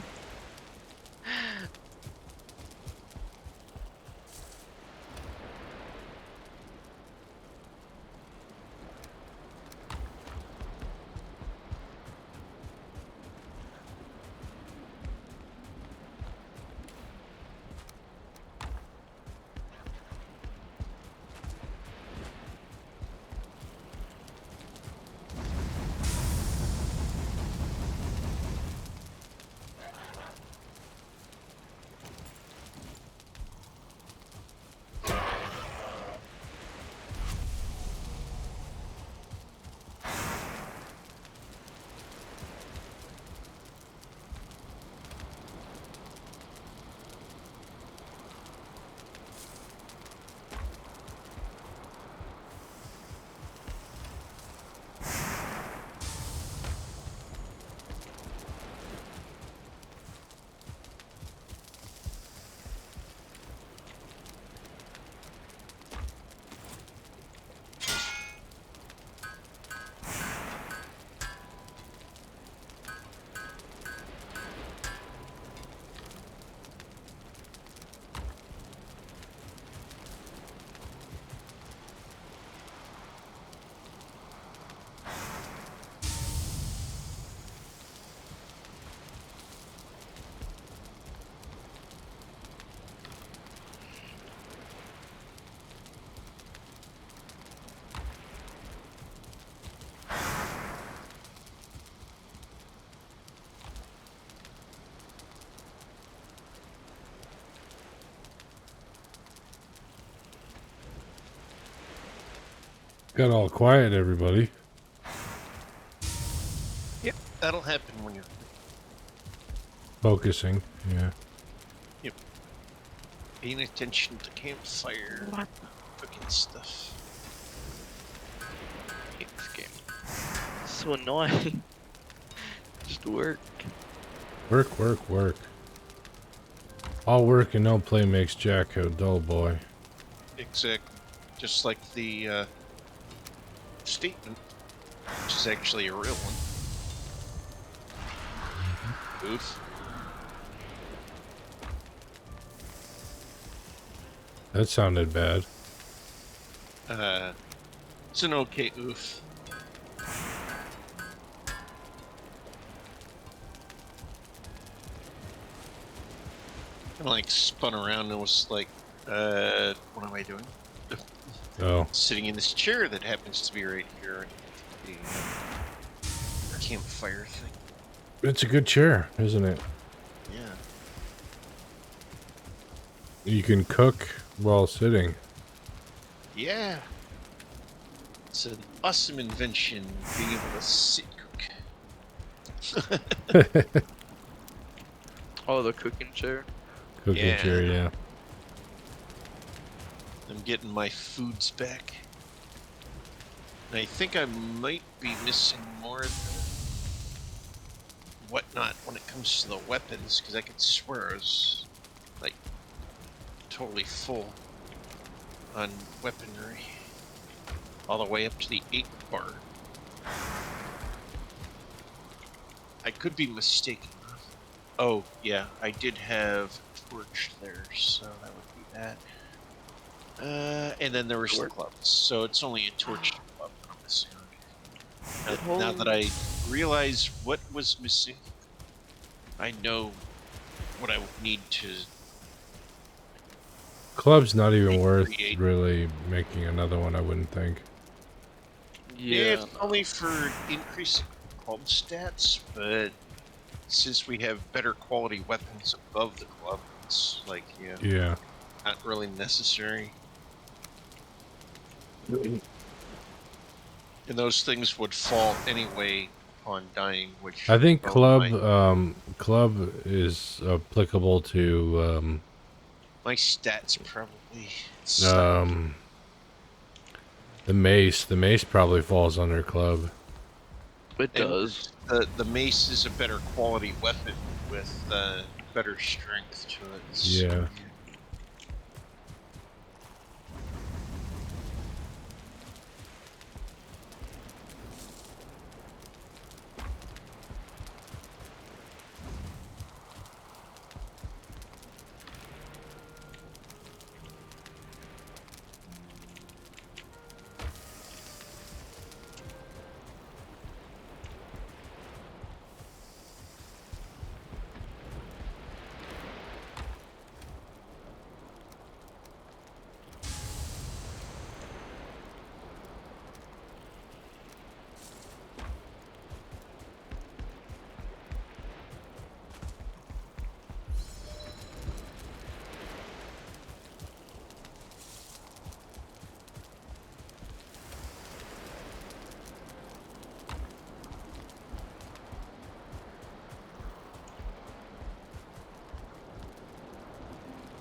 Got all quiet, everybody. Yep, that'll happen when you're Focusing. Yeah. paying attention to campfire, What? cooking stuff. Hate this game. It's so annoying. Just work. Work, work, work. All work and no play makes Jack a dull boy. Exactly. Just like the statement, which is actually a real one. Oof. That sounded bad. It's an okay oof. I like spun around and was like, what am I doing? Oh. Sitting in this chair that happens to be right here. The campfire thing. It's a good chair, isn't it? Yeah. You can cook while sitting. Yeah. It's an awesome invention, being able to sit cook. Oh, the cooking chair. Cooking Yeah. chair, yeah. I'm getting my foods back. And I think I might be missing more of the whatnot when it comes to the weapons, because I could swear I was, like, totally full on weaponry. All the way up to the 8 bar. I could be mistaken. Oh, yeah, I did have a torch there, so that would be that. And then there was the Torch? clubs, so it's only a torch club that I'm missing. Now that Oh. I realize what was missing, I know what I would need to Club's not even worth recreate. really making another one, I wouldn't think. Yeah, Yeah. it's only for increasing club stats, but since we have better quality weapons above the club, it's like, yeah, Yeah. not really necessary. And those things would fall anyway upon dying, which I think well, club is applicable to my stats probably suck. um the mace. The mace probably falls under club. It And does. the mace is a better quality weapon with better strength to it. So, Yeah.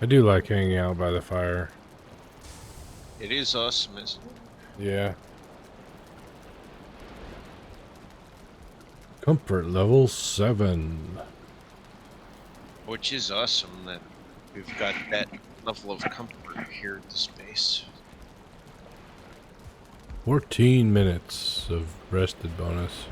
I do like hanging out by the fire. it is awesome, isn't it? Yeah. Comfort level 7. Which is awesome that we've got that level of comfort here at this base. 14 minutes of rested bonus.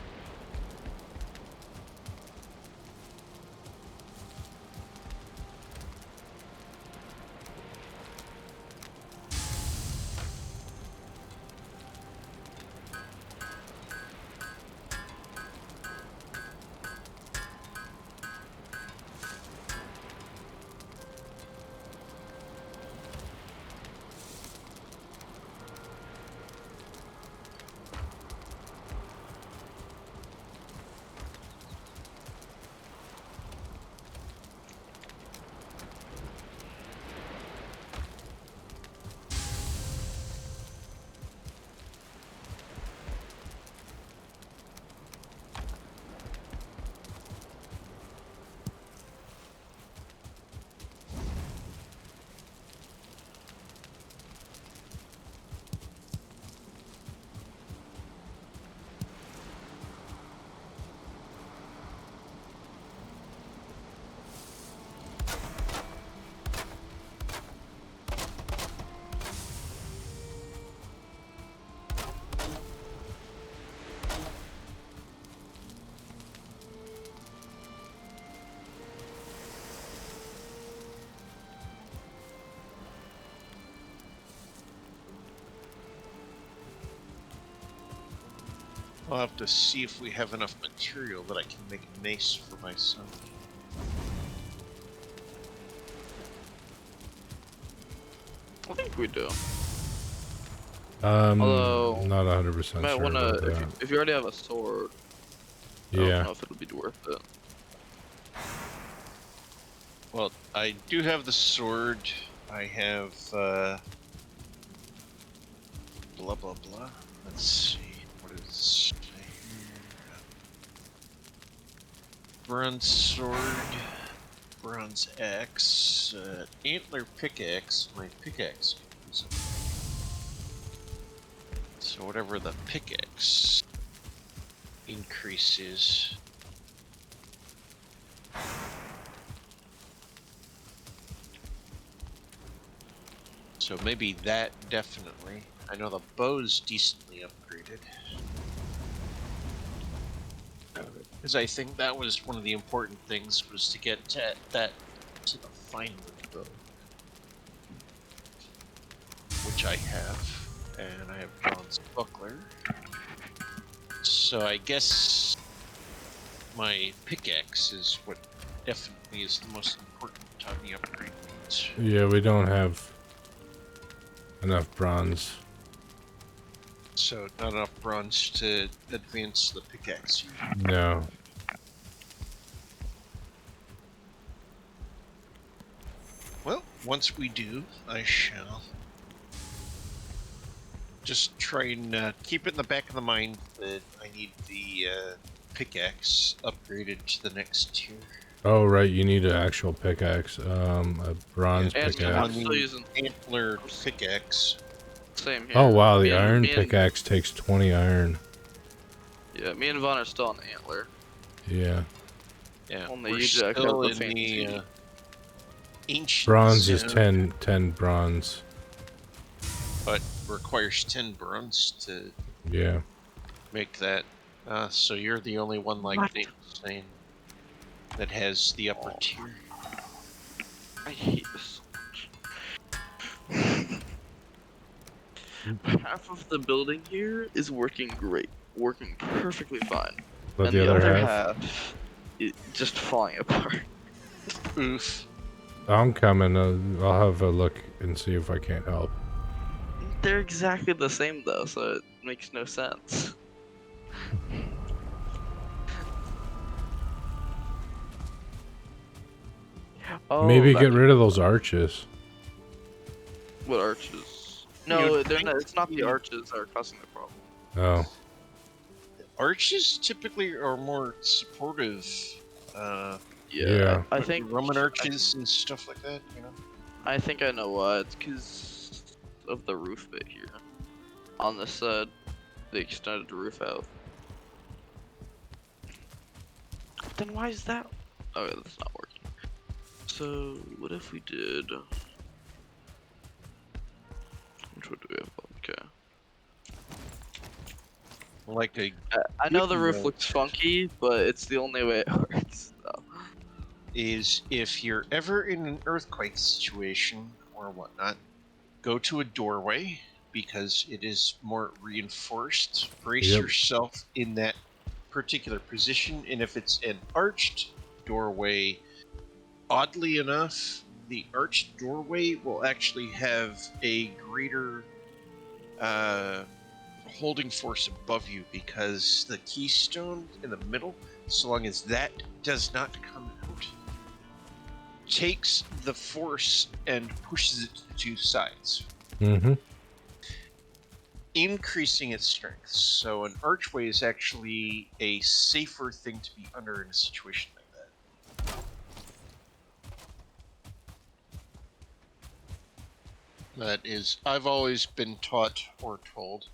I'll have to see if we have enough material that I can make a mace for my son. I think we do. Not Although, 100% you might sure want to, about that. if you already have a sword, I Yeah. don't know if it'll be worth it. Well, I do have the sword. I have, blah, blah, blah. Let's see. What is bronze sword, bronze axe, antler pickaxe. My pickaxe. So whatever the pickaxe increases. So maybe that definitely. I know the bow's decently upgraded. Because I think that was one of the important things, was to get to the fine wood bow. Which I have. And I have bronze buckler. So I guess my pickaxe is what definitely is the most important on the upgrade needs. Yeah, we don't have enough bronze. So not enough bronze to advance the pickaxe. No. Well, once we do, I shall just try and keep it in the back of the mind that I need the pickaxe upgraded to the next tier. Oh, right, you need an actual pickaxe. A bronze And pickaxe. I'm still using antler pickaxe. same here. Oh, wow, the Me and- iron me and- pickaxe takes 20 iron. Yeah, me and Vaughn are still on the antler. Yeah. Yeah, Only we're you Jack still have the in the fancy. ancient Bronze is zone, 10 bronze. but requires 10 bronze to Yeah. make that. So you're the only one like What? Nate was saying that has the upper Oh. tier. I hate this so much. Half of the building here is working great, working perfectly fine, But and the the other other half? half is just falling apart. Oof. I'm coming. I'll have a look and see if I can't help. They're exactly the same though, so it makes no sense. Oh, Maybe that get could rid of be those fun. arches. What arches? No, You'd they're think not. It's not the the arches that are causing the problem. Oh. arches typically are more supportive. Yeah, Yeah. I Like the think Roman arches and stuff like that, you know? I think I know why. It's because of the roof bit here. On this side, they extended the roof out. Then why is that? Okay, that's not working. So what if we did? Which one do we have? Okay. Like a I know the good roof note looks funky, but it's the only way it works. So. is if you're ever in an earthquake situation or whatnot, go to a doorway because it is more reinforced. Brace Yep. yourself in that particular position, and if it's an arched doorway, oddly enough, the arched doorway will actually have a greater holding force above you because the keystone in the middle, so long as that does not come out, takes the force and pushes it to the two sides, Mm-hmm. increasing its strength. So an archway is actually a safer thing to be under in a situation like that. That is, I've always been taught or told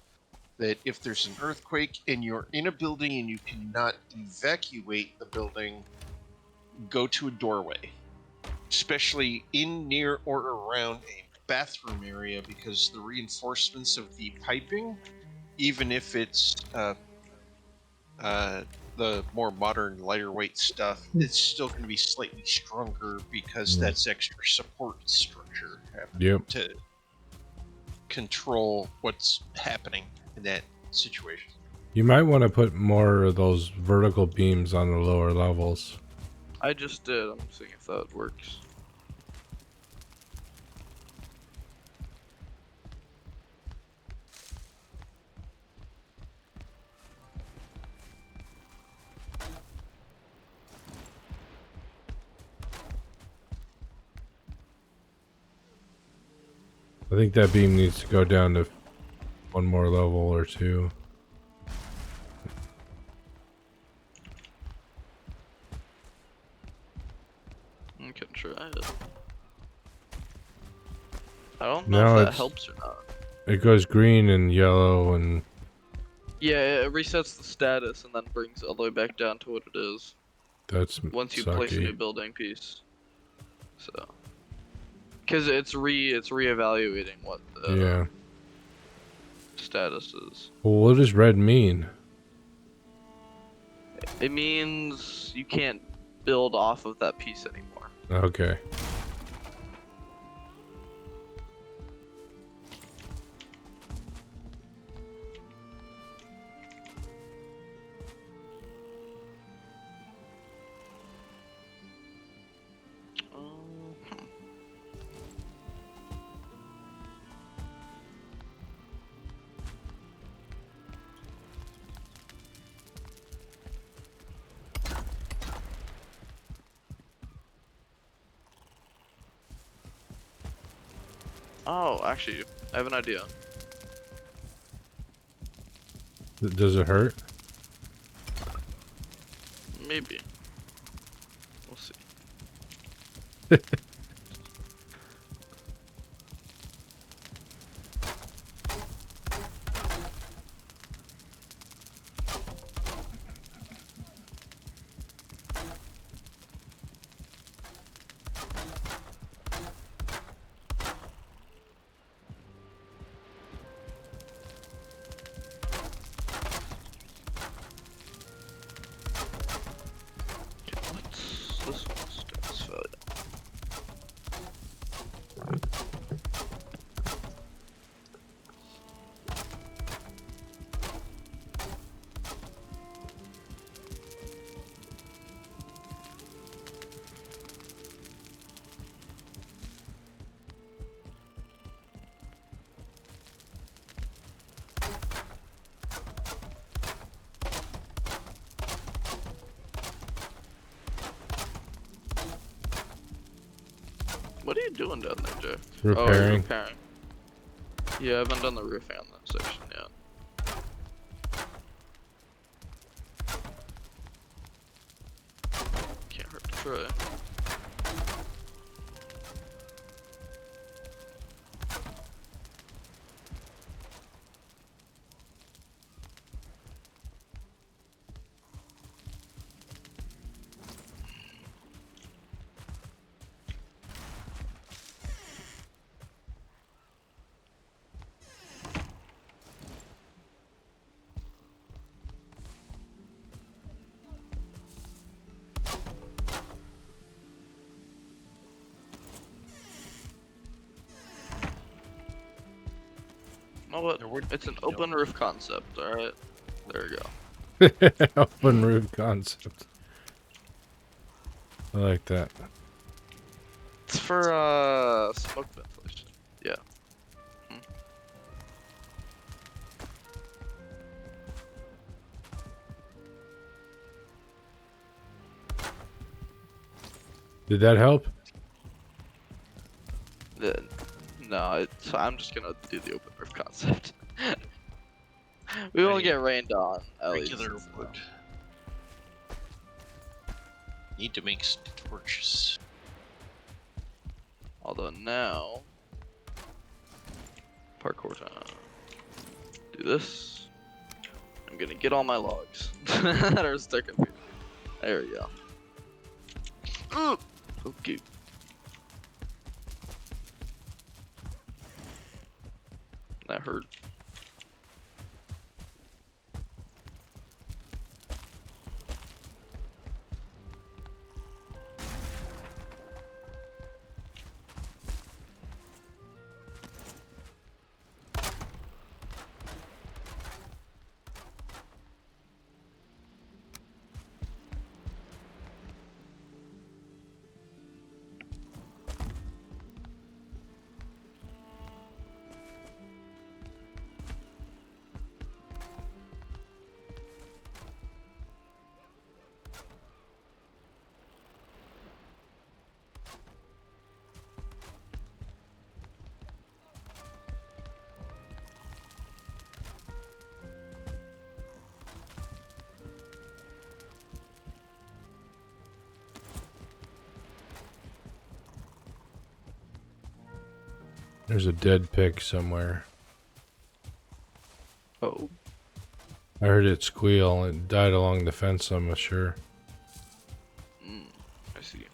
that if there's an earthquake and you're in a building and you cannot evacuate the building, go to a doorway, especially in, near, or around a bathroom area, because the reinforcements of the piping, even if it's the more modern, lighter weight stuff, it's still going to be slightly stronger because Yeah. that's extra support structure happening Yep. to control what's happening in that situation. You might want to put more of those vertical beams on the lower levels. I just did. I'm seeing if that works. I think that beam needs to go down to one more level or two. I can try it. I don't know if Now that helps or not. it goes green and yellow and Yeah, it resets the status and then brings it all the way back down to what it is that's once you place a sucky. new building piece. So, because it's reevaluating what the Yeah. status is. Well, what does red mean? It means you can't build off of that piece anymore. Okay. Hmm. Oh, actually, I have an idea. Does it hurt? Maybe. We'll see. Okay, what's this one's status value? What are you doing down there, Jeff? Oh, you're Repairing. repairing. Yeah, I haven't done the roofing on that section yet. Can't hurt to try. You know what? There would It's an be open no- roof concept, alright? There we go. Open roof concept. I like that. It's for smoke ventilation. Yeah. Did that help? No, I'm just gonna do the open roof concept. We won't get rained on, at least. regular wood. Need to make some torches. Although now, parkour time. Do this. I'm gonna get all my logs that are stuck up here. There we go. Okay. That hurt. There's a dead pig somewhere. Oh. I heard it squeal. It died along the fence, I'm sure. I see.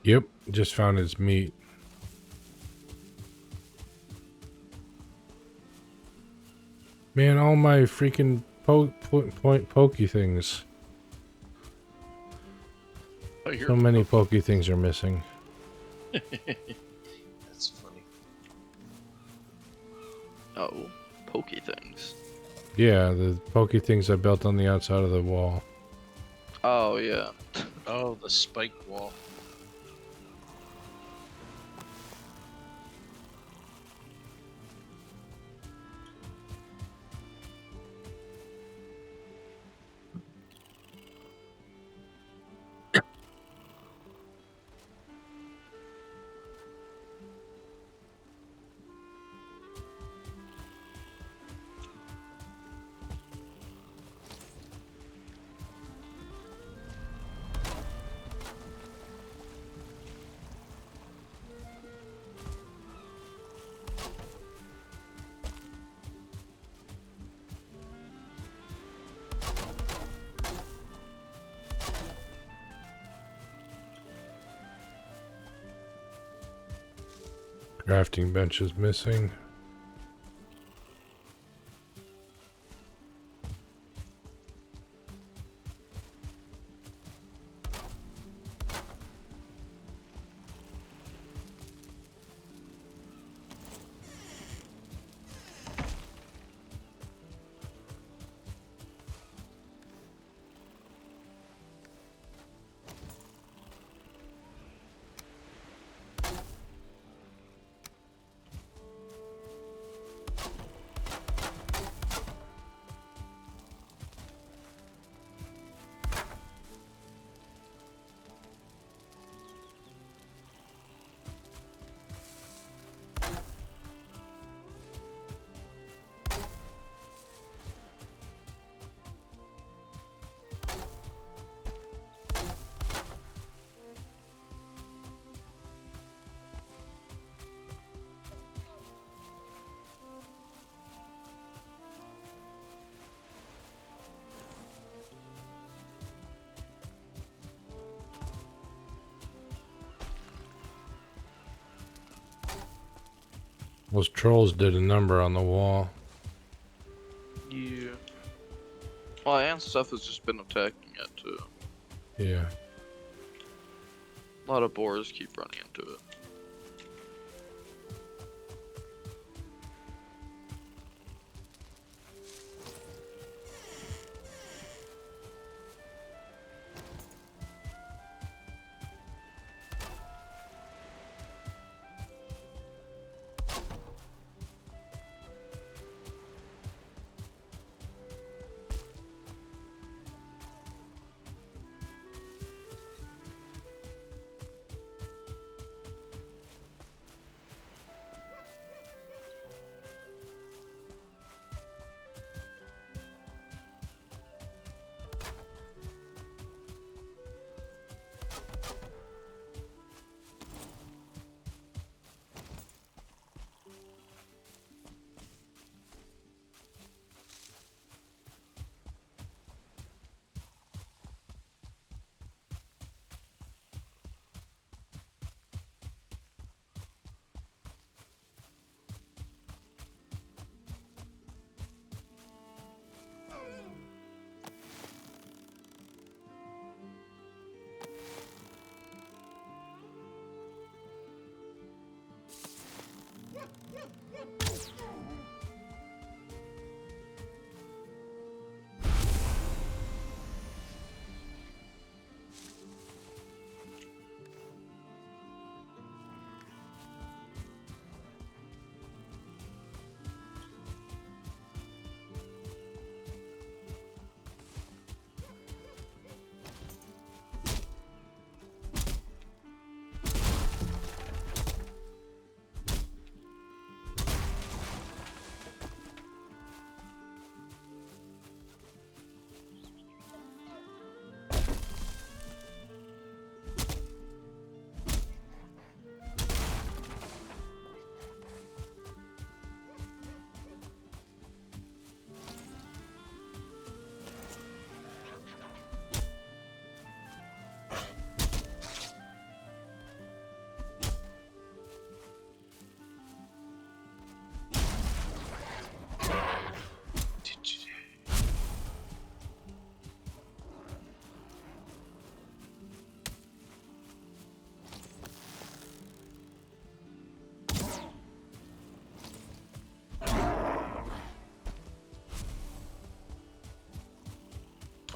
Yep, just found its meat. Man, all my freaking pokey things. Oh, you're So many pokey things are missing. That's funny. Oh, pokey things. Yeah, the pokey things I built on the outside of the wall. Oh yeah. Oh, the spike wall. Crafting bench is missing. Those trolls did a number on the wall. Yeah. Well, and stuff has just been attacking it too. Yeah. A lot of boars keep running into it.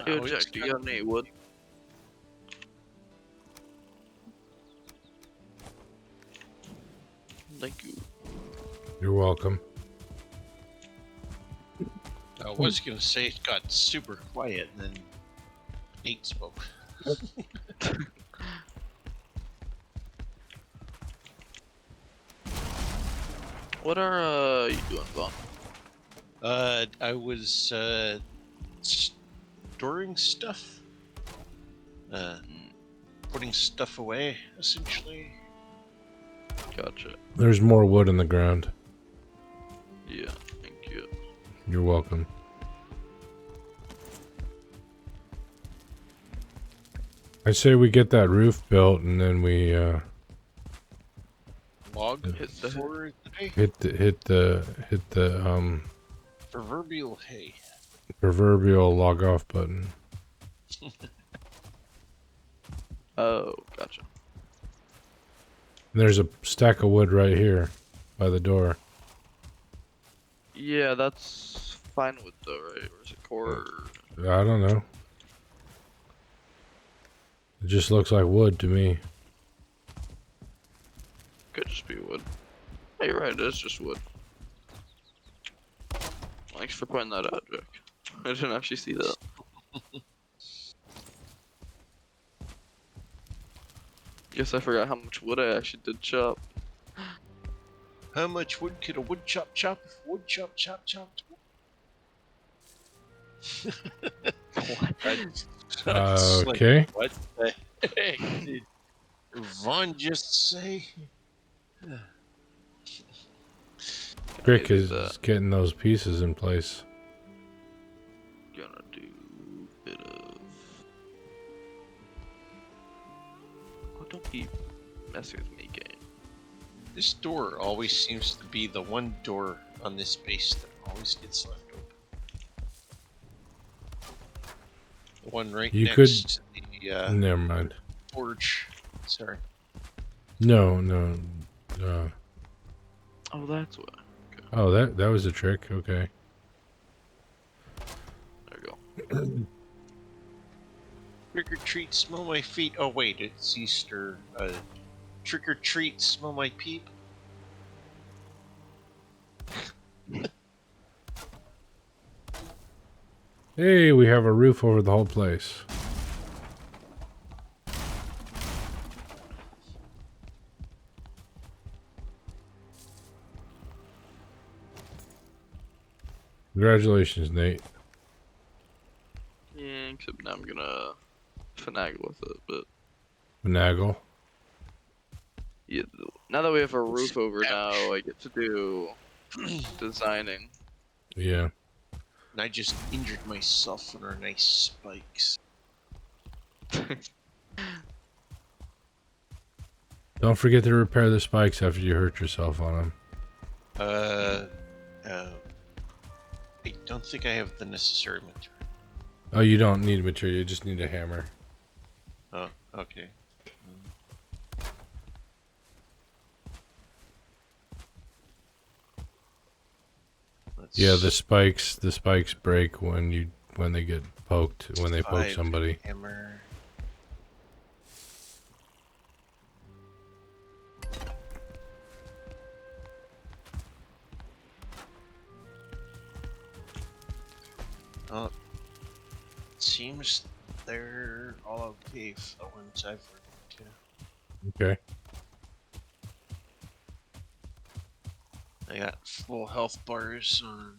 Yo, Now it's Jack, do you got got any wood? Thank you. You're welcome. I was gonna say it got super quiet, and then Nate spoke. What are you doing, Vaughn? I was storing stuff, uh, putting stuff away, essentially. Gotcha. There's more wood in the ground. Yeah, thank you. You're welcome. I say we get that roof built and then we Log Hit the- for the day. hit the Proverbial hay. proverbial log off button. Oh, gotcha. There's a stack of wood right here by the door. Yeah, that's fine wood though, right? Or is it core? I don't know. It just looks like wood to me. Could just be wood. Hey, you're right, it is just wood. Thanks for pointing that out, Jack. I didn't actually see that. Guess I forgot how much wood I actually did chop. How much wood could a wood chop? Wood chop. What? That's Okay. like, what the heck did Vaughn just say? Crick do is that. getting those pieces in place. Gonna do a bit of. Oh, don't keep messing with me, game. This door always seems to be the one door on this base that always gets left open. The one right You next to the Never mind. forge. Sorry. No. Oh, that's what. Oh, that was a trick. Okay. There we go. Trick or treat, smell my feet. Oh wait, it's Easter. Trick or treat, smell my peep. Hey, we have a roof over the whole place. Congratulations, Nate. Yeah, except now I'm gonna finagle with it, but Nagel. yeah. Now that we have a roof over now, I get to do designing. Yeah. And I just injured myself on our nice spikes. Don't forget to repair the spikes after you hurt yourself on them. I don't think I have the necessary material. Oh, you don't need material. You just need a hammer. Oh, okay. Yeah, the spikes break when they get poked, when they poke somebody. Hammer. Oh, it seems they're all okay for the ones I've worked to. Okay. I got full health bars on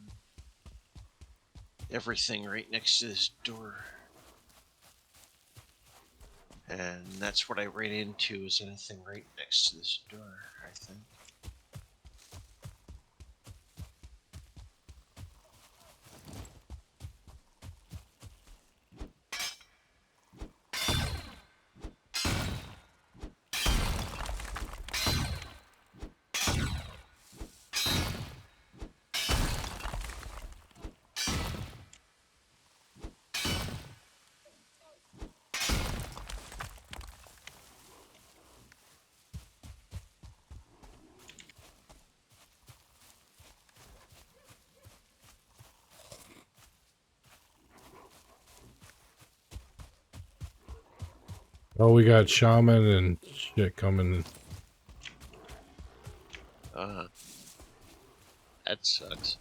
everything right next to this door. And that's what I ran into, is anything right next to this door, I think. Oh, we got shaman and shit coming. Uh, that sucks.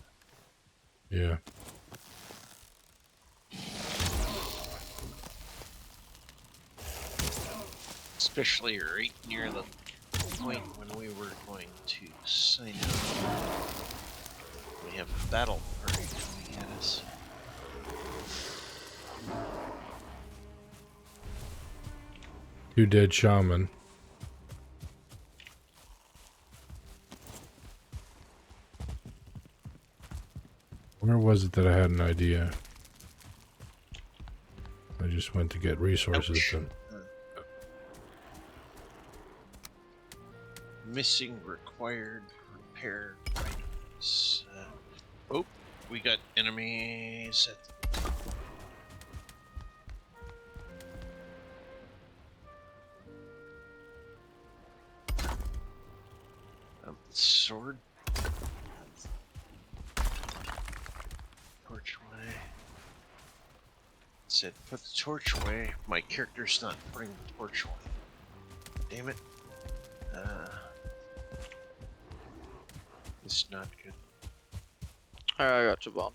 Yeah. Especially right near the point when we were going to sign up. We have a battle party coming at us. Two dead shaman. Where was it that I had an idea? I just went to get resources. Ouch. Then. Missing required repair items. Oh, we got enemies at the sword. Torch away. Said put the torch away. My character's not putting the torch away. Damn it. It's not good. Alright, I got you, bomb.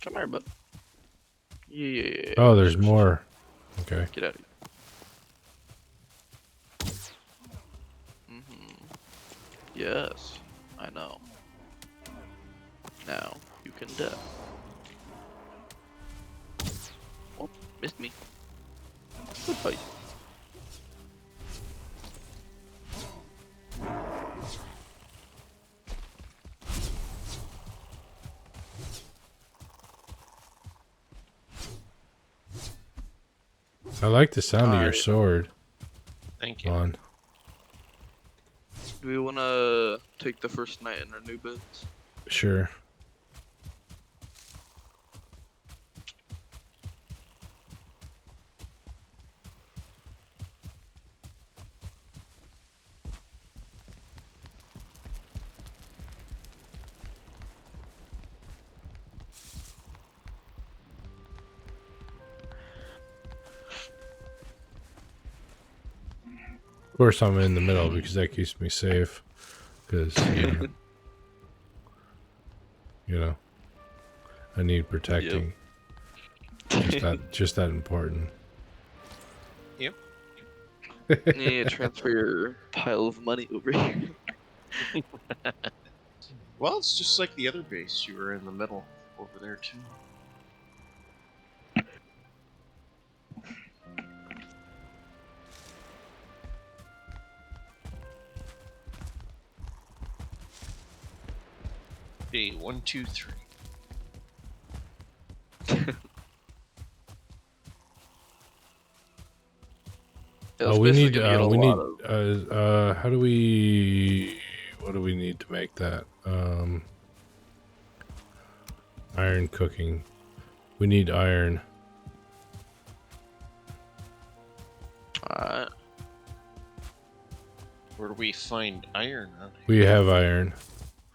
Come here, bud. Yeah. Oh, there's more. Okay. Get out of here. Yes, I know. Now you can die. Oh, missed me. Goodbye. I like the sound of your Alright. sword. Thank you. On. Do we want to take the first night in our new beds? Sure. Of course, I'm in the middle because that keeps me safe. Because you know, I need protecting. Just that important. Yep. Yeah, transfer your pile of money over here. Well, it's just like the other base. You were in the middle over there too. Day 1, 2, 3. Yeah, Oh, it's we basically need. gonna get a We lot need. of. How do we? What do we need to make that? Iron cooking. We need iron. Alright. Where do we find iron on here? We have iron.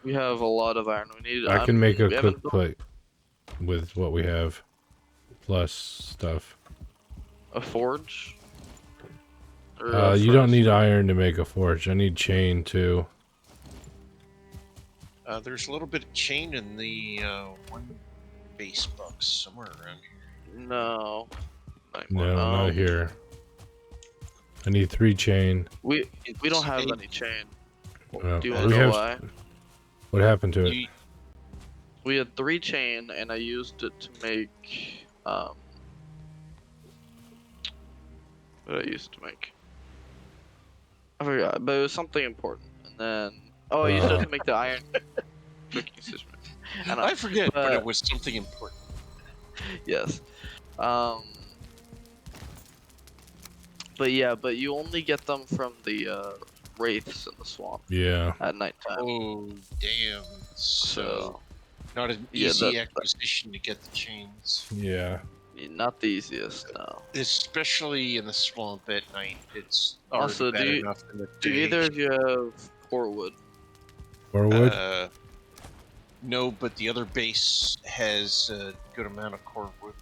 We have a lot of iron. We need. I can make a we haven't cook built plate with what we have, plus stuff. a forge. Or You don't furnace? need iron to make a forge. I need chain too. There's a little bit of chain in the one base box somewhere around here. No. No, not here. I need 3 chain. We don't have Hey. any chain. No. Do you want to We know have. why? What happened to it? You, We had 3 chain, and I used it to make what did I use it to make? I forgot, but it was something important. And then I used it to make the iron cooking system. And I forget, but it but- was something important. Yes. But yeah, but you only get them from the wraiths in the swamp Yeah. at nighttime. Oh, damn. So, not an yeah, easy acquisition to get the chains. Yeah. Not the easiest, no. Especially in the swamp at night. It's already Also, bad enough in the Do day. either of you have core wood? Or wood? No, but the other base has a good amount of core wood.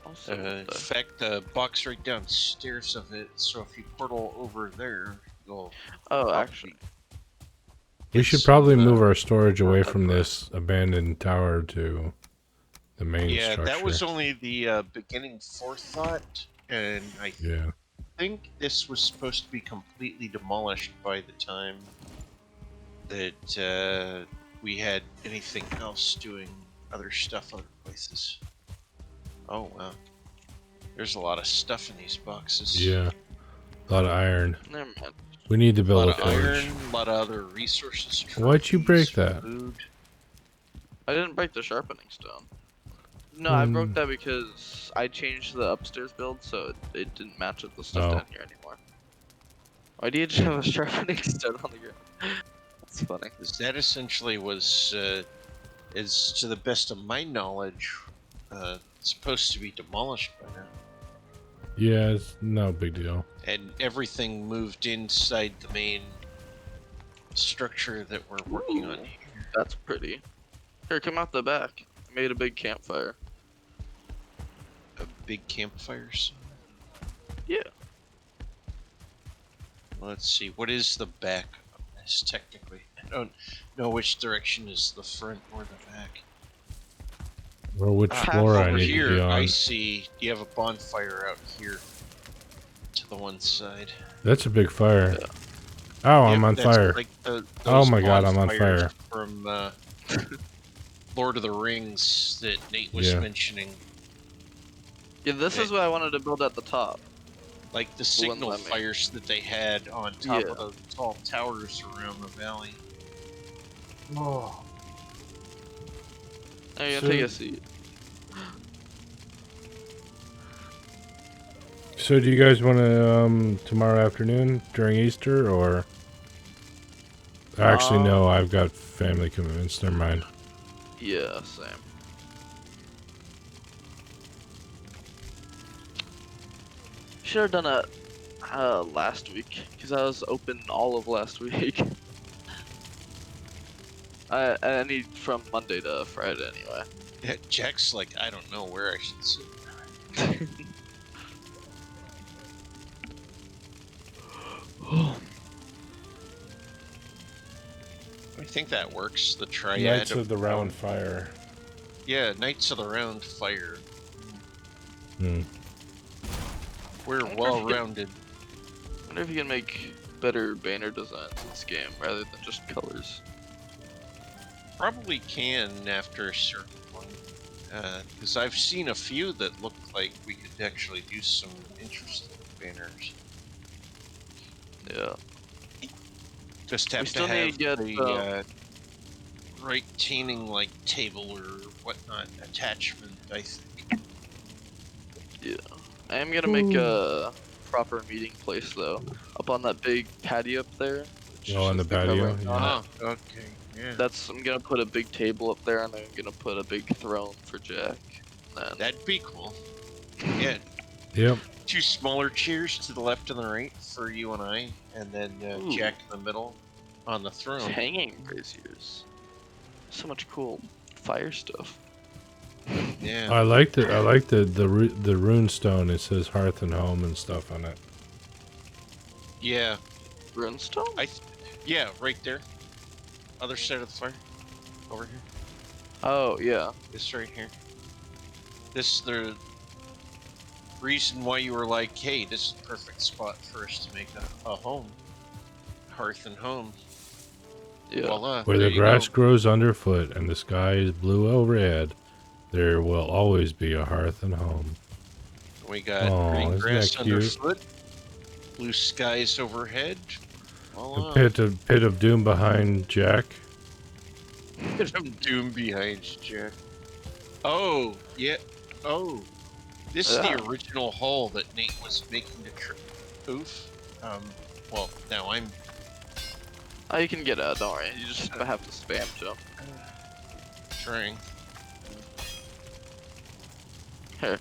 Also, In fact, the box right downstairs of it. So if you portal over there, you'll oh, actually, probably We get should some. probably move our storage away from progress. this abandoned tower to the main Yeah, that was structure. only the beginning forethought, and I Yeah. think this was supposed to be completely demolished by the time that we had anything else doing other stuff other places. Oh wow, there's a lot of stuff in these boxes. Yeah. A lot of iron. never mind. We need to A lot build a of iron, forge. a lot of other resources, Why'd you trophies, break that? food. I didn't break the sharpening stone. No, I broke When... that because I changed the upstairs build, so it didn't match with the stuff Oh. down here anymore. Why do you just have a sharpening stone on the ground? That's funny. That essentially was, is to the best of my knowledge, supposed to be demolished by now. Yeah, it's no big deal. And everything moved inside the main structure that we're working on Ooh, here. that's pretty. Here, come out the back. I made a big campfire. A big campfires. Yeah. Let's see, what is the back of this technically? I don't know which direction is the front or the back. Or which Half floor I Over need to be here, I on. see you have a bonfire out here to the one side. That's a big fire. Yeah. Oh, I'm Yep, on that's fire. like Oh those my god, I'm on bonfires fire. from Lord of the Rings that Nate was Yeah. mentioning. Yeah, this is what I wanted to build at the top. Like the The one signal let me. fires that they had on top Yeah. of those tall towers around the valley. Oh. Now you're So- gonna take a seat. So do you guys want to tomorrow afternoon during Easter or? Actually, no. I've got family commitments. Never mind. Yeah, same. Should have done it last week, because I was open all of last week. I need from Monday to Friday anyway. Yeah, Jack's like, I don't know where I should sit. I think that works. The triad Knights of the Round Fire. Yeah, Knights of the Round Fire. Hmm. We're wonder if well you can- rounded. I wonder if you can make better banner designs in this game rather than just colors. Probably can after a certain point. Because I've seen a few that look like we could actually do some interesting banners. Yeah. Just have to still have need to get, the right taining like table or whatnot attachment, I think. Yeah. I am gonna make a proper meeting place though, up on that big patio up there. which Oh, on is the patio, covering on it. Okay, yeah. I'm gonna put a big table up there, and I'm gonna put a big throne for Jack. And then That'd be cool. Yeah, Yep. 2 smaller chairs to the left and the right for you and I, and then Ooh. Jack in the middle on the throne. hanging braziers. So much cool fire stuff. Yeah. I liked it. I like the rune stone. It says hearth and home and stuff on it. Yeah. Runestone? Yeah, right there. Other side of the fire. Over here. Oh yeah. This right here. This is the reason why you were like, hey, this is the perfect spot for us to make a home. Hearth and home. Yeah. Voila, Where there the you grass go. grows underfoot and the sky is blue overhead, there will always be a hearth and home. We got Aw, green isn't grass that cute? underfoot, blue skies overhead. A Voila. pit of doom behind Jack. Bit of doom behind you, Jack. Oh, yeah. Oh. This is Yeah. the original hull that Nate was making the trip. Oof. Well, now I'm Oh, you can get out. Don't worry. You just have to spam jump. trying. Here.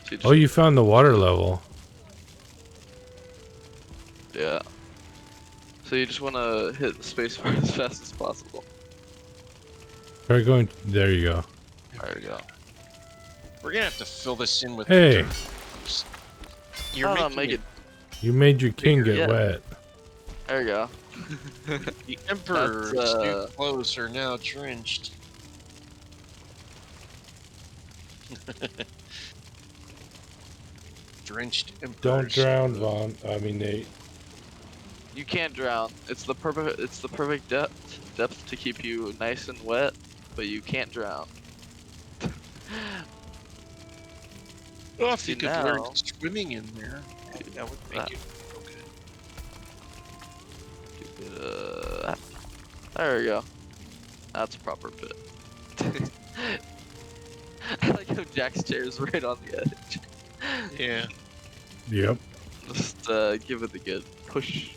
So you Oh, you found the water level. Yeah. So you just want to hit the spacebar as fast as possible. Try going. There you go. There you go. We're gonna have to fill this in with Hey. dirt. You're Oh, making make it. it. You made your king Bigger, get yeah. wet. There you go. The Emperor's new That's clothes are now drenched. Drenched Emperor's Don't drown, clothes. Vaughn. I mean, Nate. you can't drown. It's the perfect. It's the perfect depth to keep you nice and wet, but you can't drown. Well, if See you could learn now. swimming in there, that would make it okay. There we go. That's a proper pit. I like how Jack's chair is right on the edge. Yeah. Yep. Just give it a good push.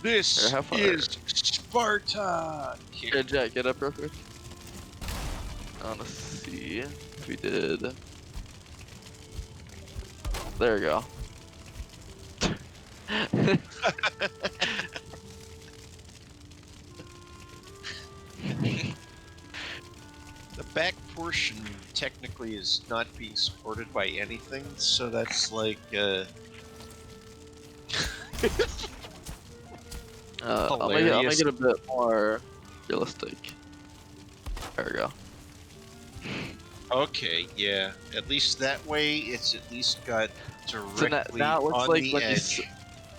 This Here, how far? is Sparta. Here, Jack, get up real quick. I wanna see if we did. There we go. The back portion technically is not being supported by anything, so that's like I'll make it a bit more realistic. There we go. okay, yeah. At least that way, it's at least got So directly now it looks on like the when edge.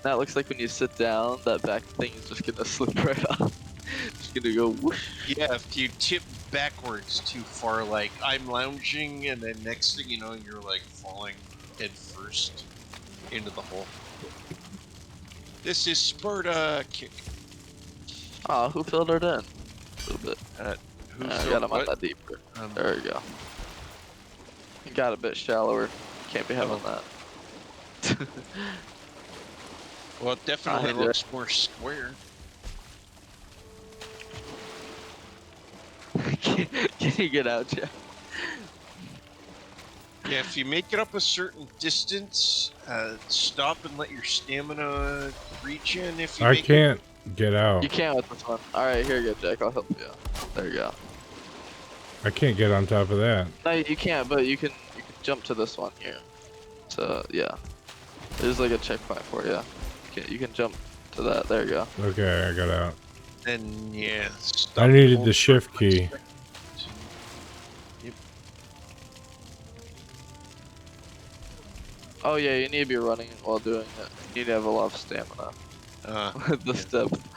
now it looks like when you sit down, that back thing is just gonna slip right off. Just gonna go whoosh. Yeah, if you tip backwards too far, like I'm lounging, and then next thing you know, you're like falling head first into the hole. This is Sparta kick. Oh, who filled it in? A little bit. Who I filled got him on what? that deeper. There we go. He got a bit shallower. Can't be having that. Well, it definitely I did. looks more square. Can you get out, Jack? Yeah, if you make it up a certain distance, stop and let your stamina regen. If you I make can't get out. You can't with this one. Alright, here you go, Jack. I'll help you out. There you go. I can't get on top of that. No, you can't, but you can jump to this one here. So, yeah. There's like a checkpoint for you. You can jump to that. There you go. Okay, I got out. then yeah, stop I needed hold the for shift a key. second. Yep. Oh, yeah, you need to be running while doing it. You need to have a lot of stamina with this yeah. depth.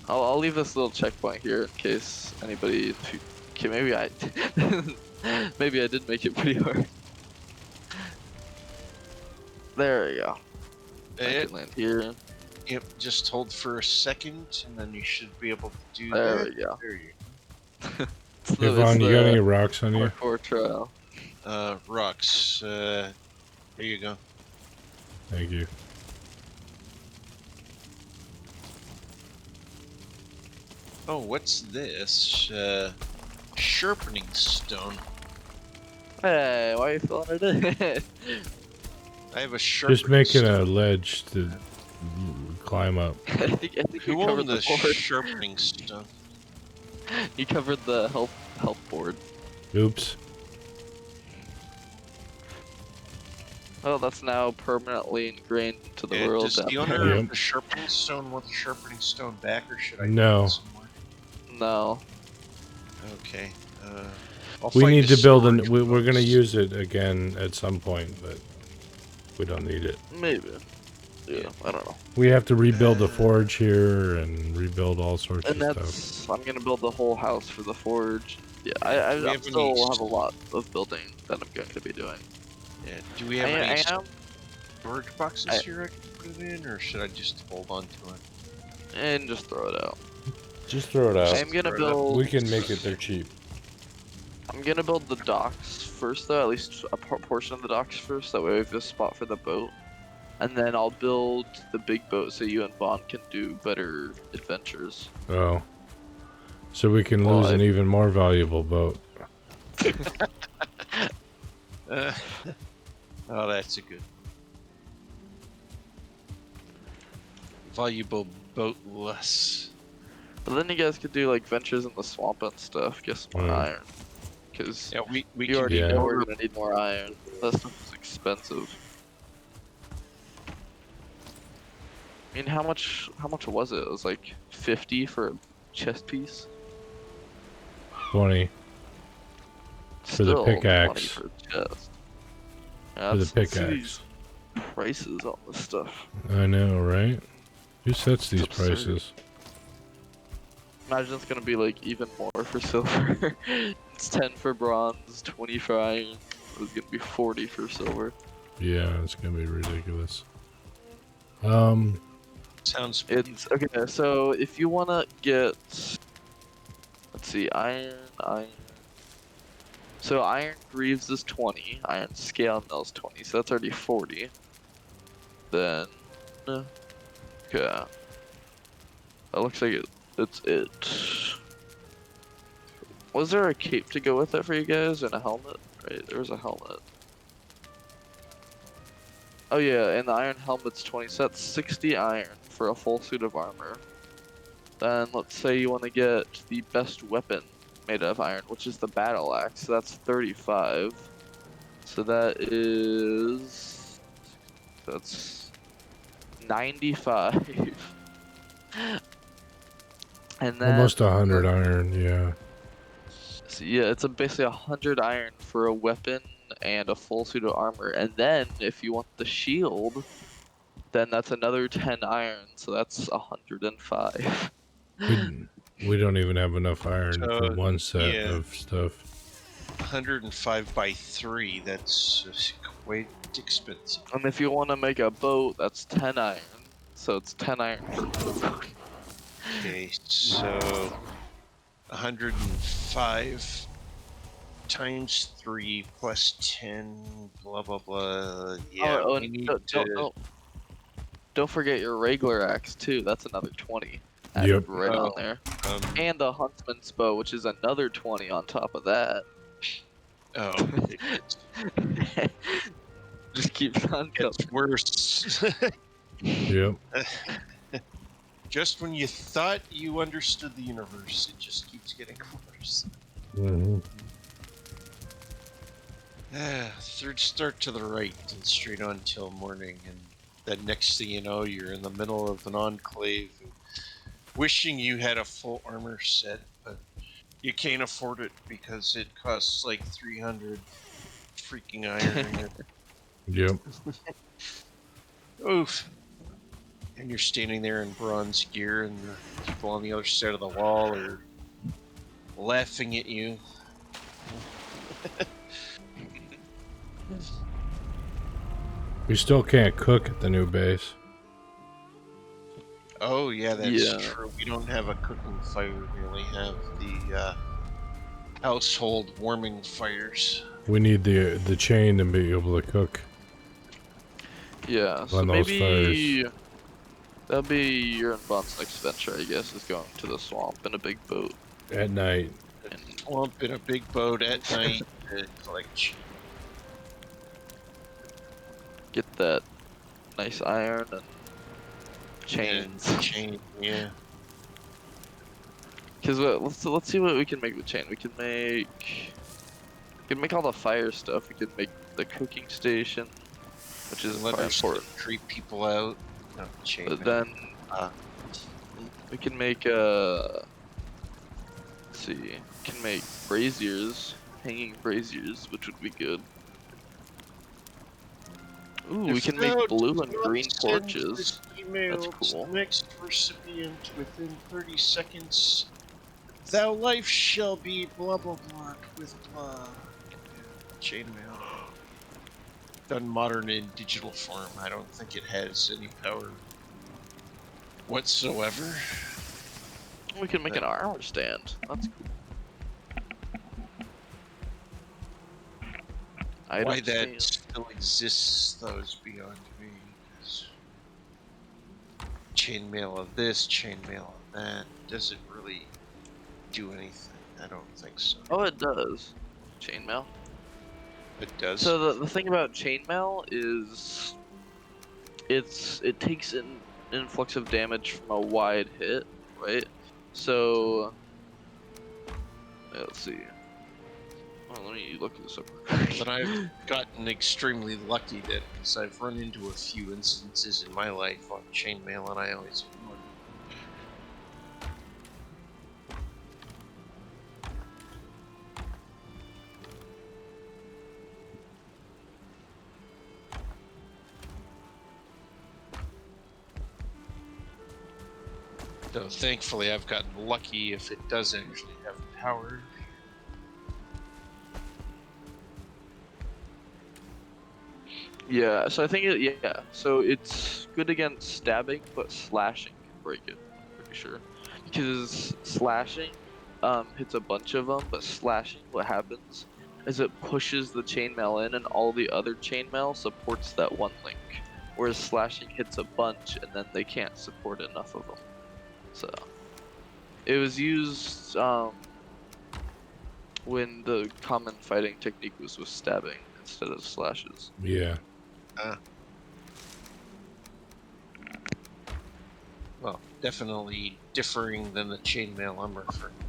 I'll leave this little checkpoint here in case anybody. Okay, maybe I. Maybe I did make it pretty hard. There we go. I can land here. Yep, just hold for a second, and then you should be able to do There that. we go. There you Hey, Vaughn, you got any rocks on you? parkour trial. Rocks. There you go. Thank you. Oh, what's this? Sharpening stone. Hey, why are you filling it in? I have a sharpening Just make it stone. a ledge to climb up. I think Who you covered owned the the board. sharpening stone? You covered the health board. Oops. Well, that's now permanently ingrained into the world. Does down the owner there. Yep. of the sharpening stone want the sharpening stone back, or should I No. do it somewhere? No. Okay. I'll We find need a to build storage we're gonna box. use it again at some point, but we don't need it. Maybe. Yeah, I don't know. We have to rebuild the forge here and rebuild all sorts And of stuff. that's. I'm gonna build the whole house for the forge. Yeah, Do we I have still any have a lot of building that I'm going to be doing. Yeah. Do we have any I am. storage boxes here I can put it in, or should I just hold on to it? And just throw it out. Just throw it out. I'm gonna throw it up. build. We can make it. They're cheap. I'm gonna build the docks first, though. At least a portion of the docks first. That way we have a spot for the boat. And then I'll build the big boat so you and Vaughn can do better adventures. Oh. So we can Well, lose an even more valuable boat. Oh, that's a good. Valuable boatless. But then you guys could do like ventures in the swamp and stuff. Get some more iron. because Yeah, we you can already Yeah. know we're order. gonna need more iron. That stuff is expensive. I mean, how much was it? It was like 50 for a chest piece. 20 for the Still 20 pickaxe. for a chest. Yeah, For the let's see pickaxe. these prices on this stuff. I know, right? Who sets It's these absurd. prices? Imagine it's gonna be like even more for silver. It's 10 for bronze, 20 for iron. It's gonna be 40 for silver. Yeah, it's gonna be ridiculous. Um, Sounds It's okay. So if you wanna get, let's see, iron. So iron greaves is 20, iron scale mill is 20, so that's already 40. Then, okay, that looks like that's it. Was there a cape to go with it for you guys and a helmet? Right, there was a helmet. Oh yeah, and the iron helmet's 20, so that's 60 iron for a full suit of armor. Then let's say you want to get the best weapon made out of iron, which is the battle axe, so that's 35. So that's 95. And then almost 100 iron. Yeah. so yeah, it's basically 100 iron for a weapon and a full suit of armor. And then if you want the shield, then that's another 10 iron, so that's 105. We don't even have enough iron for so one set yeah, of stuff. 105 by 3. That's quite expensive. And if you want to make a boat, that's 10 iron. So it's 10 iron for a boat. Okay, so 105 times 3 plus 10, blah blah blah. Yeah, Oh, we and need don't, to. don't forget your regular axe too. That's another 20 added Yep. right on Oh, there. um, And the huntsman's bow, which is another 20 on top of that. oh, Just keeps on coming. it's worse. Yep. Just when you thought you understood the universe, it just keeps getting worse. Hmm. Third start to the right and straight on till morning, and then next thing you know, you're in the middle of an enclave, and wishing you had a full armor set, but you can't afford it because it costs like 300 freaking iron. Yep. Oof. And you're standing there in bronze gear, and the people on the other side of the wall are laughing at you. We still can't cook at the new base. Oh yeah, that's Yeah. true. We don't have a cooking fire. We only have the household warming fires. We need the chain to be able to cook Yeah, so on those maybe fires. that'll be your and Bond's next venture, I guess, is going to the swamp in a big boat. At night. And Swamp in a big boat at night to collect. get that nice iron and chains. Yeah, chain, yeah. Because let's see what we can make with chain. We can make all the fire stuff. We can make the cooking station, which is Let quite our stuff important. creep people out. No, chain. But then Uh, we can make let's see, we can make braziers, hanging braziers, which would be good. Ooh, we can make If blue thou and dost green send torches. this email That's cool. to the next recipient within 30 seconds, thou life shall be blah blah blah with blah. Chainmail. Done modern in digital form. I don't think it has any power whatsoever. We can make an armor stand. That's cool. Why Item that stand. still exists, though, is beyond me. 'Cause chainmail of this, chainmail of that. Does it really do anything? I don't think so. Oh, it does. Chainmail. It does. So the thing about chainmail is it takes an influx of damage from a wide hit, right? So let's see. let me look this up. But I've gotten extremely lucky then, because I've run into a few instances in my life on chainmail, and I always ignore them. So thankfully, I've gotten lucky if it does actually have power. Yeah, so I think so it's good against stabbing, but slashing can break it. I'm pretty sure because slashing hits a bunch of them, but slashing what happens is it pushes the chainmail in, and all the other chainmail supports that one link, whereas slashing hits a bunch, and then they can't support enough of them. So it was used when the common fighting technique was with stabbing instead of slashes. Yeah. Well, definitely differing than the chainmail I'm referring to.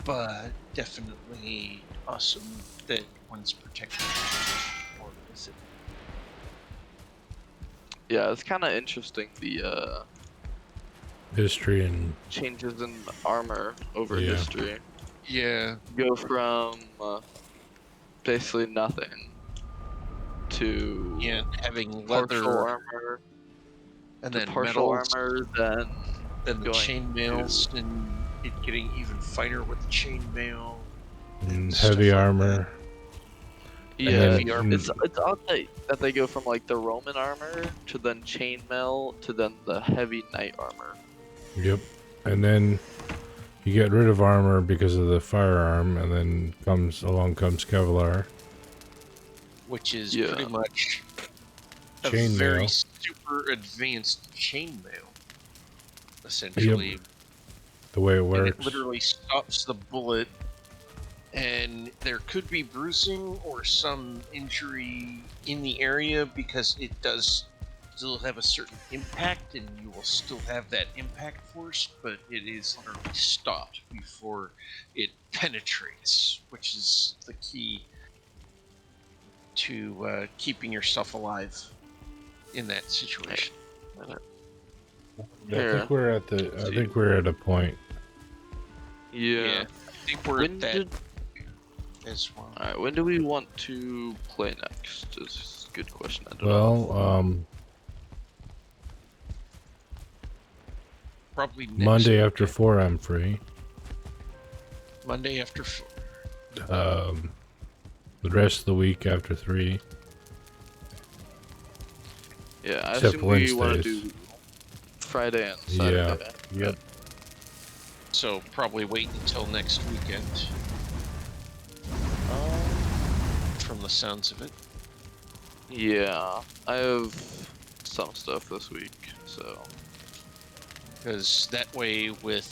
But definitely awesome that one's protected or is it? Yeah, it's kind of interesting the History and changes in armor over yeah. history. Yeah, Go from basically nothing to yeah, having partial leather armor and to then partial metals, armor, then then the going to chainmails, and it getting even finer with the chainmail and And heavy stuff like that. armor. The And yeah. then heavy armor. It's odd that they go from like the Roman armor to then chainmail to then the heavy knight armor. yep. And then you get rid of armor because of the firearm, and then along comes Kevlar. Which is Yeah. pretty much a very Chainmail. super advanced chainmail, Yep. essentially. The way it And it works. literally stops the bullet, and there could be bruising or some injury in the area because it does still have a certain impact, and you will still have that impact force, but it is literally stopped before it penetrates, which is the key to keeping yourself alive in that situation. I Here. think we're at Let's I see. think we're at a point. Yeah. Yeah, I think we're When at that did as well. Alright, when do we want to play next? Is a good question to end it off. Well, Probably next Monday after weekend. 4 I'm free. Monday after 4. Um, the rest of the week after 3. Yeah, I Except assume we want to Wednesdays. do Friday and Yeah. Saturday. Yep. So probably wait until next weekend, Um, from the sounds of it. yeah, I have some stuff this week, so Because that way, with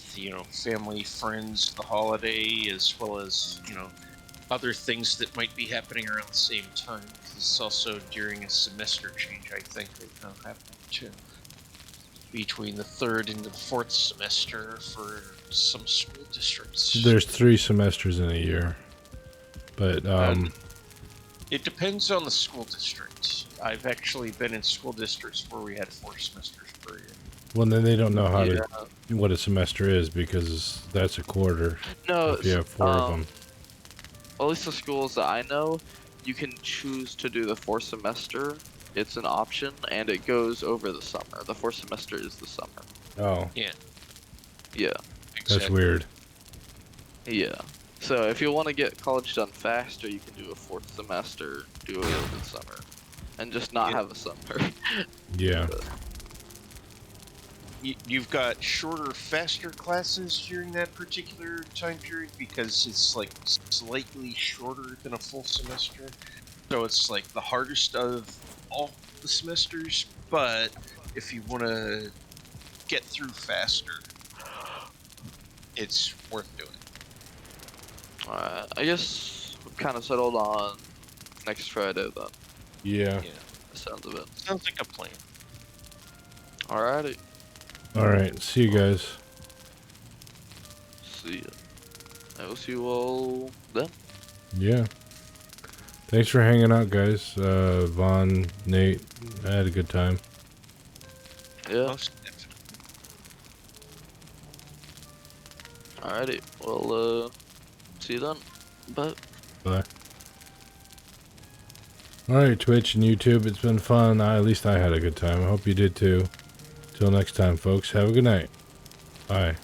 family, friends, the holiday, as well as other things that might be happening around the same time. Because it's also during a semester change, I think, right now happening too. Between the third and the fourth semester for some school districts. There's 3 semesters in a year. But It depends on the school district. I've actually been in school districts where we had 4 semesters per year. well, then they don't know how yeah. what a semester is, because that's a quarter No, if you have 4 of them. at least the schools that I know, you can choose to do the 4 semester. It's an option, and it goes over the summer. The 4 semester is the summer. Oh, Yeah, Yeah, that's exactly. weird. yeah. So if you want to get college done faster, you can do a 4th semester, do it over the summer, and just not Yeah. have a summer. Yeah. You've got shorter, faster classes during that particular time period because it's like slightly shorter than a full semester. So it's like the hardest of all the semesters, but if you want to get through faster, it's worth doing. I guess we kind of settled on next Friday then. Yeah. Yeah, The sounds of it. sounds like a plan. Alrighty. All right. See you guys. See ya. I will see you all then. Yeah. Thanks for hanging out, guys. Vaughn, Nate, I had a good time. Yeah. Most definitely. Alrighty. Well, see you then. Bye. Bye. Alright, Twitch and YouTube, it's been fun. At least I had a good time. I hope you did too. Till next time, folks. Have a good night. Bye.